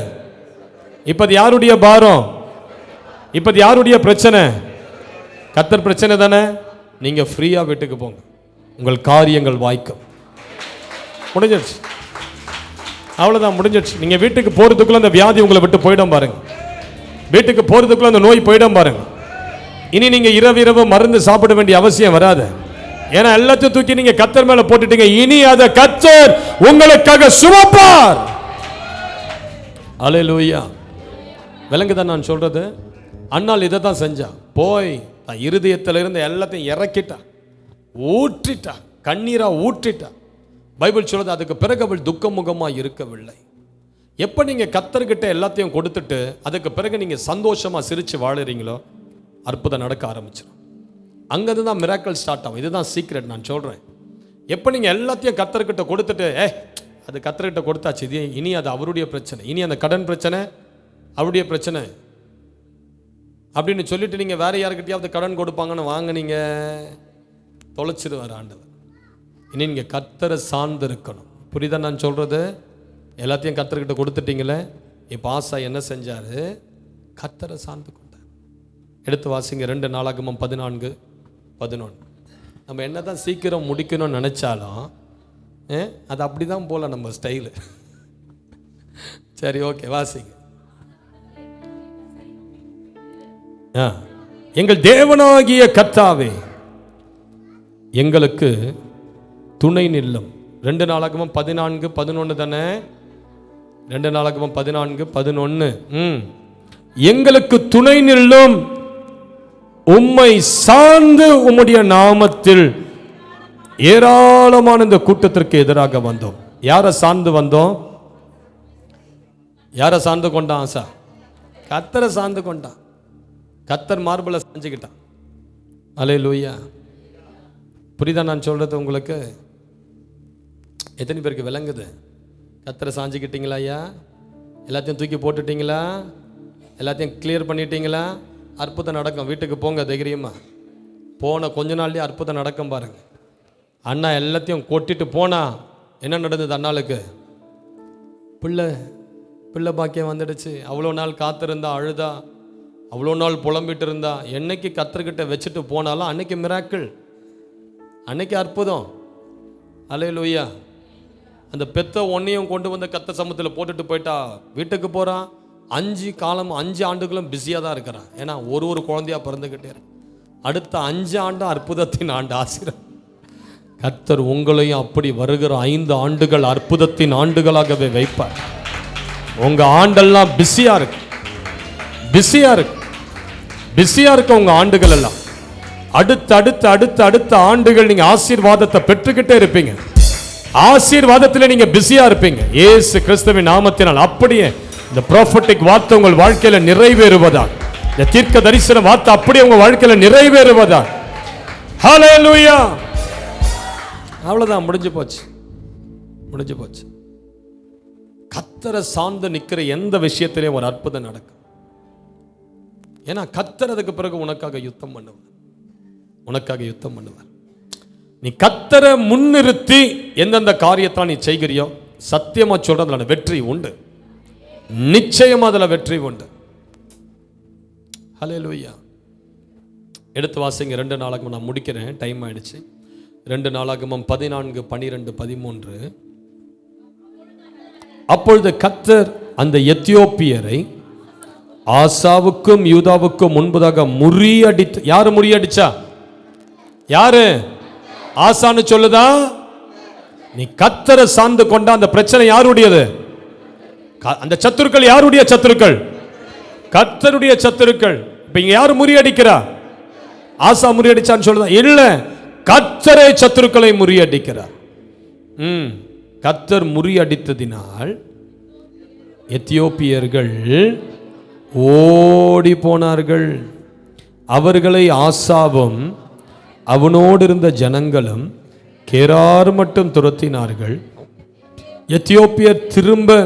இப்போ அது யாருடைய பாரம்? இப்போ அது யாருடைய பிரச்சனை? கர்த்தர் பிரச்சனை தானே. நீங்க ஃப்ரீயா வீட்டுக்கு போங்க, உங்கள் காரியங்கள் வாய்க்கும். முடிஞ்சிடுச்சு, அவ்வளோதான், முடிஞ்சிடுச்சு. நீங்க வீட்டுக்கு போறதுக்குள்ள அந்த வியாதி உங்களை விட்டு போயிடும் பாருங்க. வீட்டுக்கு போறதுக்குள்ள அந்த நோய் போயிடும் பாருங்க. இனி நீங்க இரவு மருந்து சாப்பிட வேண்டிய அவசியம் வராது. ஏன்னா எல்லாத்தையும் தூக்கி நீங்க கர்த்தர் மேல போட்டுட்டீங்க. இனி அதை கர்த்தர் உங்களுக்காக சுமப்பார். அல்லேலூயா. விளங்குதான் நான் சொல்றது? அண்ணால் இதை தான் செஞ்சா. போய் இருதயத்தில் இருந்து எல்லாத்தையும் இறக்கிட்டா, ஊற்றிட்டா, கண்ணீரா ஊற்றிட்டா. பைபிள் சொல்றது அதுக்கு பிறகு அவள் துக்கமுகமா இருக்கவில்லை. எப்ப நீங்க கர்த்தர்கிட்ட எல்லாத்தையும் கொடுத்துட்டு அதுக்கு பிறகு நீங்க சந்தோஷமா சிரிச்சு வாழுறீங்களோ, அற்புதம் நடக்க ஆரம்பிச்சிடும். அங்கிருந்து தான் மிராக்கிள் ஸ்டார்ட் ஆகும். இதுதான் சீக்ரெட் நான் சொல்றேன். எப்ப நீங்க எல்லாத்தையும் கர்த்தர்கிட்ட கொடுத்துட்டு அது கர்த்தர்கிட்ட கொடுத்தாச்சு, இது இனி அது அவருடைய பிரச்சனை, இனி அந்த கடன் பிரச்சனை அவருடைய பிரச்சனை அப்படின்னு சொல்லிட்டு நீங்க வேற யாருக்கிட்டையாவது கடன் கொடுப்பாங்கன்னு வாங்கினீங்க, தொலைச்சிடுவார் ஆண்டவர். இனி நீங்க கர்த்தரை சார்ந்து இருக்கணும். புரியுதா நான் சொல்றது? எல்லாத்தையும் கர்த்தர்கிட்ட கொடுத்துட்டீங்களே. இப்போ ஆசா என்ன செஞ்சாரு? கர்த்தரை சார்ந்து கொண்டார். எடுத்து வாசிங்க 2 நாளாகமம் 14:11. நம்ம என்னதான் சீக்கிரம் முடிக்கணும்னு நினைச்சாலும் அது அப்படிதான் போல நம்ம ஸ்டைலு. சரி, ஓகே, வாசிங்க. எங்கள் தேவனாகிய கர்த்தாவே எங்களுக்கு துணை நில்லும். 2 நாளாகமம் 14:11 தானே? 2 நாளாகமம் 14:11. எங்களுக்கு துணை நில்லும், உம்மை சார்ந்து உம்முடைய நாமத்தில் ஏராளமான இந்த கூட்டத்திற்கு எதிராக வந்தோம். யாரை சார்ந்து வந்தோம்? யாரை சார்ந்து கொண்டான்? ஆசா கர்த்தரை சார்ந்து கொண்டான். கர்த்தர் மார்பலை செஞ்சுக்கிட்டான். அல்லேலூயா. புரியுதா நான் சொல்றது உங்களுக்கு? எத்தனை பேருக்கு விளங்குது? கர்த்தரை சாஞ்சிக்கிட்டீங்களா? ஐயா எல்லாத்தையும் தூக்கி போட்டுட்டீங்களா? எல்லாத்தையும் கிளியர் பண்ணிட்டீங்களா? அற்புதம் நடக்கும். வீட்டுக்கு போங்க தைரியமா. போன கொஞ்ச நாள்லயே அற்புதம் நடக்கும் பாருங்க. அண்ணா எல்லாத்தையும் கொட்டிட்டு போனா என்ன நடந்தது? அண்ணாளுக்கு பிள்ளை பாக்கியம் வந்துடுச்சு. அவ்வளோ நாள் காத்திருந்தா, அழுதா, அவ்வளோ நாள் புலம்பிட்டு இருந்தா. என்னைக்கு கர்த்தர்கிட்ட வச்சுட்டு போனாலும் அன்னைக்கு மிராக்கிள், அன்னைக்கு அற்புதம். அல்லேலூயா. அந்த பெத்த ஒன்னையும் கொண்டு வந்து கர்த்தர் சமூகத்தில் போட்டுட்டு போயிட்டா வீட்டுக்கு போகிறான். 5 ஆண்டுகளும் பிஸியாக தான் இருக்கிறான். ஏன்னா ஒரு குழந்தையா பிறந்துக்கிட்டே அடுத்த 5 ஆண்டு அற்புதத்தின் ஆண்டு ஆசிரியர். கர்த்தர் உங்களையும் அப்படி வருகிற 5 ஆண்டுகள் அற்புதத்தின் ஆண்டுகளாகவே வைப்பார். உங்க ஆண்டெல்லாம் பிஸியா இருக்கு, பிஸியா இருக்கு, பிஸியா இருக்கு உங்க ஆண்டுகள் எல்லாம். அடுத்த ஆண்டுகள் நீங்க ஆசீர்வாதத்தை பெற்றுக்கிட்டே இருப்பீங்க. ஆசீர்வாதத்தில் நீங்க பிஸியா இருப்பீங்க. இயேசு கிறிஸ்துவின் நாமத்தினால் அப்படியே இந்த ப்ராஃபட்டிக் வார்த்தை உங்கள் வாழ்க்கையில நிறைவேறுவதா, இந்த தீர்க்க தரிசன வார்த்தை அப்படியே உங்க வாழ்க்கையில நிறைவேறுவதா. ஹல்லேலூயா. அவ்வளவுதான், முடிஞ்சு போச்சு, முடிஞ்சு போச்சு. கர்த்தரை சார்ந்து நிற்கிற எந்த விஷயத்திலையும் ஒரு அற்புதம் நடக்கும். ஏன்னா கர்த்தர் அதுக்கு பிறகு உனக்காக யுத்தம் பண்ணுவார், உனக்காக யுத்தம் பண்ணுவார். நீ கர்த்தரை முன்னிறுத்தி எந்தெந்த காரியத்தை நீ செய்கிறியோ, சத்தியமா சொல்றதுல வெற்றி உண்டு, நிச்சயமா அதுல வெற்றி உண்டு. ஹல்லேலூயா. எடுத்து வாசிங்க 2 நாளாக நான் முடிக்கிறேன், டைம் ஆயிடுச்சு. 2 நாளாகமம் 14, 12, 13. அப்பொழுது கர்த்தர் அந்த எத்தியோப்பியரை ஆசாவுக்கும் யூதாவுக்கும் முன்பதாக முறியடித்து. யாரு முறியடிச்சா? யாரு? ஆசான்னு சொல்லுதா? நீ கர்த்தரை சார்ந்து கொண்ட அந்த பிரச்சனை யாருடையது? அந்த சத்துருக்கள் யாருடைய சத்துருக்கள்? கர்த்தருடைய சத்துருக்கள். இப்ப இங்க யாரு முறியடிக்கிறா? ஆசா முறியடிச்சான்னு சொல்லுதா? இல்ல, கர்த்தரே சத்துருக்களை முறியடிக்கிறார். கர்த்தர் முறியடித்ததினால் எத்தியோப்பியர்கள் ஓடி போனார்கள். அவர்களை ஆசாவும் அவனோடு இருந்த ஜனங்களும் கேரார் மட்டும் துரத்தினார்கள். எத்தியோப்பியர் திரும்ப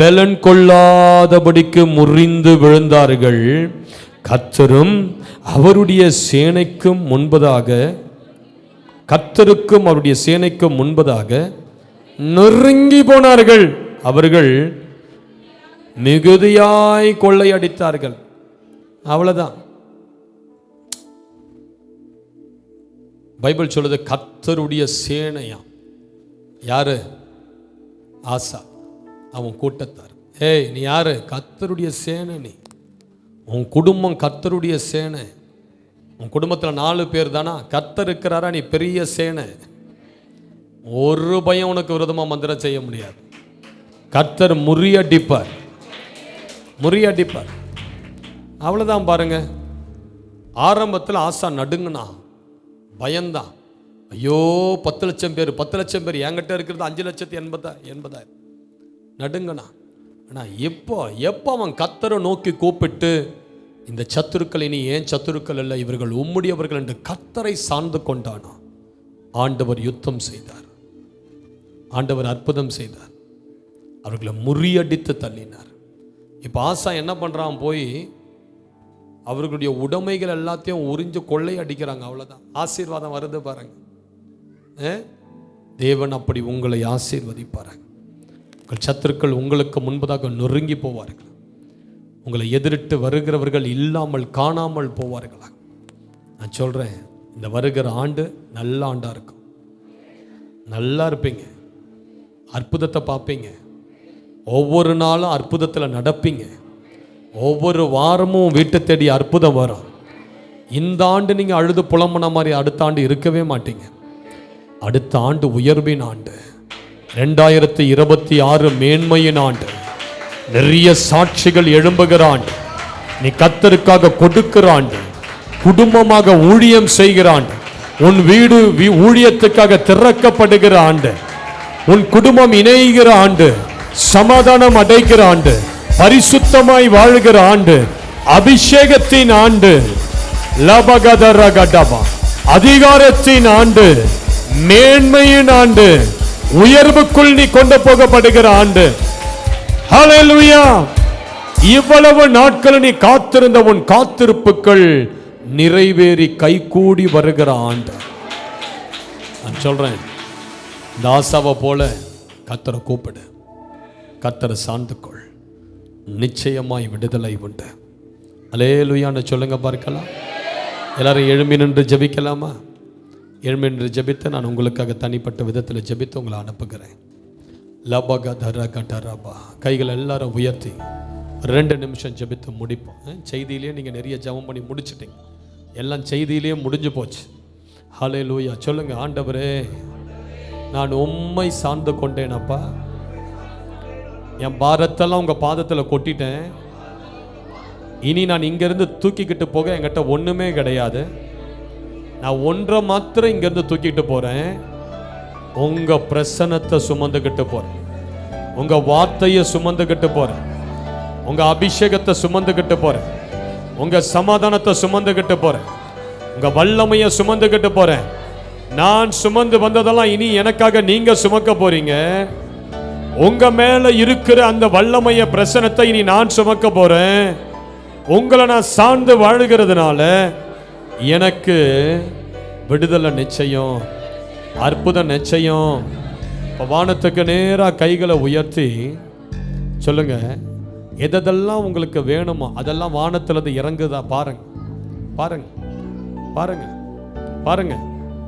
பலன் கொள்ளாதபடிக்கு முறிந்து விழுந்தார்கள். கர்த்தரும் அவருடைய சேனைக்கும் முன்பதாக கர்த்தருக்கும் அவருடைய சேனைக்கும் முன்பதாக நெருங்கி போனார்கள். அவர்கள் மிகுதியாய் கொள்ளையடித்தார்கள். அவ்வளவுதான். பைபிள் சொல்லுது கர்த்தருடைய சேனையா. யாரு? ஆசா, அவன் கூட்டத்தார். ஏய், நீ யாரு? கர்த்தருடைய சேனை. நீ, உன் குடும்பம் கர்த்தருடைய சேனை. உன் குடும்பத்தில் 4 பேர் தானா? கர்த்தர் இருக்கிறாரா? நீ பெரிய சேனை. ஒரு பயம் உனக்கு விரோதமாக மந்திரம் செய்ய முடியாது. கர்த்தர் முறியடிப்பார், முறியடிப்பார். அவ்வளோதான். பாருங்க, ஆரம்பத்தில் ஆசா நடுங்கனா, பயந்தான். ஐயோ, 10 லட்சம் பேர், 10 லட்சம் பேர், என்கிட்ட இருக்கிறது 5,80,000 நடுங்கனா. ஆனால் எப்போ அவன் கர்த்தரை நோக்கி கூப்பிட்டு, இந்த சத்துருக்கள் இனி ஏன் சத்துருக்கள் அல்ல, இவர்கள் உம்முடையவர்கள் என்று கர்த்தரை சார்ந்து கொண்டானா, ஆண்டவர் யுத்தம் செய்தார். ஆண்டவர் அற்புதம் செய்தார். அவர்களை முறியடித்து தள்ளினார். இப்போ ஆசா என்ன பண்ணுறான்? போய் அவர்களுடைய உடைமைகள் எல்லாத்தையும் உறிஞ்சு கொள்ளை அடிக்கிறாங்க. அவ்வளோதான். ஆசீர்வாதம் வருது பாருங்க. தேவன் அப்படி உங்களை ஆசீர்வதிப்பார்கள். உங்கள் சத்துருக்கள் உங்களுக்கு முன்பதாக நொறுங்கி போவார்கள். உங்களை எதிரிட்டு வருகிறவர்கள் இல்லாமல் காணாமல் போவார்களா. நான் சொல்கிறேன், இந்த வருகிற ஆண்டு நல்ல ஆண்டாக இருக்கும். நல்லா இருப்பீங்க, அற்புதத்தை பார்ப்பீங்க. ஒவ்வொரு நாளும் அற்புதத்தில் நடப்பீங்க. ஒவ்வொரு வாரமும் வீட்டை தேடி அற்புதம் வரும். இந்த ஆண்டு நீங்கள் அழுது புலம்புன மாதிரி அடுத்த ஆண்டு இருக்கவே மாட்டீங்க. அடுத்த ஆண்டு உயர்வின் ஆண்டு, 2026 மேன்மையின் ஆண்டு, நிறைய சாட்சிகள் எழும்புகிற ஆண்டு, நீ கர்த்தருக்காக கொடுக்கிற ஆண்டு, குடும்பமாக ஊழியம் செய்கிற ஆண்டு, உன் வீடு ஊழியத்துக்காக திறக்கப்படுகிற ஆண்டு, உன் குடும்பம் இணைகிற ஆண்டு, சமாதானம் அடைகிற ஆண்டு, பரிசுத்தமாய் வாழ்கிற ஆண்டு, அபிஷேகத்தின் ஆண்டு, லபகதரகடபா, அதிகாரத்தின் ஆண்டு, மேன்மையின் ஆண்டு, உயர்வுக்குள் நீ கொண்டு போகப்படுகிற ஆண்டு. ஹல்லேலூயா! இவ்வளவு நாட்கள் நீ காத்திருந்த உன் காத்திருப்புகள் நிறைவேறி கைகூடி வருகிற ஆண்டு. நான் சொல்றேன், இந்த ஆசாவை போல கர்த்தரை கூப்பிடு, கர்த்தரை சார்ந்து கொள், நிச்சயமாய் விடுதலை உண்டு. அல்லேலூயான்னு சொல்லுங்க பார்க்கலாம். எல்லாரும் எழும்பி நின்று ஜெபிக்கலாமா? எழும்பி நின்று ஜெபித்து நான் உங்களுக்காக தனிப்பட்ட விதத்தில் ஜெபித்து உங்களை அனுப்புகிறேன். லபகதரகடரபா, கைகளை எல்லாரும் உயர்த்தி 2 நிமிஷம் ஜெபித்து முடிப்போம். செய்தியிலேயே நீங்கள் நிறைய ஜெபம் பண்ணி முடிச்சிட்டீங்க. எல்லாம் செய்தியிலேயே முடிஞ்சு போச்சு. ஹல்லேலூயா சொல்லுங்க. ஆண்டவரே, நான் உம்மை சார்ந்து கொண்டேனப்பா. என் பாரத்தெல்லாம் உங்கள் பாதத்தில் கொட்டிட்டேன். இனி நான் இங்கேருந்து தூக்கிக்கிட்டு போக என்கிட்ட ஒன்றுமே கிடையாது. நான் ஒன்றை மாத்திரம் இங்கேருந்து தூக்கிட்டு போகிறேன். உங்கள் பிரசன்னத்தை சுமந்துக்கிட்டு போகிறேன். உங்கள் வார்த்தையை சுமந்துக்கிட்டு போகிறேன். உங்கள் அபிஷேகத்தை சுமந்துக்கிட்டு போகிறேன். உங்கள் சமாதானத்தை சுமந்துக்கிட்டு போகிறேன். உங்கள் வல்லமையை சுமந்துக்கிட்டு போகிறேன். நான் சுமந்து வந்ததெல்லாம் இனி எனக்காக நீங்கள் சுமக்க போகிறீங்க. உங்கள் மேலே இருக்கிற அந்த வல்லமைய பிரசன்னத்தை இனி நான் சுமக்க போகிறேன். உங்களை நான் சார்ந்து வாழுகிறதுனால எனக்கு விடுதலை நிச்சயம், அற்புதம் நிச்சயம். இப்போ வானத்துக்கு நேராக கைகளை உயர்த்தி சொல்லுங்க, எதெல்லாம் உங்களுக்கு வேணுமோ அதெல்லாம் வானத்திலிருந்து இறங்குதா பாருங்க, பாருங்க, பாருங்க, பாருங்க.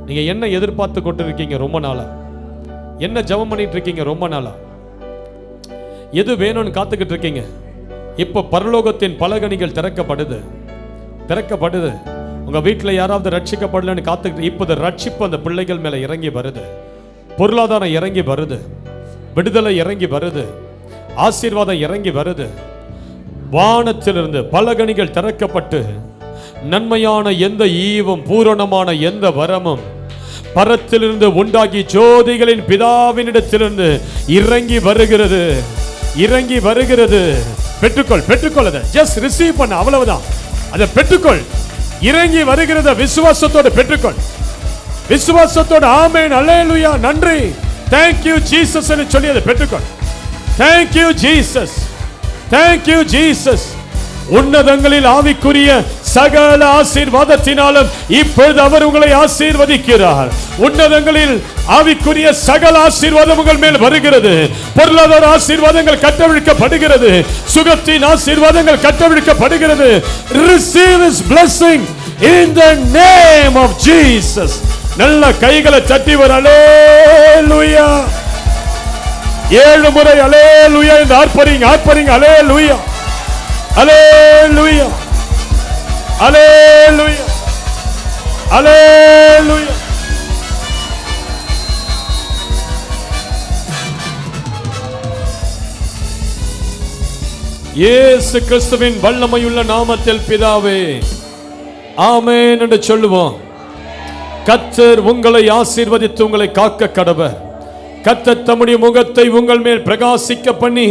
நீங்க என்ன எதிர்பார்த்து கொண்டு இருக்கீங்க ரொம்ப நாளா? என்ன ஜெபம் பண்ணிட்டு இருக்கீங்க ரொம்ப நாளா? எது வேணும்னு காத்துக்கிட்டு இருக்கீங்க? இப்போ பரலோகத்தின் பலகணிகள் திறக்கப்படுது. உங்க வீட்டில் யாராவது ரட்சிக்கப்படலன்னு காத்துக்கிட்டு இப்போது ரட்சிப்பு அந்த பிள்ளைகள் மேல இறங்கி வருது. பொருளாதாரம் இறங்கி வருது, விடுதலை இறங்கி வருது, ஆசீர்வாதம் இறங்கி வருது. வானத்திலிருந்து பலகணிகள் திறக்கப்பட்டு நன்மையான எந்த ஈவும் பூரணமான எந்த வரமும் பரத்திலிருந்து உண்டாகி ஜோதிகளின் பிதாவினிடத்திலிருந்து இறங்கி வருகிறது. பெற்றுக்கொள் அதை ஜஸ்ட் ரிசீவ் பண்ண, அவ்வளவுதான். அதை பெற்றுக்கொள். இறங்கி வருகிறத விசுவாசத்தோடு பெற்றுக்கொள். விசுவாசத்தோடு ஆமென் அல்லேலூயா நன்றி thank you Jesus ன்னு சொல்லி அதை பெற்றுக்கொள். thank you Jesus. உன்னதங்களில் ஆவிக்குரிய சகல ஆசீர்வாதத்தினாலும் இப்பொழுது அவர் உங்களை ஆசீர்வதிக்கிறார். உன்னதங்களில் ஆவிக்குரிய சகல ஆசீர்வாதம் உங்கள் மேல் வருகிறது. பொருளாதார ஆசீர்வாதங்கள் கட்டவிழ்க்கப்படுகிறது. சுகத்தின் ஆசீர்வாதங்கள் கட்டவிழ்க்கப்படுகிறது. Receive his blessing in the name of Jesus. நல்ல கைகளை தட்டி வர அல்லேலூயா. 7 முறை அல்லேலூயா என்று ஆர்ப்பரிங்க அல்லேலூயா அல்லேலூயா அல்லேலூயா அல்லேலூயா. இயேசு கிறிஸ்துவின் வல்லமையுள்ள நாமத்தில் பிதாவே ஆமென் என்று சொல்லுவோம். கர்த்தர் உங்களை ஆசீர்வதித்து உங்களை காக்க கடவர். கர்த்தர் தம்முடைய முகத்தை உங்கள் மேல் பிரகாசிக்க பண்ணி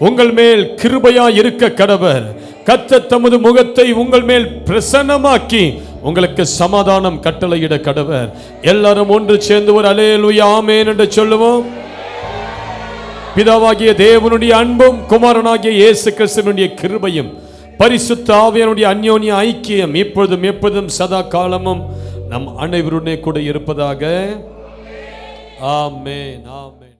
உங்கள் மேல் கிருபையா இருக்க கடவர். கர்த்தர் தமது முகத்தை உங்கள் மேல் பிரசன்னமாக்கி உங்களுக்கு சமாதானம் கட்டளையிட கடவர். எல்லாரும் ஒன்று சேர்ந்து ஒரு அல்லேலூயா ஆமென் என்று சொல்லுவோம். பிதாவாகிய தேவனுடைய அன்பும் குமாரனாகிய இயேசு கிறிஸ்துவினுடைய கிருபையும் பரிசுத்த ஆவியானுடைய அந்யோன்ய ஐக்கியம் இப்பொழுதும் எப்பொழுதும் சதா காலமும் நம் அனைவருடைய கூட இருப்பதாக. ஆமென் ஆமென்.